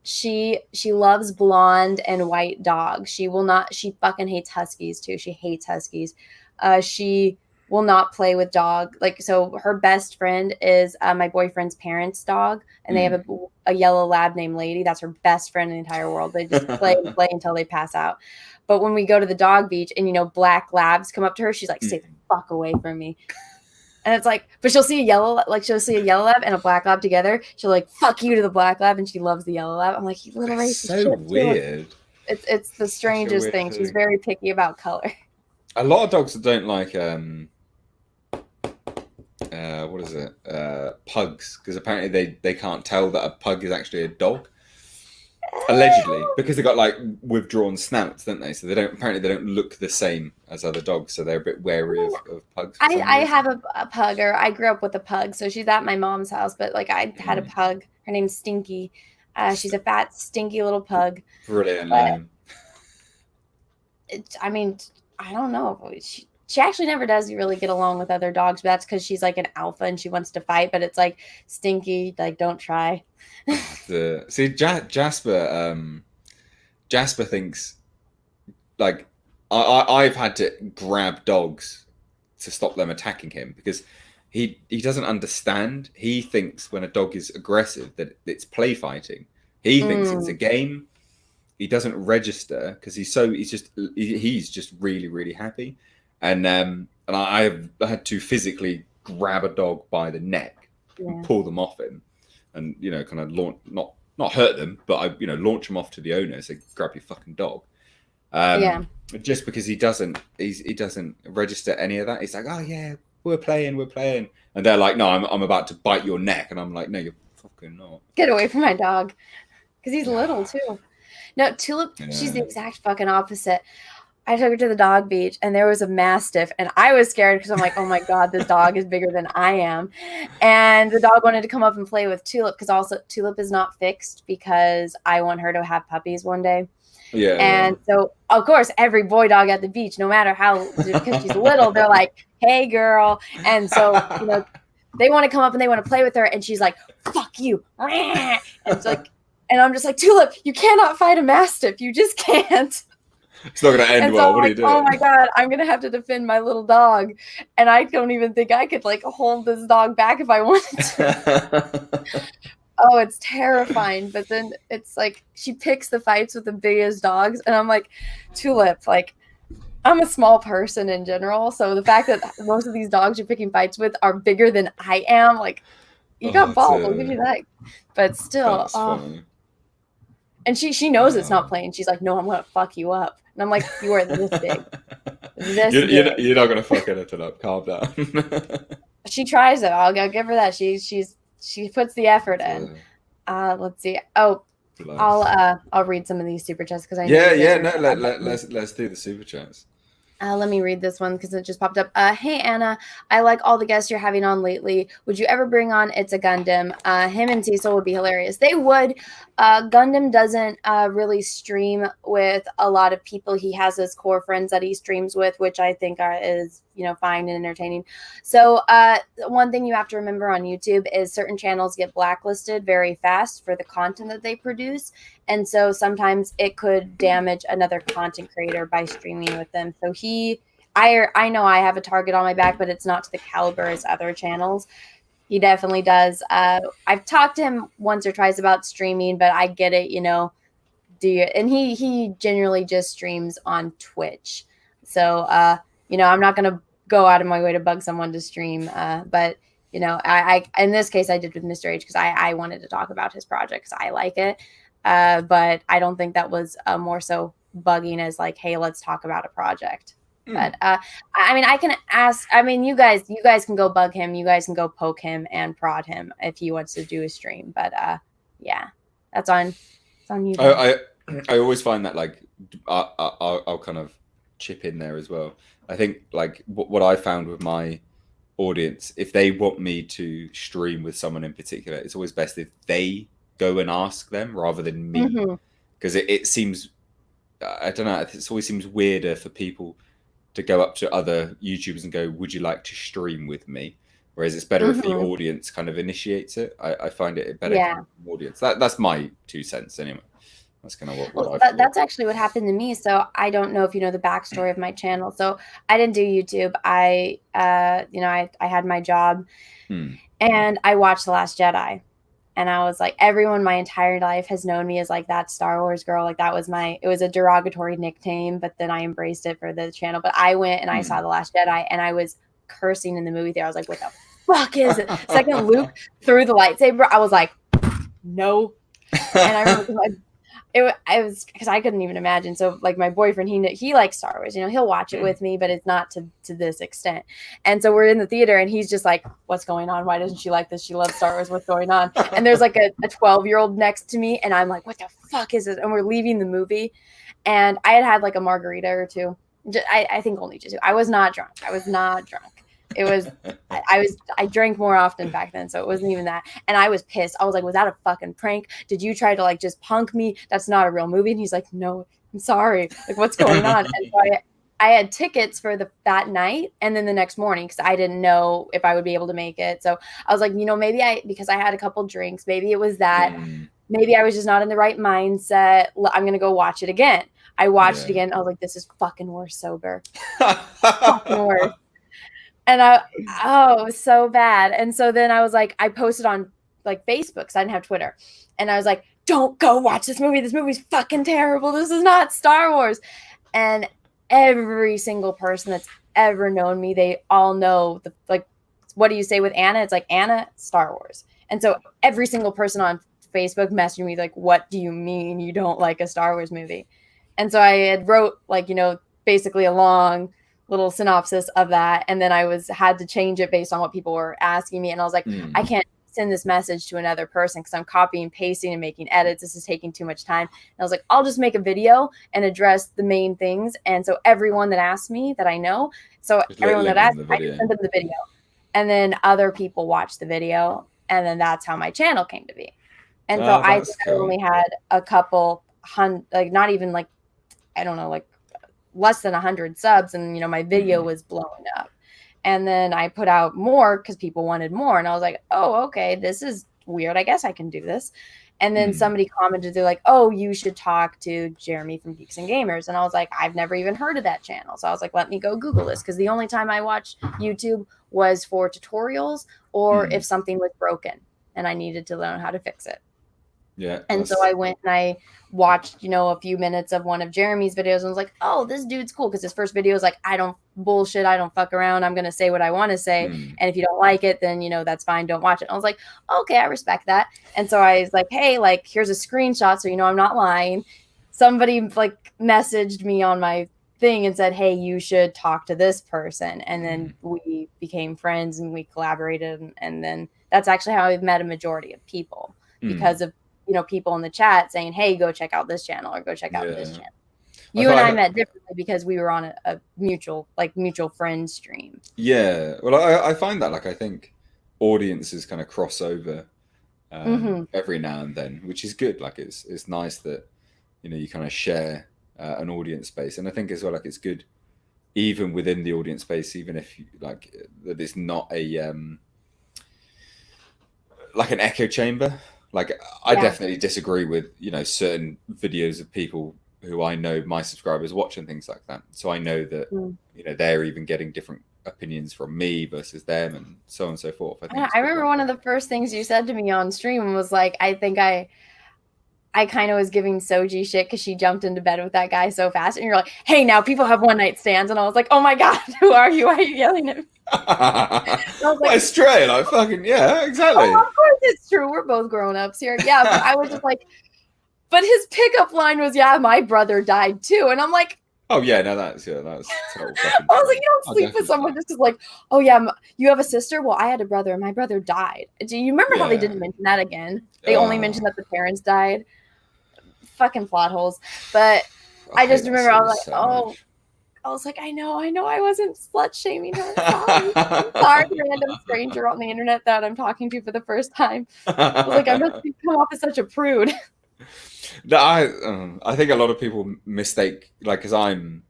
she loves blonde and white dogs. She will not she fucking hates huskies too. She hates huskies. She will not play with dog. Like so her best friend is my boyfriend's parents' dog and they have Mm. a yellow lab named Lady. That's her best friend in the entire world. They just play and play until they pass out. But when we go to the dog beach and black labs come up to her, she's like, "Stay the fuck away from me." And it's like, but she'll see a yellow lab and a black lab together. She'll like fuck you to the black lab, and she loves the yellow lab. I'm like, you little It's racist so shit. Too. weird. It's the Such a strangest weird thing. She's thing. very picky about color. A lot of dogs that don't like what is it? Pugs, because apparently they can't tell that a pug is actually a dog. Allegedly, because they got like withdrawn snouts, don't they? So they don't look the same as other dogs, so they're a bit wary of pugs for some I reason. have a pug, or I grew up with a pug, so she's at my mom's house. But like I had a pug. Her name's Stinky. She's a fat, stinky little pug. Brilliant But name. I mean, I don't know. She actually never does really get along with other dogs, but that's because she's like an alpha and she wants to fight. But it's like Stinky, like don't try. See, Jasper thinks like I've had to grab dogs to stop them attacking him because he doesn't understand. He thinks when a dog is aggressive that it's play fighting. He thinks it's a game. He doesn't register because he's just really really happy, and I had to physically grab a dog by the neck and pull them off him, and kind of launch not hurt them, but I launch them off to the owner. Say, grab your fucking dog. Just because he doesn't register any of that. He's like, oh yeah, we're playing, and they're like, no, I'm about to bite your neck, and I'm like, no, you're fucking not. Get away from my dog, because he's little too. No, Tulip, she's the exact fucking opposite. I took her to the dog beach and there was a mastiff and I was scared because I'm like, oh my God, this dog is bigger than I am. And the dog wanted to come up and play with Tulip because also Tulip is not fixed because I want her to have puppies one day. Yeah. And so, of course, every boy dog at the beach, no matter how, because she's little, they're like, hey, girl. And so, they want to come up and they want to play with her. And she's like, fuck you. And it's like, and I'm just like, Tulip, you cannot fight a mastiff. You just can't. It's not going to end well. What are you doing? Oh my God, I'm going to have to defend my little dog. And I don't even think I could like hold this dog back if I wanted to. Oh, it's terrifying. But then it's like she picks the fights with the biggest dogs. And I'm like, Tulip, like, I'm a small person in general. So the fact that most of these dogs you're picking fights with are bigger than I am, like, you got balls. I'll give you that. But still, and she knows it's not playing. She's like, no, I'm going to fuck you up. And I'm like, you are this big. You're not going to fuck anything up. Calm down. She tries it. I'll give her that. She puts the effort in. Let's see. Oh, I'll read some of these super chats because I know let's do the super chats. Let me read this one because it just popped up. Hey, Anna, I like all the guests you're having on lately. Would you ever bring on It's a Gundam? Him and Cecil would be hilarious. They would. Gundam doesn't really stream with a lot of people. He has his core friends that he streams with, which I think is fine and entertaining. So one thing you have to remember on YouTube is certain channels get blacklisted very fast for the content that they produce. And so sometimes it could damage another content creator by streaming with them. So I know I have a target on my back, but it's not to the caliber as other channels. He definitely does. I've talked to him once or twice about streaming, but I get it, and he generally just streams on Twitch. So, I'm not going to go out of my way to bug someone to stream. But, I in this case, I did with Mr. H because I wanted to talk about his project because I like it. But I don't think that was more so bugging as like, hey, let's talk about a project. But I can ask. You guys can go bug him. You guys can go poke him and prod him if he wants to do a stream. But yeah, it's on you. I always find that like I'll kind of chip in there as well. I think like what I found with my audience, if they want me to stream with someone in particular, it's always best if they go and ask them rather than me, because it seems, I don't know, it always seems weirder for people to go up to other YouTubers and go, would you like to stream with me? Whereas it's better if the audience kind of initiates it. I find it better from the audience. That's my 2 cents anyway. That's kind of what I that's actually what happened to me. So I don't know if you know the backstory of my channel. So I didn't do YouTube. I had my job and I watched The Last Jedi. And I was like, everyone my entire life has known me as like that Star Wars girl. Like that was it was a derogatory nickname, but then I embraced it for the channel. But I went and I saw The Last Jedi and I was cursing in the movie theater. I was like, what the fuck is it? Second Luke threw the lightsaber, I was like, no. And I remember I was because I couldn't even imagine. So like my boyfriend, he likes Star Wars, he'll watch it with me, but it's not to this extent. And so we're in the theater and he's just like, what's going on? Why doesn't she like this? She loves Star Wars. What's going on? And there's like a 12-year-old next to me and I'm like, what the fuck is this? And we're leaving the movie and I had like a margarita or two. I think only just two. I was not drunk. It was, I drank more often back then, so it wasn't even that. And I was pissed. I was like, was that a fucking prank? Did you try to like just punk me? That's not a real movie. And he's like, no, I'm sorry. Like, what's going on? And so I had tickets for that night and then the next morning because I didn't know if I would be able to make it. So I was like, maybe because I had a couple drinks, maybe it was that. Maybe I was just not in the right mindset. I'm going to go watch it again. I watched it again. I was like, this is fucking worse sober. Fucking worse. And it was so bad. And so then I was like, I posted on like Facebook because I didn't have Twitter. And I was like, don't go watch this movie. This movie's fucking terrible. This is not Star Wars. And every single person that's ever known me, they all know what do you say with Anna? It's like, Anna, Star Wars. And so every single person on Facebook messaged me like, what do you mean you don't like a Star Wars movie? And so I had wrote like, basically a long little synopsis of that. And then I had to change it based on what people were asking me. And I was like, I can't send this message to another person because I'm copying, pasting, and making edits. This is taking too much time. And I was like, I'll just make a video and address the main things. And so everyone that asked me that I know, everyone that asked, I send them the video. And then other people watch the video. And then that's how my channel came to be. And so I only had a couple like not even like, I don't know, like less than 100 subs. And, my video was blowing up. And then I put out more because people wanted more. And I was like, oh, okay, this is weird. I guess I can do this. And then somebody commented, they're like, oh, you should talk to Jeremy from Geeks and Gamers. And I was like, I've never even heard of that channel. So I was like, let me go Google this. Because the only time I watched YouTube was for tutorials or if something was broken and I needed to learn how to fix it. Yeah. And so I went and I watched, a few minutes of one of Jeremy's videos and was like, oh, this dude's cool. Because his first video was like, I don't bullshit. I don't fuck around. I'm going to say what I want to say. And if you don't like it, then, that's fine. Don't watch it. And I was like, okay, I respect that. And so I was like, hey, like, here's a screenshot. So, I'm not lying. Somebody like messaged me on my thing and said, hey, you should talk to this person. And then we became friends and we collaborated. And then that's actually how I've met a majority of people because of, people in the chat saying, hey, go check out this channel or go check out this channel. You and I met differently because we were on a mutual friend stream. Yeah. Well, I find that I think audiences kind of cross over every now and then, which is good. Like it's nice that, you kind of share an audience space. And I think as well, it's good even within the audience space, even if that it's not a, like an echo chamber. I definitely disagree with, certain videos of people who I know my subscribers watch and things like that. So I know that, they're even getting different opinions from me versus them and so on and so forth. I remember one of the first things you said to me on stream was like, I think I kind of was giving Soji shit because she jumped into bed with that guy so fast. And you're like, hey, now people have one night stands. And I was like, oh my God, who are you? Why are you yelling at me? It's true. Yeah, exactly. Oh, of course it's true. We're both grown-ups here. Yeah, but I was just like, but his pickup line was, yeah, my brother died too. And I'm like, oh yeah, no, that's total I was like, you don't sleep with someone just like, oh yeah, you have a sister? Well, I had a brother and my brother died. Do you remember how they didn't mention that again? They only mentioned that the parents died. Fucking plot holes. But I just remember I was like, I was like, I know, I wasn't slut shaming her. Sorry. I'm sorry, random stranger on the internet that I'm talking to for the first time. I was like, I must come off as such a prude. No, I think a lot of people mistake, like, because I'm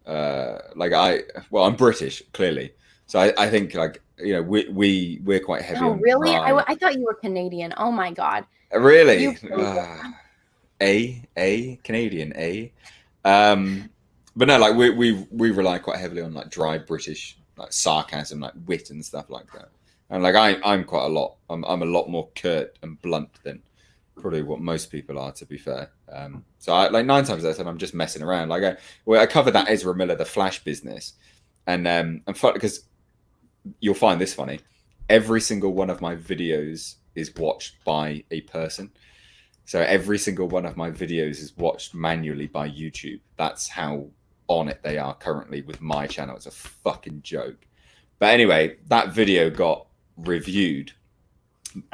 I'm British, clearly, so I think, like, you know, we're quite heavy Oh, on really? dry. I thought you were Canadian. Oh my God. Really? You Canadian, but no, like we rely quite heavily on like dry British like sarcasm, like wit and stuff like that. And like I'm quite a lot. I'm a lot more curt and blunt than probably what most people are, to be fair. So I, like 9 times out of 10, I'm just messing around. Like I covered that Ezra Miller the Flash business, and because you'll find this funny. Every single one of my videos is watched by a person. So every single one of my videos is watched manually by YouTube. That's how on it they are currently with my channel. It's a fucking joke. But anyway, that video got reviewed,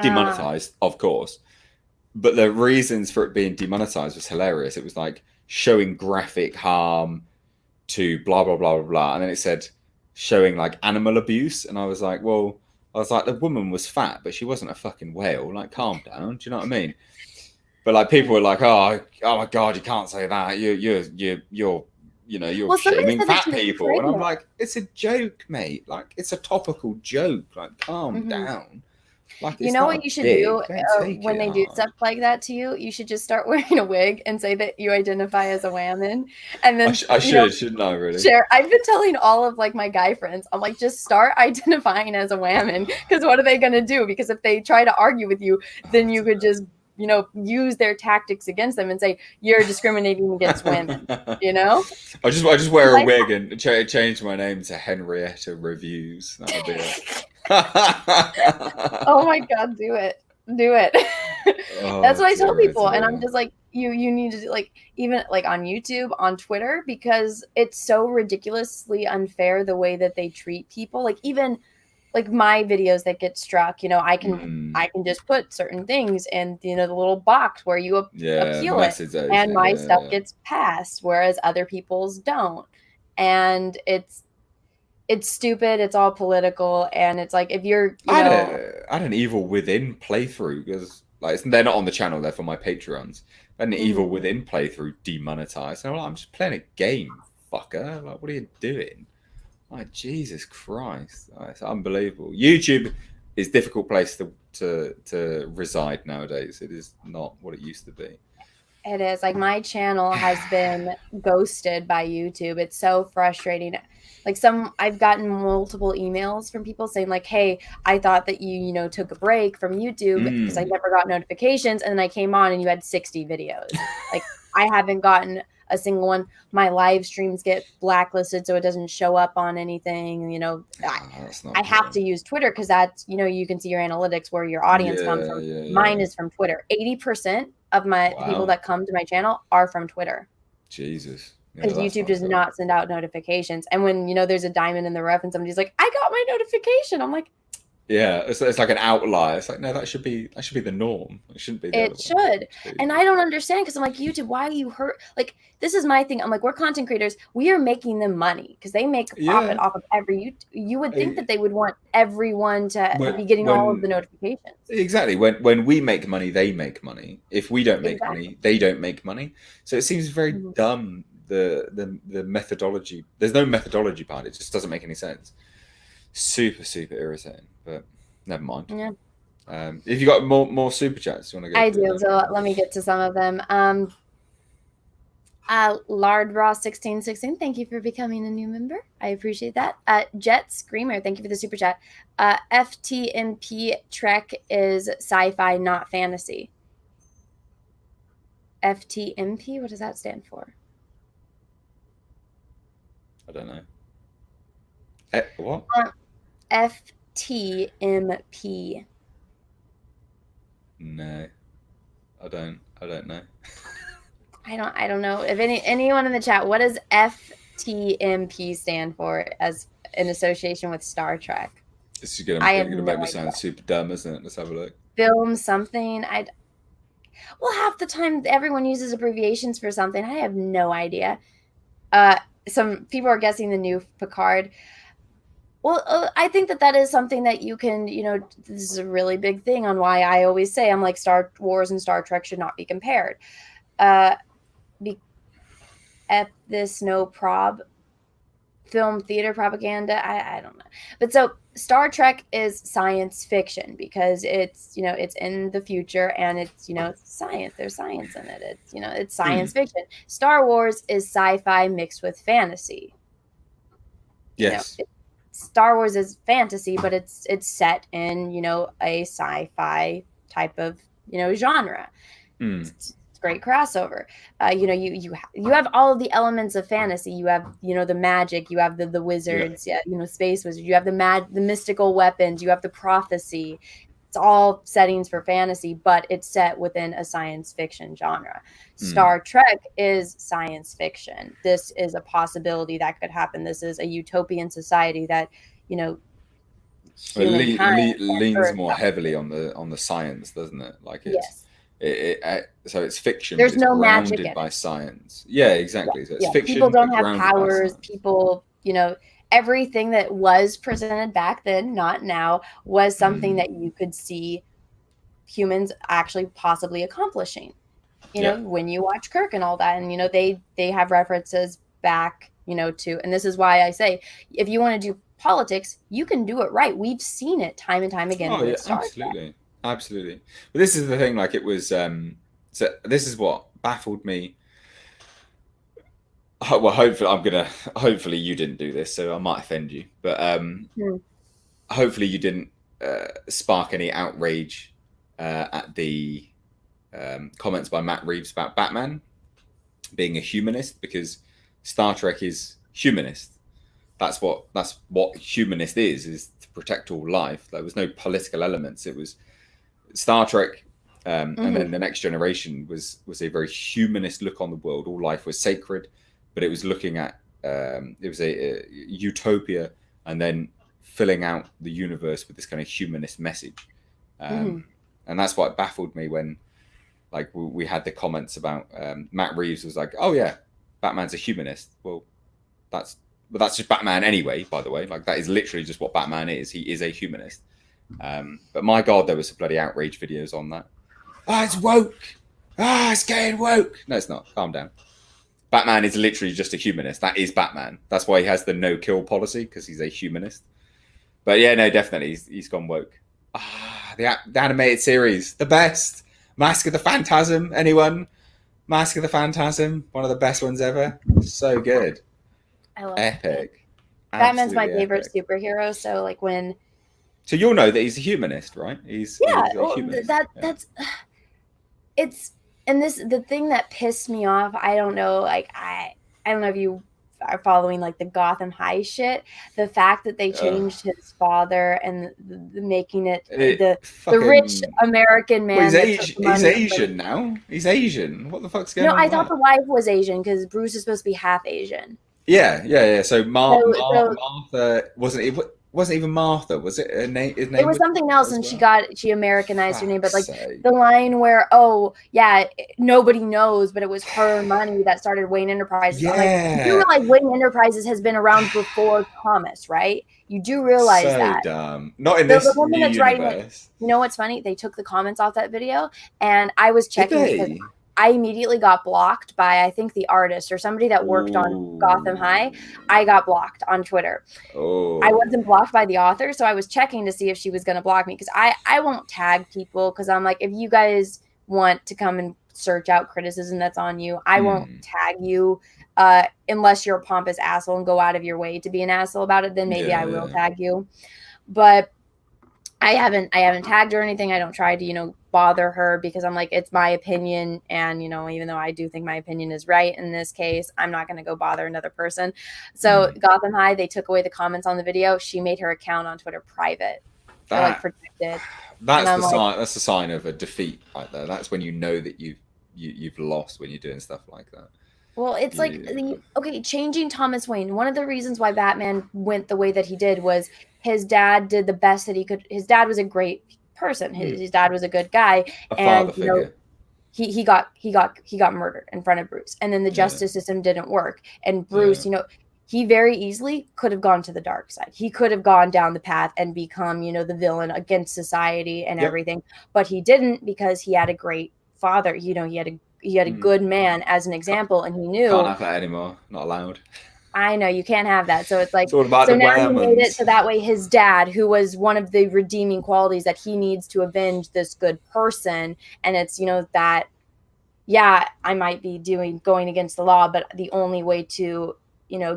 demonetized, of course. But the reasons for it being demonetized was hilarious. It was like showing graphic harm to blah, blah, blah, blah, blah. And then it said showing like animal abuse. And I was like, well, the woman was fat, but she wasn't a fucking whale. Like, calm down. Do you know what I mean? But like people were like, oh my God, you can't say that. You're shaming fat people. And I'm like, it's a joke, mate. Like, it's a topical joke. Like, calm down. Like, you know what you should do when they do stuff like that to you? You should just start wearing a wig and say that you identify as a woman. And then shouldn't I really? Share. I've been telling all of like my guy friends, I'm like, just start identifying as a woman, because what are they gonna do? Because if they try to argue with you, then you could just use their tactics against them and say you're discriminating against women. I just wear a wig and change my name to Henrietta Reviews. That'll be it. Oh my God, do it. That's what I tell people, and I'm just like, you need to, like, even like on YouTube, on Twitter, because it's so ridiculously unfair the way that they treat people. Like, even like my videos that get struck, I can just put certain things in the little box where you appeal it, and my stuff gets passed, whereas other people's don't. And it's stupid. It's all political, and it's like, if you're I had an Evil Within playthrough, because like they're not on the channel, they're for my Patreons. I had an Evil Within playthrough demonetized, and I'm just playing a game, fucker. Like, what are you doing? Like, Jesus Christ, it's unbelievable. YouTube is a difficult place to reside nowadays. It is not what it used to be. It is. Like, my channel has been ghosted by YouTube. It's so frustrating. Like, I've gotten multiple emails from people saying like, hey, I thought that you took a break from YouTube because I never got notifications, and then I came on and you had 60 videos. Like, I haven't gotten a single one. My live streams get blacklisted, so it doesn't show up on anything. I have to use Twitter, because that's, you can see your analytics where your audience comes from. Mine is from Twitter. 80% of my people that come to my channel are from Twitter. Jesus. Because YouTube does not send out notifications. And when, there's a diamond in the rough and somebody's like, I got my notification, I'm like, yeah, it's like an outlier. It's like, no, that should be the norm. It shouldn't be. It should. And I don't understand, because I'm like, YouTube, why are you hurt? Like, this is my thing. I'm like, we're content creators. We are making them money because they make profit off of every. You would think that they would want everyone to be getting all of the notifications. Exactly. When we make money, they make money. If we don't make money, they don't make money. So it seems very dumb. The methodology. There's no methodology behind it. It just doesn't make any sense. Super irritating, but never mind. Yeah. If you got more super chats, you want to go? I do. So let me get to some of them. Lardbra1616, thank you for becoming a new member. I appreciate that. Jet Screamer, thank you for the super chat. FTMP Trek is sci-fi, not fantasy. FTMP, what does that stand for? I don't know. What? FTMP. No, I don't know. I don't know if anyone in the chat. What does FTMP stand for, as in association with Star Trek? This is gonna make me sound super dumb, isn't it? Let's have a look. Film something. Well, half the time everyone uses abbreviations for something. I have no idea. some people are guessing the new Picard. Well, I think that is something that you can, this is a really big thing on why I always say I'm like Star Wars and Star Trek should not be compared. This no prob film theater propaganda. I don't know. But so Star Trek is science fiction because it's, it's in the future and it's, science. There's science in it. It's, it's science fiction. Star Wars is sci-fi mixed with fantasy. Yes. Star Wars is fantasy, but it's set in, a sci-fi type of, genre. It's great crossover. You have all of the elements of fantasy. You have, the magic, you have the wizards, space wizards, you have the mystical weapons, you have the prophecy. It's all settings for fantasy, but it's set within a science fiction genre. Star Trek is science fiction. This is a possibility that could happen. This is a utopian society that, leans more heavily on the science, doesn't it? Like it's so it's fiction. There's no grounded magic in by it. science. Yeah, exactly. So it's fiction. People don't have powers. People, everything that was presented back then, not now, was something that you could see humans actually possibly accomplishing. When you watch Kirk and all that, and they have references back, to, and this is why I say, if you want to do politics, you can do it right. We've seen it time and time again. Oh yeah, absolutely. But this is the thing. Like it was. So this is what baffled me. Well, hopefully you didn't do this, so I might offend you. But hopefully you didn't spark any outrage at the comments by Matt Reeves about Batman being a humanist, because Star Trek is humanist. That's what humanist is to protect all life. There was no political elements. It was Star Trek, and then The Next Generation was a very humanist look on the world. All life was sacred, but it was looking at it was a utopia, and then filling out the universe with this kind of humanist message. And that's what baffled me when, like, we had the comments about Matt Reeves was like, "Oh yeah, Batman's a humanist." Well, that's just Batman anyway. By the way, like that is literally just what Batman is. He is a humanist. But my God, there was some bloody outrage videos on that. It's woke. It's getting woke. No, it's not. Calm down. Batman is literally just a humanist. That is Batman. That's why he has the no kill policy, because he's a humanist. But yeah, no, definitely he's gone woke. The animated series, the best. Mask of the Phantasm. Anyone? Mask of the Phantasm, one of the best ones ever. So good. I love epic. Batman's my favorite superhero. So like when. So you'll know that he's a humanist, right? He's a humanist. That's. It's. And the thing that pissed me off, I don't know, like I don't know if you are following like the Gotham High shit. The fact that they changed his father and the making it the rich American man. Well, he's Asian now. He's Asian. What the fuck's going on? No, I thought the wife was Asian because Bruce is supposed to be half Asian. Yeah. So Martha wasn't even Martha, was it? His name it was something else, and well? she Americanized her name. But like the line where, nobody knows, but it was her money that started Wayne Enterprises. Yeah. I'm like, you realize Wayne Enterprises has been around before Thomas, right? You do realize that. Dumb. Not in this woman new that's universe. You know what's funny? They took the comments off that video, and I was checking because I immediately got blocked by, I think, the artist or somebody that worked on Gotham High. I got blocked on Twitter. I wasn't blocked by the author, so I was checking to see if she was going to block me, because I won't tag people, because I'm like, if you guys want to come and search out criticism, that's on you. I won't tag you unless you're a pompous asshole and go out of your way to be an asshole about it. Then maybe I will tag you. But I haven't tagged her or anything. I don't try to, bother her, because I'm like, it's my opinion. And, even though I do think my opinion is right in this case, I'm not going to go bother another person. So Gotham High, they took away the comments on the video. She made her account on Twitter private. Protected. That's the sign of a defeat right there. That's when you know that you've lost, when you're doing stuff like that. Well, it's changing Thomas Wayne. One of the reasons why Batman went the way that he did was his dad did the best that he could. His dad was a great person. His dad was a good guy. Father figure. he got murdered in front of Bruce, and then the justice system didn't work, and Bruce, he very easily could have gone to the dark side. He could have gone down the path and become, the villain against society and everything, but he didn't, because he had a great father. He had a good man as an example, and he knew. Can't have that anymore. Not allowed. I know, you can't have that. So it's like, it's all about so the now he made it Whammons. so that way his dad, who was one of the redeeming qualities that he needs to avenge this good person, and it's, that, yeah, I might be going against the law, but the only way to,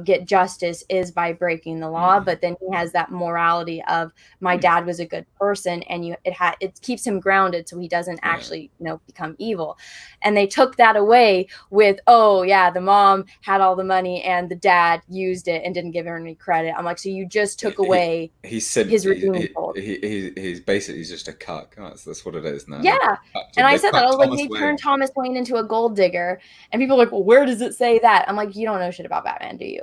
get justice is by breaking the law. But then he has that morality of, my dad was a good person, and it keeps him grounded, so he doesn't actually, become evil. And they took that away with, the mom had all the money and the dad used it and didn't give her any credit. I'm like, so you just took away his redeeming quality. He's basically just a cuck. That's what it is now. Yeah. And I said that. I was like, they turned Thomas Wayne into a gold digger. And people are like, well, where does it say that? I'm like, you don't know shit about Batman, do you?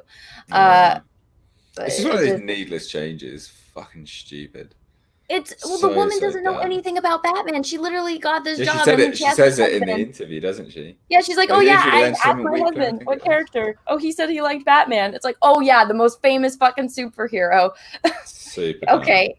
It's just one of those needless changes. Fucking stupid. The woman doesn't know anything about Batman. She literally got this job. She says it in the interview, doesn't she? Yeah, she's like, I asked my husband what character. Oh, he said he liked Batman. It's like, oh yeah, the most famous fucking superhero. Super okay. Dumb.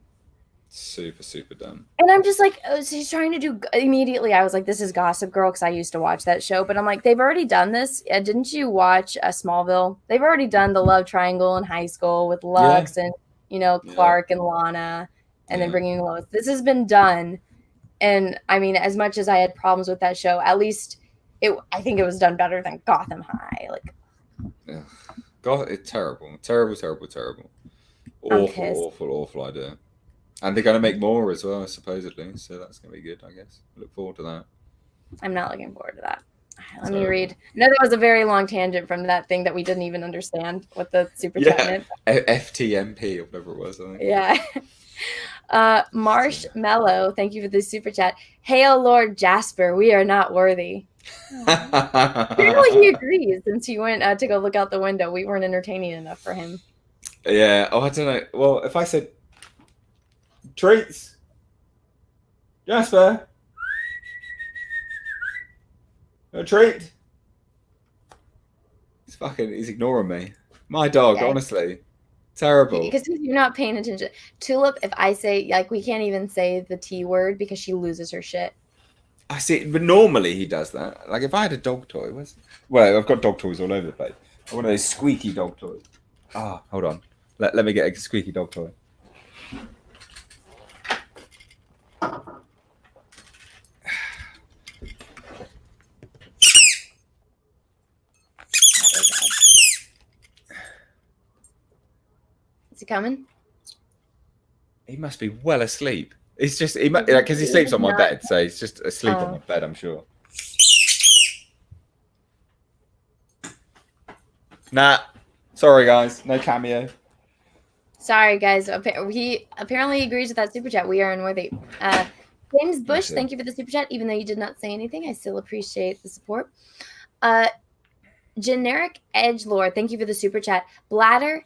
Super dumb. And I'm just like, she's trying to do immediately. I was like, this is Gossip Girl, because I used to watch that show. But I'm like, they've already done this. Didn't you watch Smallville? They've already done the love triangle in high school with Lux and Clark and Lana. And then bringing Lois. This has been done. And I mean, as much as I had problems with that show, at least I think it was done better than Gotham High. Like, it's terrible. Awful idea. And they're going to make more as well, supposedly. So that's going to be good, I guess. Look forward to that. I'm not looking forward to that. Let me read. No, that was a very long tangent from that thing that we didn't even understand what the super chat meant. FTMP or whatever it was, I think. Yeah. Marshmallow, thank you for the super chat. Hail Lord Jasper, we are not worthy. Apparently he agrees, since he went to go look out the window. We weren't entertaining enough for him. Yeah. Oh, I don't know. Well, if I said treats, Jasper, a treat. He's ignoring me. My dog, honestly. Terrible. Because you're not paying attention. Tulip, if I say, like, we can't even say the T word because she loses her shit. I see, but normally he does that. Like, if I had a dog toy, I've got dog toys all over the place. One of those squeaky dog toys. Hold on. Let me get a squeaky dog toy. Is he coming? He must be well asleep. It's just because he sleeps on my bed, so he's just asleep on my bed, I'm sure. Nah, sorry guys, no cameo. Sorry guys, he apparently agrees with that super chat. We are unworthy. James Bush, thank you for the super chat. Even though you did not say anything, I still appreciate the support. Generic Edgelord, thank you for the super chat. Bladder,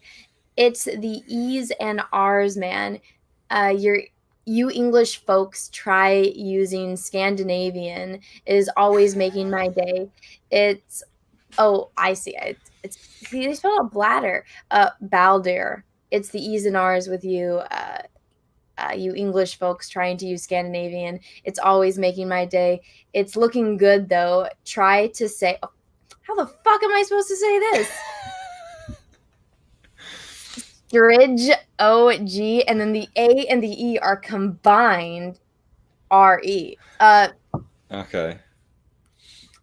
it's the E's and R's, man. You English folks try using Scandinavian. It is always making my day. I see. They spell out bladder. Baldur. It's the E's and R's with you. You English folks trying to use Scandinavian. It's always making my day. It's looking good though. Try to say. How the fuck am I supposed to say this? Stridge, O-G, and then the A and the E are combined R-E. Okay.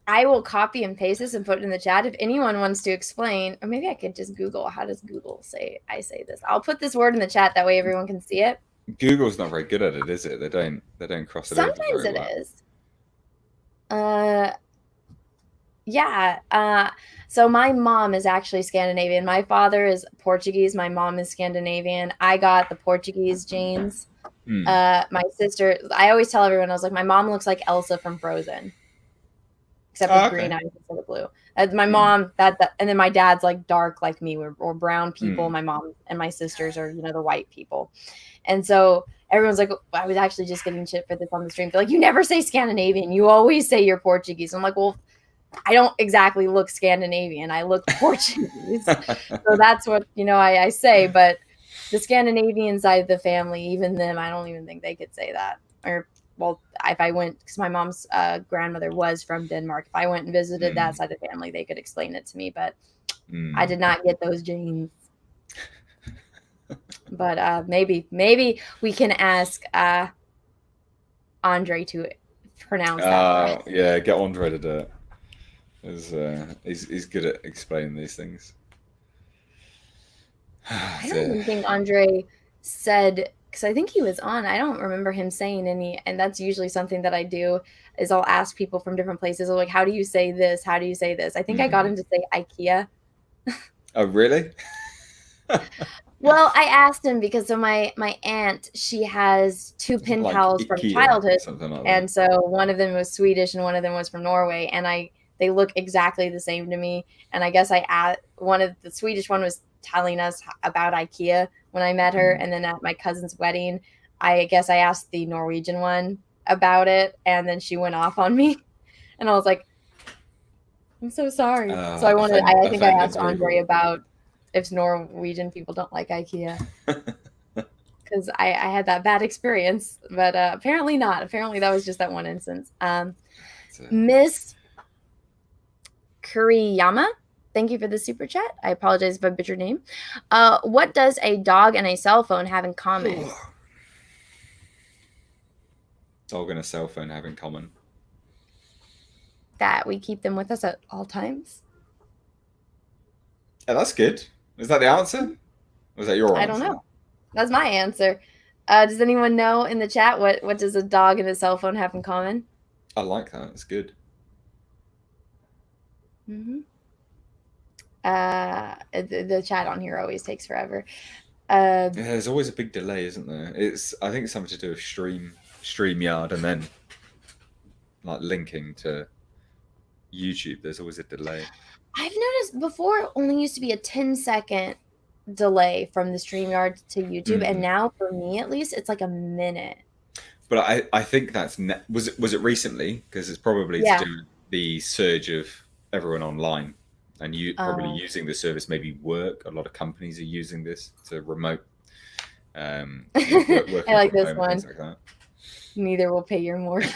I will copy and paste this and put it in the chat. If anyone wants to explain, or maybe I could just Google, how does Google say I say this? I'll put this word in the chat, that way everyone can see it. Google's not very good at it, is it? They don't cross it over Sometimes very it well. is. Yeah. So my mom is actually Scandinavian. My father is Portuguese. My mom is Scandinavian. I got the Portuguese genes. My sister, I always tell everyone, I was like, my mom looks like Elsa from Frozen, except with green eyes instead of blue. My mom, and then my dad's like dark like me, or brown people. My mom and my sisters are, the white people. And so everyone's like, I was actually just getting shit for this on the stream. They're like, you never say Scandinavian. You always say you're Portuguese. I'm like, well, I don't exactly look Scandinavian. I look Portuguese. So that's what, I say. But the Scandinavian side of the family, even them, I don't even think they could say that. Or, well, if I went, because my mom's grandmother was from Denmark. If I went and visited that side of the family, they could explain it to me. But I did not get those genes. But maybe we can ask Andre to pronounce that. Yeah, get Andre to do it. He's good at explaining these things. I don't even think Andre said, because I think he was on. I don't remember him saying any, and that's usually something that I do is I'll ask people from different places, like, how do you say this? How do you say this? I think I got him to say IKEA. Oh, really? Well, I asked him because so my aunt, she has two pen pals from childhood, and so one of them was Swedish and one of them was from Norway, and they look exactly the same to me. And I guess one of the Swedish one was telling us about IKEA when I met her, and then at my cousin's wedding, I guess I asked the Norwegian one about it, and then she went off on me, and I was like, I'm so sorry. So I think I asked Andre about if Norwegian people don't like IKEA, because I had that bad experience, but apparently not. Apparently that was just that one instance. Miss Kuriyama, thank you for the super chat. I apologize if I butchered your name. What does a dog and a cell phone have in common? Dog and a cell phone have in common that we keep them with us at all times. Yeah, that's good. Is that the answer? Or was that your answer? I don't know. That's my answer. Does anyone know in the chat what does a dog and a cell phone have in common? I like that. It's good. The chat on here always takes forever. Yeah, there's always a big delay, isn't there? I think it's something to do with StreamYard, and then like linking to YouTube. There's always a delay. I've noticed before it only used to be a 10-second delay from the StreamYard to YouTube, and now for me at least it's like a minute. But I think that's was it recently, because it's probably to do with the surge of everyone online and you probably using the service, maybe work. A lot of companies are using this to remote work I like this one. Like that. Neither will pay your mortgage.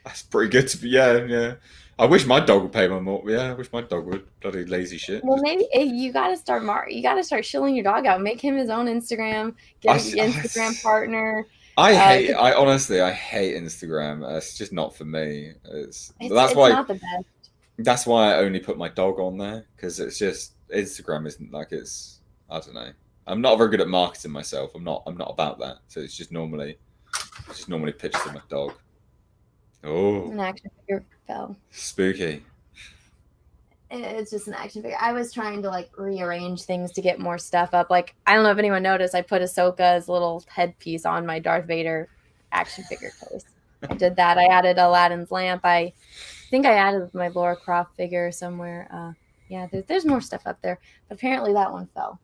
That's pretty good to be. Yeah. I wish my dog would pay my mortgage. Yeah, I wish my dog would. Bloody lazy shit. Well, maybe you gotta start shilling your dog out. Make him his own Instagram. Get an Instagram partner. I honestly hate Instagram. It's just not for me. It's why not the best. That's why I only put my dog on there, because it's just Instagram isn't like it's. I don't know. I'm not very good at marketing myself. I'm not about that. So it's just normally pictures of my dog. Oh, an action figure fell. Spooky. It's just an action figure. I was trying to like rearrange things to get more stuff up. Like, I don't know if anyone noticed, I put Ahsoka's little headpiece on my Darth Vader action figure case. I did that. I added Aladdin's lamp. I think I added my Laura Croft figure somewhere. There's more stuff up there. But apparently that one fell.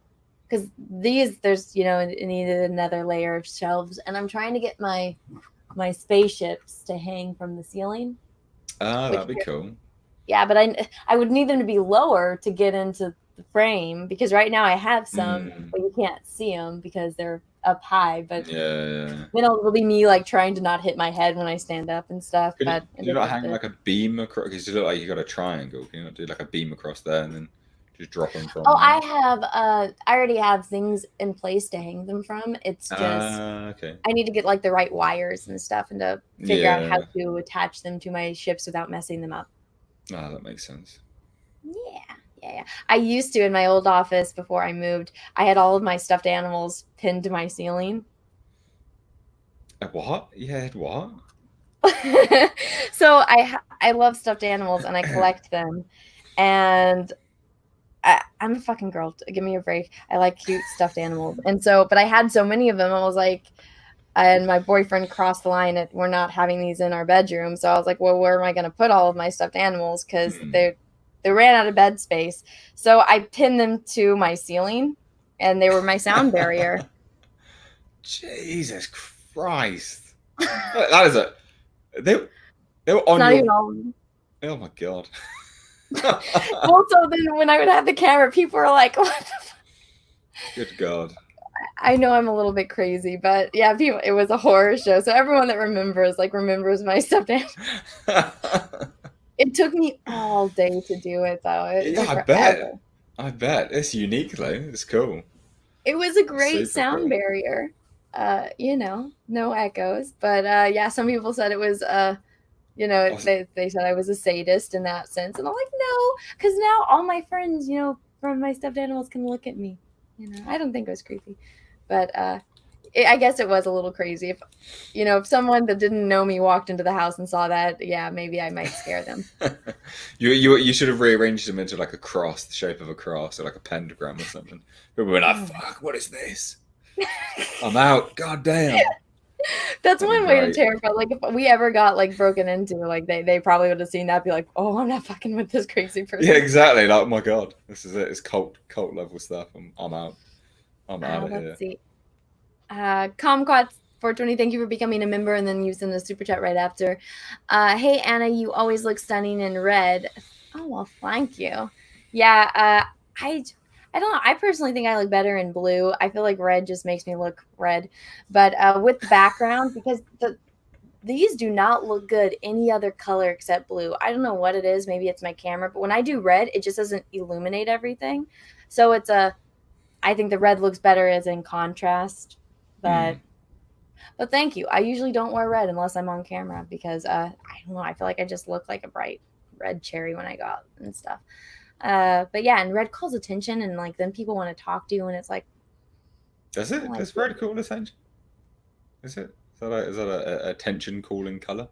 Because there's, it needed another layer of shelves. And I'm trying to get my spaceships to hang from the ceiling. Oh, that'd be cool. Yeah, but I would need them to be lower to get into the frame, because right now I have some, but you can't see them because they're up high. But then it'll be me like trying to not hit my head when I stand up and stuff. Can you not hang like a beam across? Because you look like you got a triangle. Can you not do like a beam across there and then just drop them from? Oh, I already have things in place to hang them from. It's just okay. I need to get like the right wires and stuff, and to figure out how to attach them to my ships without messing them up. Oh, that makes sense. Yeah. I used to, in my old office before I moved, I had all of my stuffed animals pinned to my ceiling. What? You had what? So I love stuffed animals and I collect them, and I'm a fucking girl. Give me a break. I like cute stuffed animals, and so, but I had so many of them. I was like, and my boyfriend crossed the line at we're not having these in our bedroom. So I was like, well, where am I going to put all of my stuffed animals? Because they ran out of bed space. So I pinned them to my ceiling, and they were my sound barrier. Jesus Christ! That is a they they were It's on not your. even all of them. Oh my god! Also, then when I would have the camera, people were like, "What the fuck?" Good God! I know I'm a little bit crazy, but yeah, people, it was a horror show. So everyone that remembers my stepdad. It took me all day to do it, though. It Yeah, took I forever. bet. I bet it's unique though. It's cool. It was a It's great super sound cool. barrier. No echoes. But yeah, some people said it was they said I was a sadist in that sense. And I'm like, no, because now all my friends, from my stuffed animals can look at me. I don't think it was creepy. But I guess it was a little crazy. If someone that didn't know me walked into the house and saw that, yeah, maybe I might scare them. You should have rearranged them into like a cross, the shape of a cross, or like a pentagram or something. People were like, "Fuck, what is this? I'm out. God damn." That's That'd be one way to great. terrify. Like if we ever got like broken into, like they probably would have seen that, be like, "Oh, I'm not fucking with this crazy person." Yeah, exactly. Like, oh my god, this is it. It's cult level stuff. I'm out. I'm out of here. Let's see. Comquat 420, thank you for becoming a member, and then you send the super chat right after. Hey Anna, you always look stunning in red. Oh well, thank you. Yeah, I don't know. I personally think I look better in blue. I feel like red just makes me look red, but with the background, because these do not look good any other color except blue. I don't know what it is. Maybe it's my camera, but when I do red, it just doesn't illuminate everything. So I think the red looks better as in contrast. But thank you. I usually don't wear red unless I'm on camera because I don't know. I feel like I just look like a bright red cherry when I go out and stuff. But yeah, and red calls attention, and like then people want to talk to you, and it's like, Does it? That's red cool attention. Is it? Is that a attention calling color?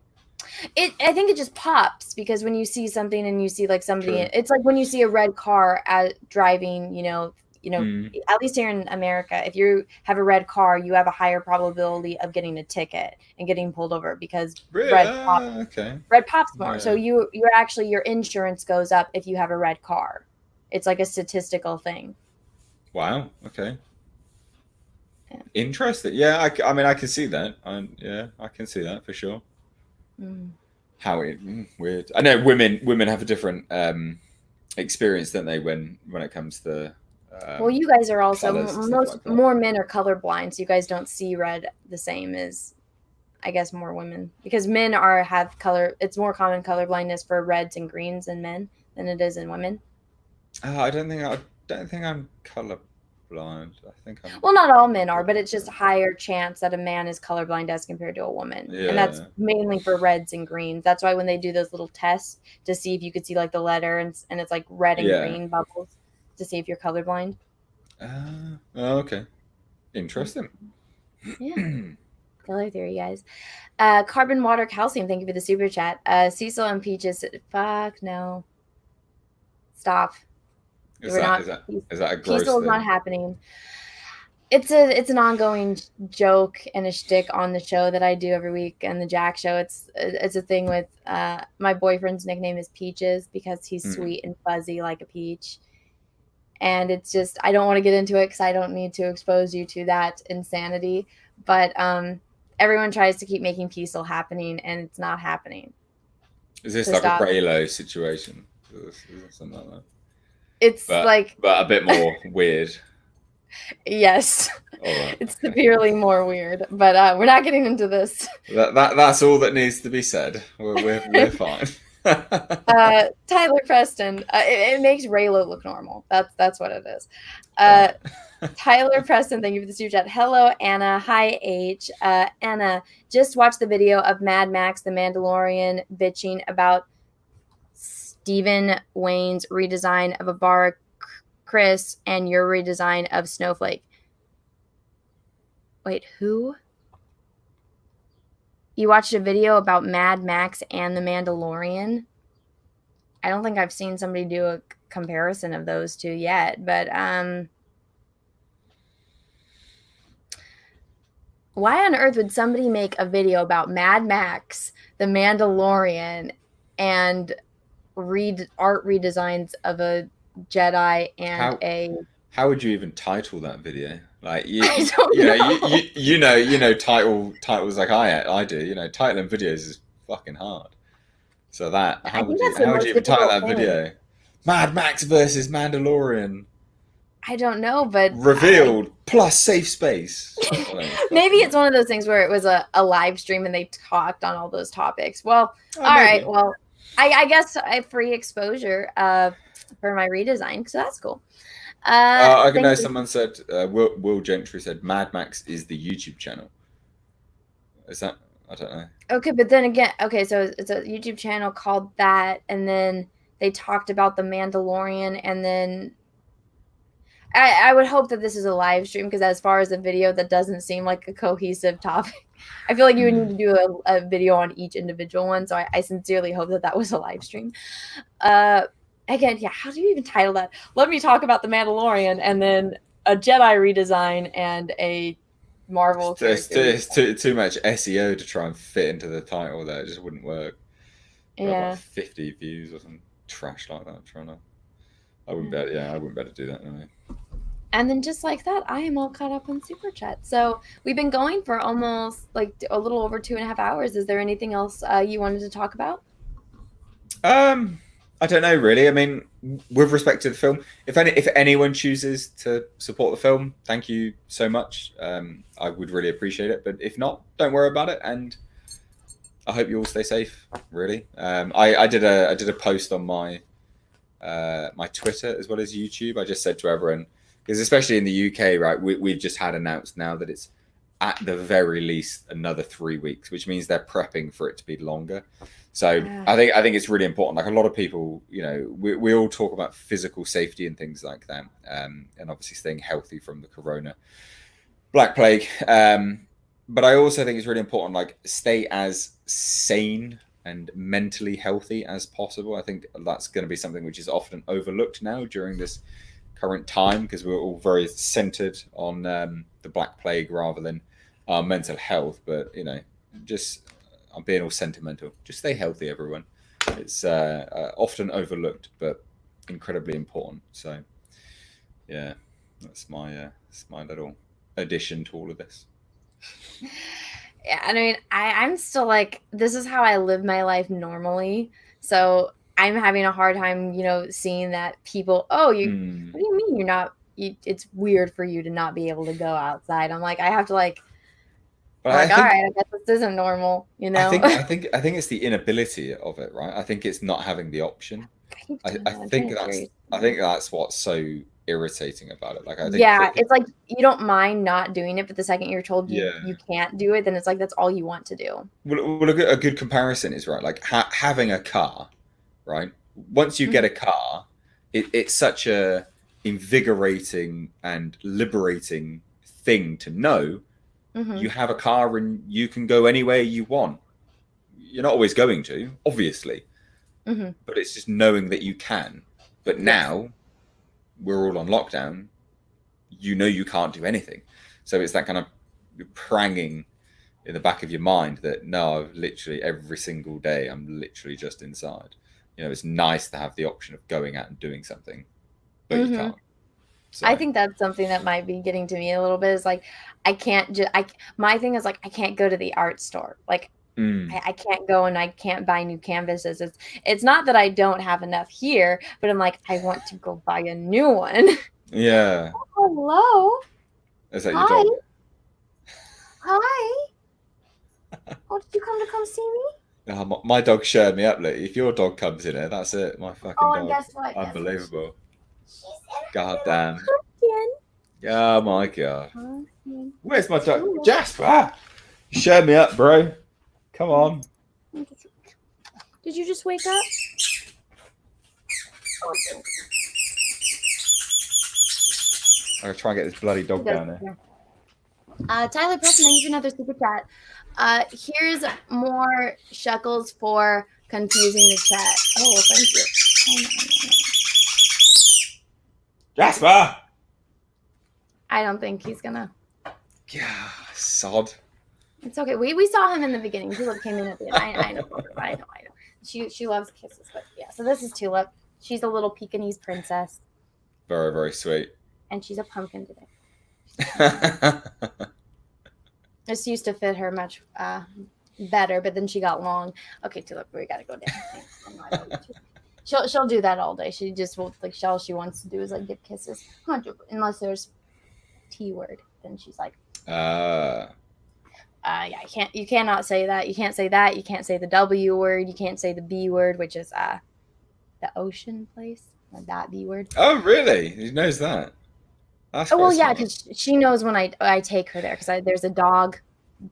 I think it just pops because when you see something and you see like somebody, True. it's like when you see a red car driving, at least here in America, if you have a red car, you have a higher probability of getting a ticket and getting pulled over because Really? red pops more. Yeah. So you're actually, your insurance goes up if you have a red car. It's like a statistical thing. Wow. Okay. Yeah. Interesting. Yeah, I mean, I can see that. I can see that for sure. How weird. I know women have a different experience, don't they, when it comes to. Well, you guys are also more men are colorblind, so you guys don't see red the same as, I guess, more women, because men have color. It's more common color blindness for reds and greens in men than it is in women. I don't think I'm colorblind. I think I'm. Well, not all men are, but it's just a higher chance that a man is colorblind as compared to a woman, and that's mainly for reds and greens. That's why when they do those little tests to see if you could see like the letter and it's like red and green bubbles to see if you're colorblind. Okay. Interesting. Yeah. Color theory, guys. Carbon, water, calcium. Thank you for the super chat. Cecil and Peaches. Fuck no. Stop. Is that a gross Cecil's thing? not happening. It's an ongoing joke and a shtick on the show that I do every week and the Jack Show. It's a thing with my boyfriend's nickname is Peaches because he's sweet and fuzzy like a peach. And it's just, I don't want to get into it because I don't need to expose you to that insanity. But everyone tries to keep making Peaceful happening, and it's not happening. Is this like a Raylo situation? Is something like that? It's but a bit more weird. Yes. All right. It's severely more weird, but we're not getting into this. That's all that needs to be said. We're fine. Tyler Preston, it makes Raylo look normal. That's what it is. Tyler Preston, thank you for the super chat. Hello, Anna. Hi, H. Anna, just watched the video of Mad Max, The Mandalorian, bitching about Stephen Wayne's redesign of Abara Chris and your redesign of Snowflake. Wait, who? You watched a video about Mad Max and The Mandalorian? I don't think I've seen somebody do a comparison of those two yet, but why on earth would somebody make a video about Mad Max, The Mandalorian, and art redesigns of a Jedi and How would you even title that video? Like I don't know. you know titles like I do. You know, titling videos is fucking hard. So that I think that's the how would you most even title difficult that thing. video? Mad Max versus Mandalorian I don't know, but revealed plus safe space. I don't know, maybe fucking it's one of those things where it was a live stream and they talked on all those topics. Well, all right. maybe. Well, I guess a free exposure for my redesign, so that's cool. I can Thank know you. someone said Will Gentry said Mad Max is the YouTube channel. Is that I don't know. Okay, but then again, okay, so it's a YouTube channel called that, and then they talked about the Mandalorian, and then I would hope that this is a live stream because as far as a video, that doesn't seem like a cohesive topic. I feel like you would need to do a video on each individual one, so I sincerely hope that was a live stream. Again, yeah, how do you even title that? Let me talk about the Mandalorian and then a Jedi redesign and a Marvel character. It's too much SEO to try and fit into the title there. It just wouldn't work. Yeah. Like 50 views or some trash like that. I wouldn't bet. Yeah, I wouldn't bet to do that. No. And then just like that, I am all caught up on Super Chat. So we've been going for almost like a little over 2.5 hours. Is there anything else you wanted to talk about? I don't know really. I mean, with respect to the film, if anyone chooses to support the film, thank you so much. I would really appreciate it. But if not, don't worry about it. And I hope you all stay safe. Really, I did a post on my my Twitter as well as YouTube. I just said to everyone, because especially in the UK, right, we've just had announced now that it's at the very least another 3 weeks, which means they're prepping for it to be longer. So Yeah. I think it's really important. Like a lot of people, you know, we all talk about physical safety and things like that, and obviously staying healthy from the corona black plague. But I also think it's really important, like stay as sane and mentally healthy as possible. I think that's going to be something which is often overlooked now during this current time because we're all very centered on the black plague rather than our mental health. But you know, just I'm being all sentimental. Just stay healthy, everyone. It's often overlooked, but incredibly important. So, yeah, that's my little addition to all of this. Yeah, I mean, I'm still like, this is how I live my life normally. So I'm having a hard time, seeing that people, what do you mean you're not, it's weird for you to not be able to go outside. I'm like, I have to all right, I guess this isn't normal, I think it's the inability of it, right? I think it's not having the option. I think that's what's so irritating about it. Like I think it's like you don't mind not doing it, but the second you're told you can't do it, then it's like that's all you want to do. Well, a good comparison is right, like having a car, right? Once you get a car, it's such a invigorating and liberating thing to know. You have a car and you can go anywhere you want. You're not always going to, obviously, but it's just knowing that you can. But now we're all on lockdown. You can't do anything. So it's that kind of pranging in the back of your mind that no, I've literally every single day I'm literally just inside. It's nice to have the option of going out and doing something, but you can't. So. I think that's something that might be getting to me a little bit is like, I can't my thing is like, I can't go to the art store. Like I can't go and I can't buy new canvases. It's not that I don't have enough here, but I'm like, I want to go buy a new one. Yeah. Oh, hello. Is that your dog? Hi. Oh, did you come see me? Oh, my dog shared me up, Lee. If your dog comes in here, that's it. My fucking dog. And guess what? Unbelievable. God damn. Pumpkin. Oh my god. Where's my dog? Jasper! You shared me up, bro. Come on. Did you just wake up? I'm gonna try and get this bloody dog down there. Tyler Preston, thank you for another super chat. Here's more shekels for confusing the chat. Oh, thank you. Jasper! I don't think he's gonna. Yeah, sod. It's okay. We saw him in the beginning. Tulip came in at the end. I know. I know. She loves kisses, but yeah. So this is Tulip. She's a little Pekingese princess. Very, very sweet. And she's a pumpkin today. This used to fit her much better, but then she got long. Okay, Tulip, we gotta go down. She'll do that all day. She just will, like, all she wants to do is like give kisses. Unless there's T word, then she's like, yeah, you cannot say that. You can't say that. You can't say the W word. You can't say the B word, which is the ocean place. That B word. Oh, really? He knows that. That's well, quite yeah, smart. because she knows when I take her there, because there's a dog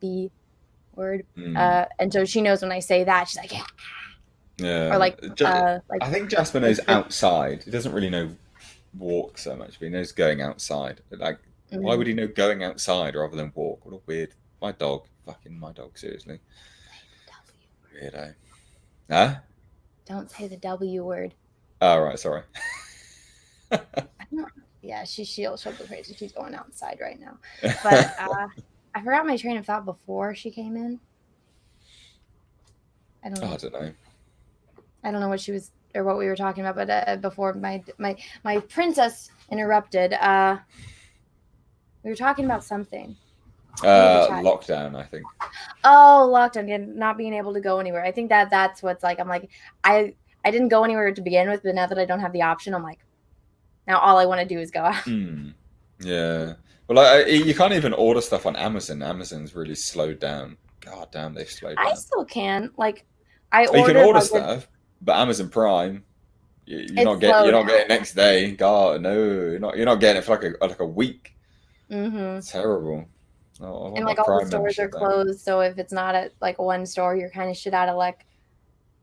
B word, and so she knows when I say that, she's like, yeah. Yeah. Or like I think Jasper knows outside. He doesn't really know walk so much, but he knows going outside. Like, why would he know going outside rather than walk? What a weird. My dog, seriously. Weirdo. Huh? Don't say the W word. Oh, right, sorry. Yeah, she'll go crazy. She's going outside right now. But I forgot my train of thought before she came in. I don't know. I don't know. I don't know what she was or what we were talking about, but before my princess interrupted, we were talking about something. Lockdown, I think. Oh, lockdown, and not being able to go anywhere. I think that's what's like. I'm like, I didn't go anywhere to begin with, but now that I don't have the option, I'm like, now all I want to do is go out. Yeah. Well, you can't even order stuff on Amazon. Amazon's really slowed down. God damn, they've slowed down. I still can. Like, you can order stuff, but Amazon Prime, you're not getting it next day. God, no, you're not getting it for like a week. Mm-hmm. Terrible. And like all the stores are closed, so if it's not at like one store, you're kind of shit out of luck.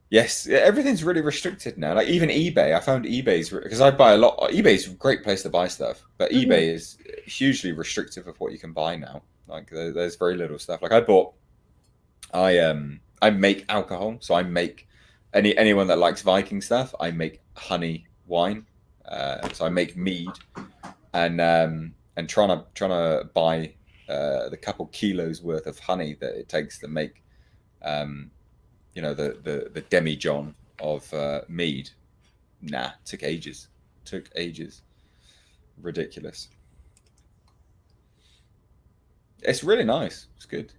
Yes, everything's really restricted now. Like even eBay, I found eBay's because I buy a lot. eBay's a great place to buy stuff, but eBay is hugely restrictive of what you can buy now. Like there's very little stuff. Like I make alcohol, so I make anyone that likes Viking stuff. I make honey wine, so I make mead, and trying to buy the couple kilos worth of honey that it takes to make the demijohn of mead. Nah, took ages. Ridiculous. It's really nice. It's good.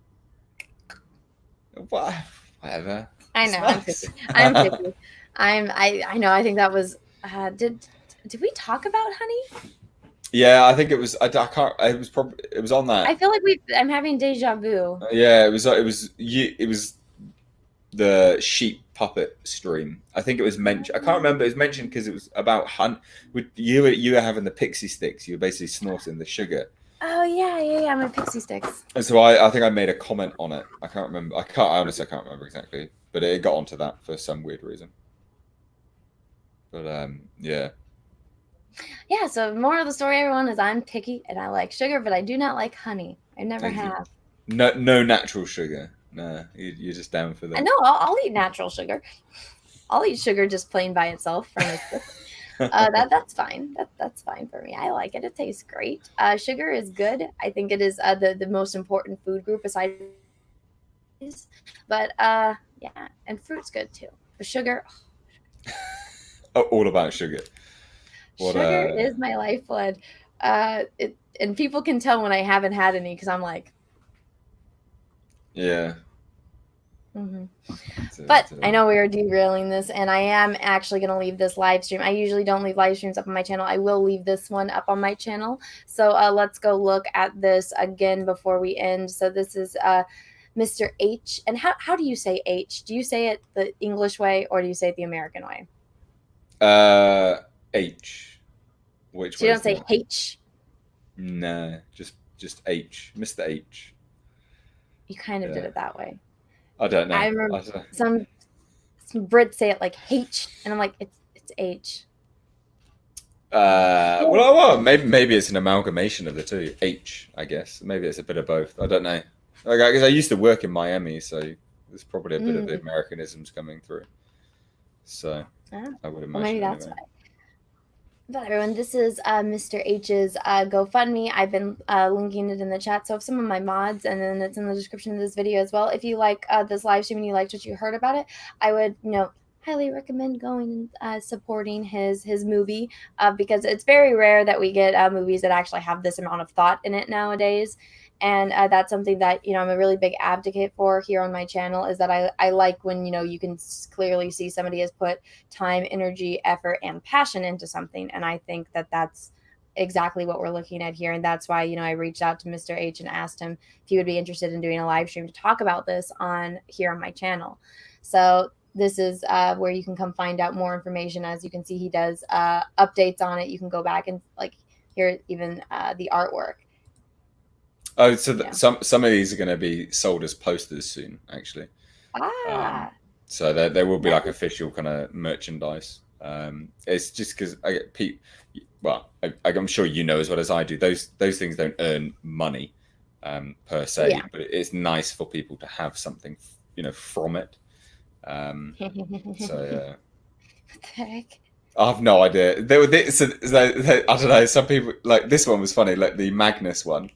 Whatever. I know. Nice. I'm picky. I know. I think that was. Did we talk about honey? Yeah, I think it was. I can't. It was on that. I feel like I'm having deja vu. Yeah, it was the sheep puppet stream. I think it was mentioned. I can't remember. It was mentioned because it was about hunt. You were having the pixie sticks. You were basically snorting the sugar. Oh yeah, my pixie sticks. And so I think I made a comment on it. I can't remember. Honestly, I can't remember exactly. But it got onto that for some weird reason. But yeah. Yeah, so moral of the story, everyone, is I'm picky and I like sugar, but I do not like honey. I never have. No natural sugar. No, you're just down for that. I know. I'll eat natural sugar. I'll eat sugar just plain by itself from that's fine. That's fine for me. I like it. It tastes great. Sugar is good. I think it is the most important food group aside. But yeah, and fruit's good too. But sugar. All about sugar. Sugar is my lifeblood. And people can tell when I haven't had any because I'm like. Yeah. But I know we are derailing this, and I am actually going to leave this live stream. I usually don't leave live streams up on my channel. I will leave this one up on my channel. So let's go look at this again before we end. So this is Mr. H. And how do you say H? Do you say it the English way or do you say it the American way? H. Which so you don't say H? No, just H. Mr. H. You kind of did it that way. I don't know. I remember some Brits say it like H, and I'm like, it's H. Well, maybe it's an amalgamation of the two. H, I guess. Maybe it's a bit of both. I don't know. Because I used to work in Miami, so there's probably a bit of the Americanisms coming through. So I would imagine. Well, maybe that's why. But everyone, this is Mr. H's GoFundMe. I've been linking it in the chat. So if some of my mods, and then it's in the description of this video as well. If you like this live stream and you liked what you heard about it, I would, highly recommend going and supporting his movie, because it's very rare that we get movies that actually have this amount of thought in it nowadays. And that's something that, I'm a really big advocate for here on my channel, is that I like when, you can clearly see somebody has put time, energy, effort, and passion into something. And I think that that's exactly what we're looking at here. And that's why, I reached out to Mr. H and asked him if he would be interested in doing a live stream to talk about this here on my channel. So this is where you can come find out more information. As you can see, he does updates on it. You can go back and hear even the artwork. Oh, so some of these are going to be sold as posters soon, actually. So there will be like official kind of merchandise. It's just because I get I'm sure you know as well as I do, those things don't earn money per se, but it's nice for people to have something, from it. What the heck? I have no idea. There were I don't know. Some people like this one was funny, like the Magnus one.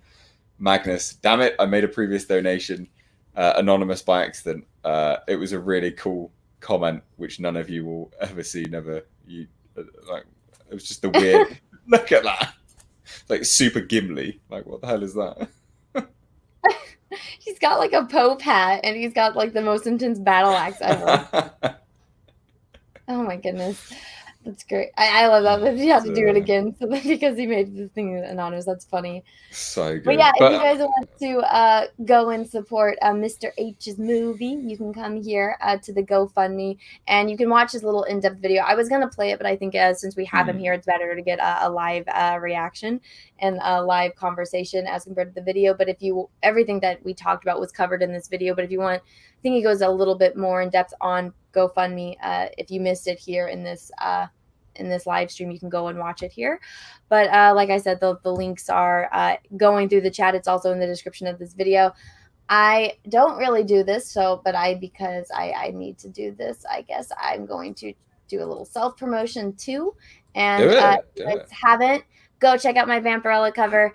Magnus, damn it! I made a previous donation, anonymous by accident. It was a really cool comment, which none of you will ever see. It was just a weird. Look at that, like super Gimli. Like, what the hell is that? He's got like a Pope hat, and he's got like the most intense battle axe ever. Oh my goodness. That's great. I love that. But you have to do it again because he made this thing anonymous. That's funny. So good. But yeah, if you guys want to go and support Mr. H's movie, you can come here to the GoFundMe, and you can watch his little in-depth video. I was going to play it, but I think since we have him here, it's better to get a live reaction and a live conversation as compared to the video. But everything that we talked about was covered in this video. But if you want, I think he goes a little bit more in depth on GoFundMe. If you missed it here in this live stream, you can go and watch it here. But like I said, the links are going through the chat. It's also in the description of this video. I don't really do this, but because I need to do this, I guess I'm going to do a little self-promotion too. And if you guys haven't, go check out my Vampirella cover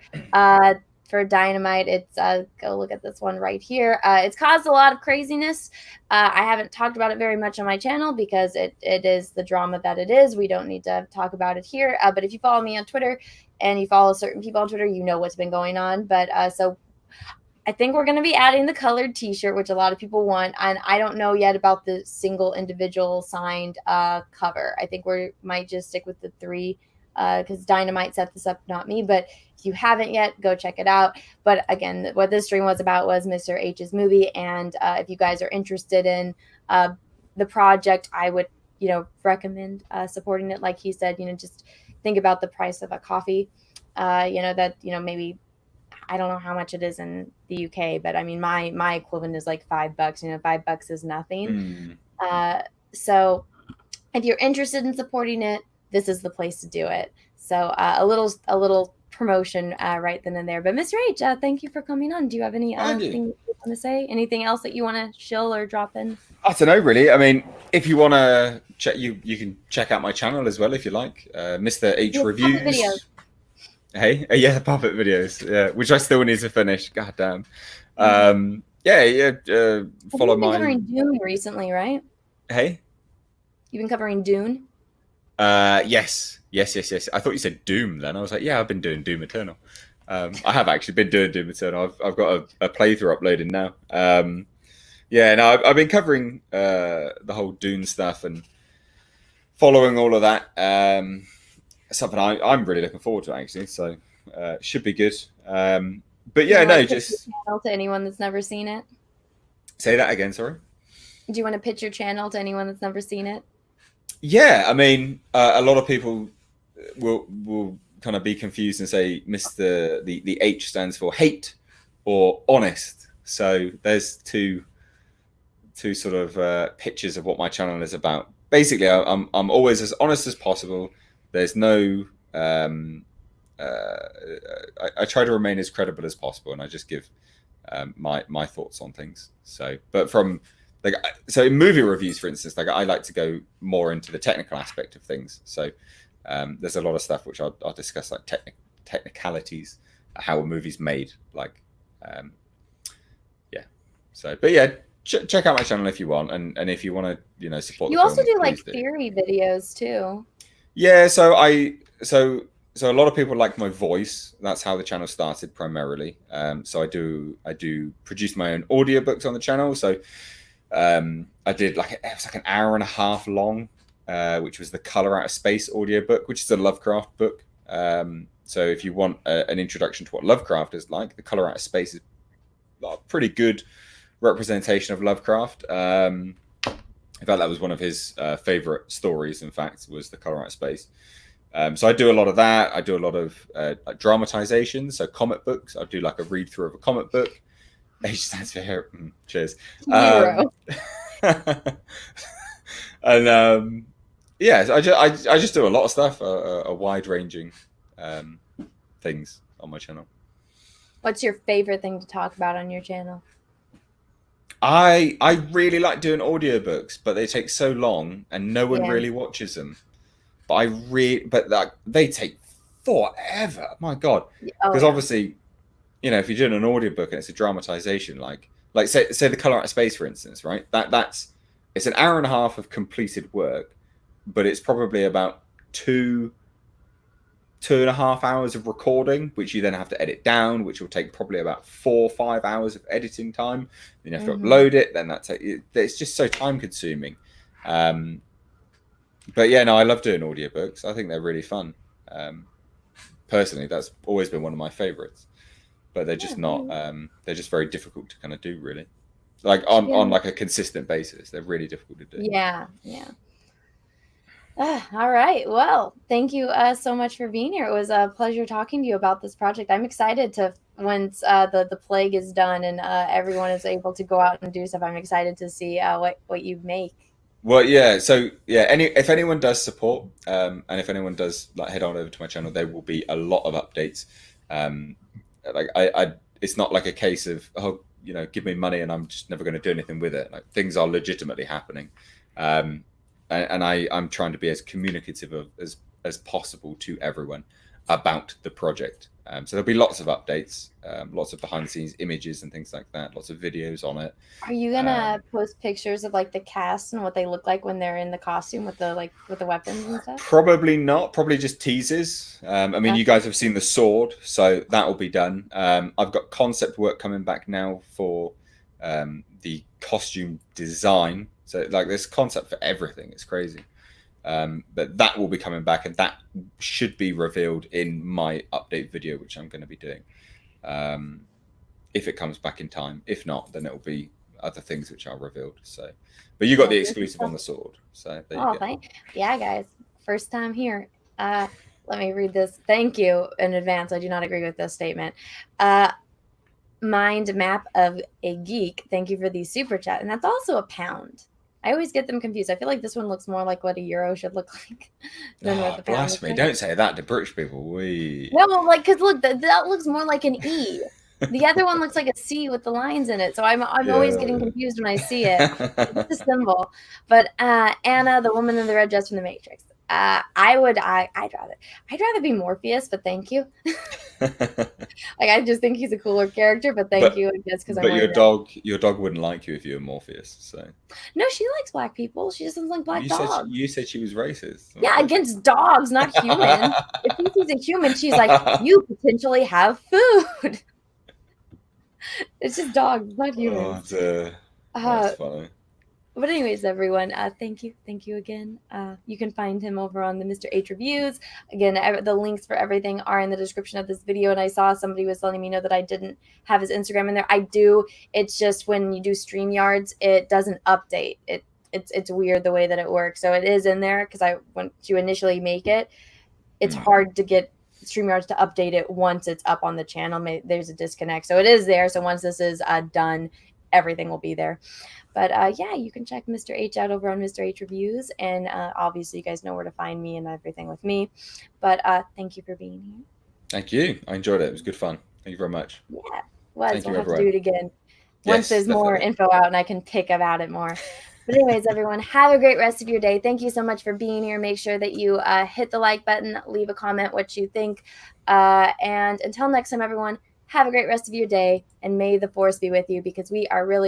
for Dynamite. It's go look at this one right here. It's caused a lot of craziness. I haven't talked about it very much on my channel because it is the drama that it is. We don't need to talk about it here. But if you follow me on Twitter and you follow certain people on Twitter, you know what's been going on. But so I think we're going to be adding the colored t-shirt, which a lot of people want. And I don't know yet about the single individual signed cover. I think we might just stick with the 3 because Dynamite set this up, not me. But if you haven't yet, go check it out. But again, what this stream was about was Mr. H's movie. And if you guys are interested in the project, I would, recommend supporting it. Like he said, just think about the price of a coffee. Maybe, I don't know how much it is in the UK, but I mean, my equivalent is like $5. $5 is nothing. So if you're interested in supporting it, this is the place to do it. So a little promotion right then and there. But Mr. H, thank you for coming on. Do you have anything you want to say? Anything else that you want to shill or drop in? I don't know, really. I mean, if you want to check, you can check out my channel as well if you like. Mr. H Reviews. Videos. Hey, the puppet videos, which I still need to finish. God damn. Follow You've been covering Dune recently, right? Hey, you've been covering Dune. Yes. I thought you said Doom. Then I was like, yeah, I've been doing Doom Eternal. I have actually been doing Doom Eternal. I've got a playthrough uploaded now. I've been covering the whole Dune stuff and following all of that. Something I'm really looking forward to actually. So should be good. But yeah, no, just channel to anyone that's never seen it. Say that again. Sorry. Do you want to pitch your channel to anyone that's never seen it? Yeah, I mean, a lot of people will kind of be confused and say the H stands for hate or honest. So there's two sort of pictures of what my channel is about. Basically, I'm always as honest as possible. There's no I try to remain as credible as possible, and I just give my thoughts on things. So, but so in movie reviews, for instance, I like to go more into the technical aspect of things. So there's a lot of stuff which I'll discuss, like technicalities, how a movie's made, So, but yeah, check out my channel if you want, and if you want to support. You the also film, do like please do. theory videos too. Yeah, so a lot of people like my voice. That's how the channel started primarily. So I do produce my own audiobooks on the channel. So I did it was like an hour and a half long, which was the Color Out of Space audiobook, which is a Lovecraft book. So if you want an introduction to what Lovecraft is like, the Color Out of Space is a pretty good representation of Lovecraft. In fact, that was one of his favorite stories. In fact, was the Color Out of Space. So I do a lot of that. I do a lot of dramatization. So comic books. I do like a read through of a comic book. H stands for here. Cheers. Hero. And yeah, I just do a lot of stuff, a wide ranging things on my channel. What's your favorite thing to talk about on your channel? I really like doing audiobooks, but they take so long and no one really watches them. But they take forever. My God, because obviously, if you're doing an audiobook and it's a dramatization, like say the Color Out of Space, for instance, right? It's an hour and a half of completed work, but it's probably about 2.5 hours of recording, which you then have to edit down, which will take probably about 4 or 5 hours of editing time. Then you have to upload it. Then it's just so time consuming. But yeah, no, I love doing audiobooks. I think they're really fun. Personally, that's always been one of my favorites. But they're just not. They're just very difficult to kind of do, really. Like on like a consistent basis, they're really difficult to do. Yeah. All right. Well, thank you so much for being here. It was a pleasure talking to you about this project. I'm excited to once the plague is done and everyone is able to go out and do stuff. I'm excited to see what you make. Well, yeah. So yeah, if anyone does support, and if anyone does head on over to my channel, there will be a lot of updates. It's not like a case of give me money and I'm just never going to do anything with it. Like, things are legitimately happening. And I'm trying to be as communicative as possible to everyone about the project. So there'll be lots of updates, lots of behind the scenes images and things like that, lots of videos on it. Are you gonna post pictures of the cast and what they look like when they're in the costume with the weapons and stuff? Probably not. Probably just teasers. You guys have seen the sword, so that will be done. I've got concept work coming back now for the costume design. So there's concept for everything. It's crazy. But that will be coming back, and that should be revealed in my update video, which I'm going to be doing. If it comes back in time. If not, then it will be other things which are revealed. So, but you got the exclusive on the sword. So there you go. Yeah, guys, first time here. Let me read this. Thank you in advance. I do not agree with this statement. Mind map of a geek. Thank you for the super chat, and that's also £1. I always get them confused. I feel like this one looks more like what a euro should look like than what the pound looks like. Don't say that to British people. No, because look, that looks more like an E. The other one looks like a C with the lines in it. So I'm always getting confused when I see it. It's a symbol. But Anna, the woman in the red dress from the Matrix. I'd rather be Morpheus, but thank you. I just think he's a cooler character, but thank you. I guess because your dog wouldn't like you if you were Morpheus. So no, she likes black people. She just doesn't like black dogs. You said she was racist. Yeah, against dogs, not human. If he sees a human, she's like, you potentially have food. It's just dogs, not humans. That's funny. But anyways, everyone, thank you again. You can find him over on the Mr. H Reviews. Again, the links for everything are in the description of this video. And I saw somebody was letting me know that I didn't have his Instagram in there. I do. It's just when you do StreamYards, it doesn't update. It's weird the way that it works. So it is in there because when you initially make it, it's hard to get StreamYards to update it once it's up on the channel. There's a disconnect. So it is there. So once this is done, everything will be there. But yeah, you can check Mr. H out over on Mr. H Reviews. And obviously, you guys know where to find me and everything with me. But thank you for being here. Thank you. I enjoyed it. It was good fun. Thank you very much. Yeah, we'll have to do it again. Once there's more info out and I can pick about it more. But anyways, everyone, have a great rest of your day. Thank you so much for being here. Make sure that you hit the like button, leave a comment what you think. And until next time, everyone, have a great rest of your day. And may the force be with you because we are really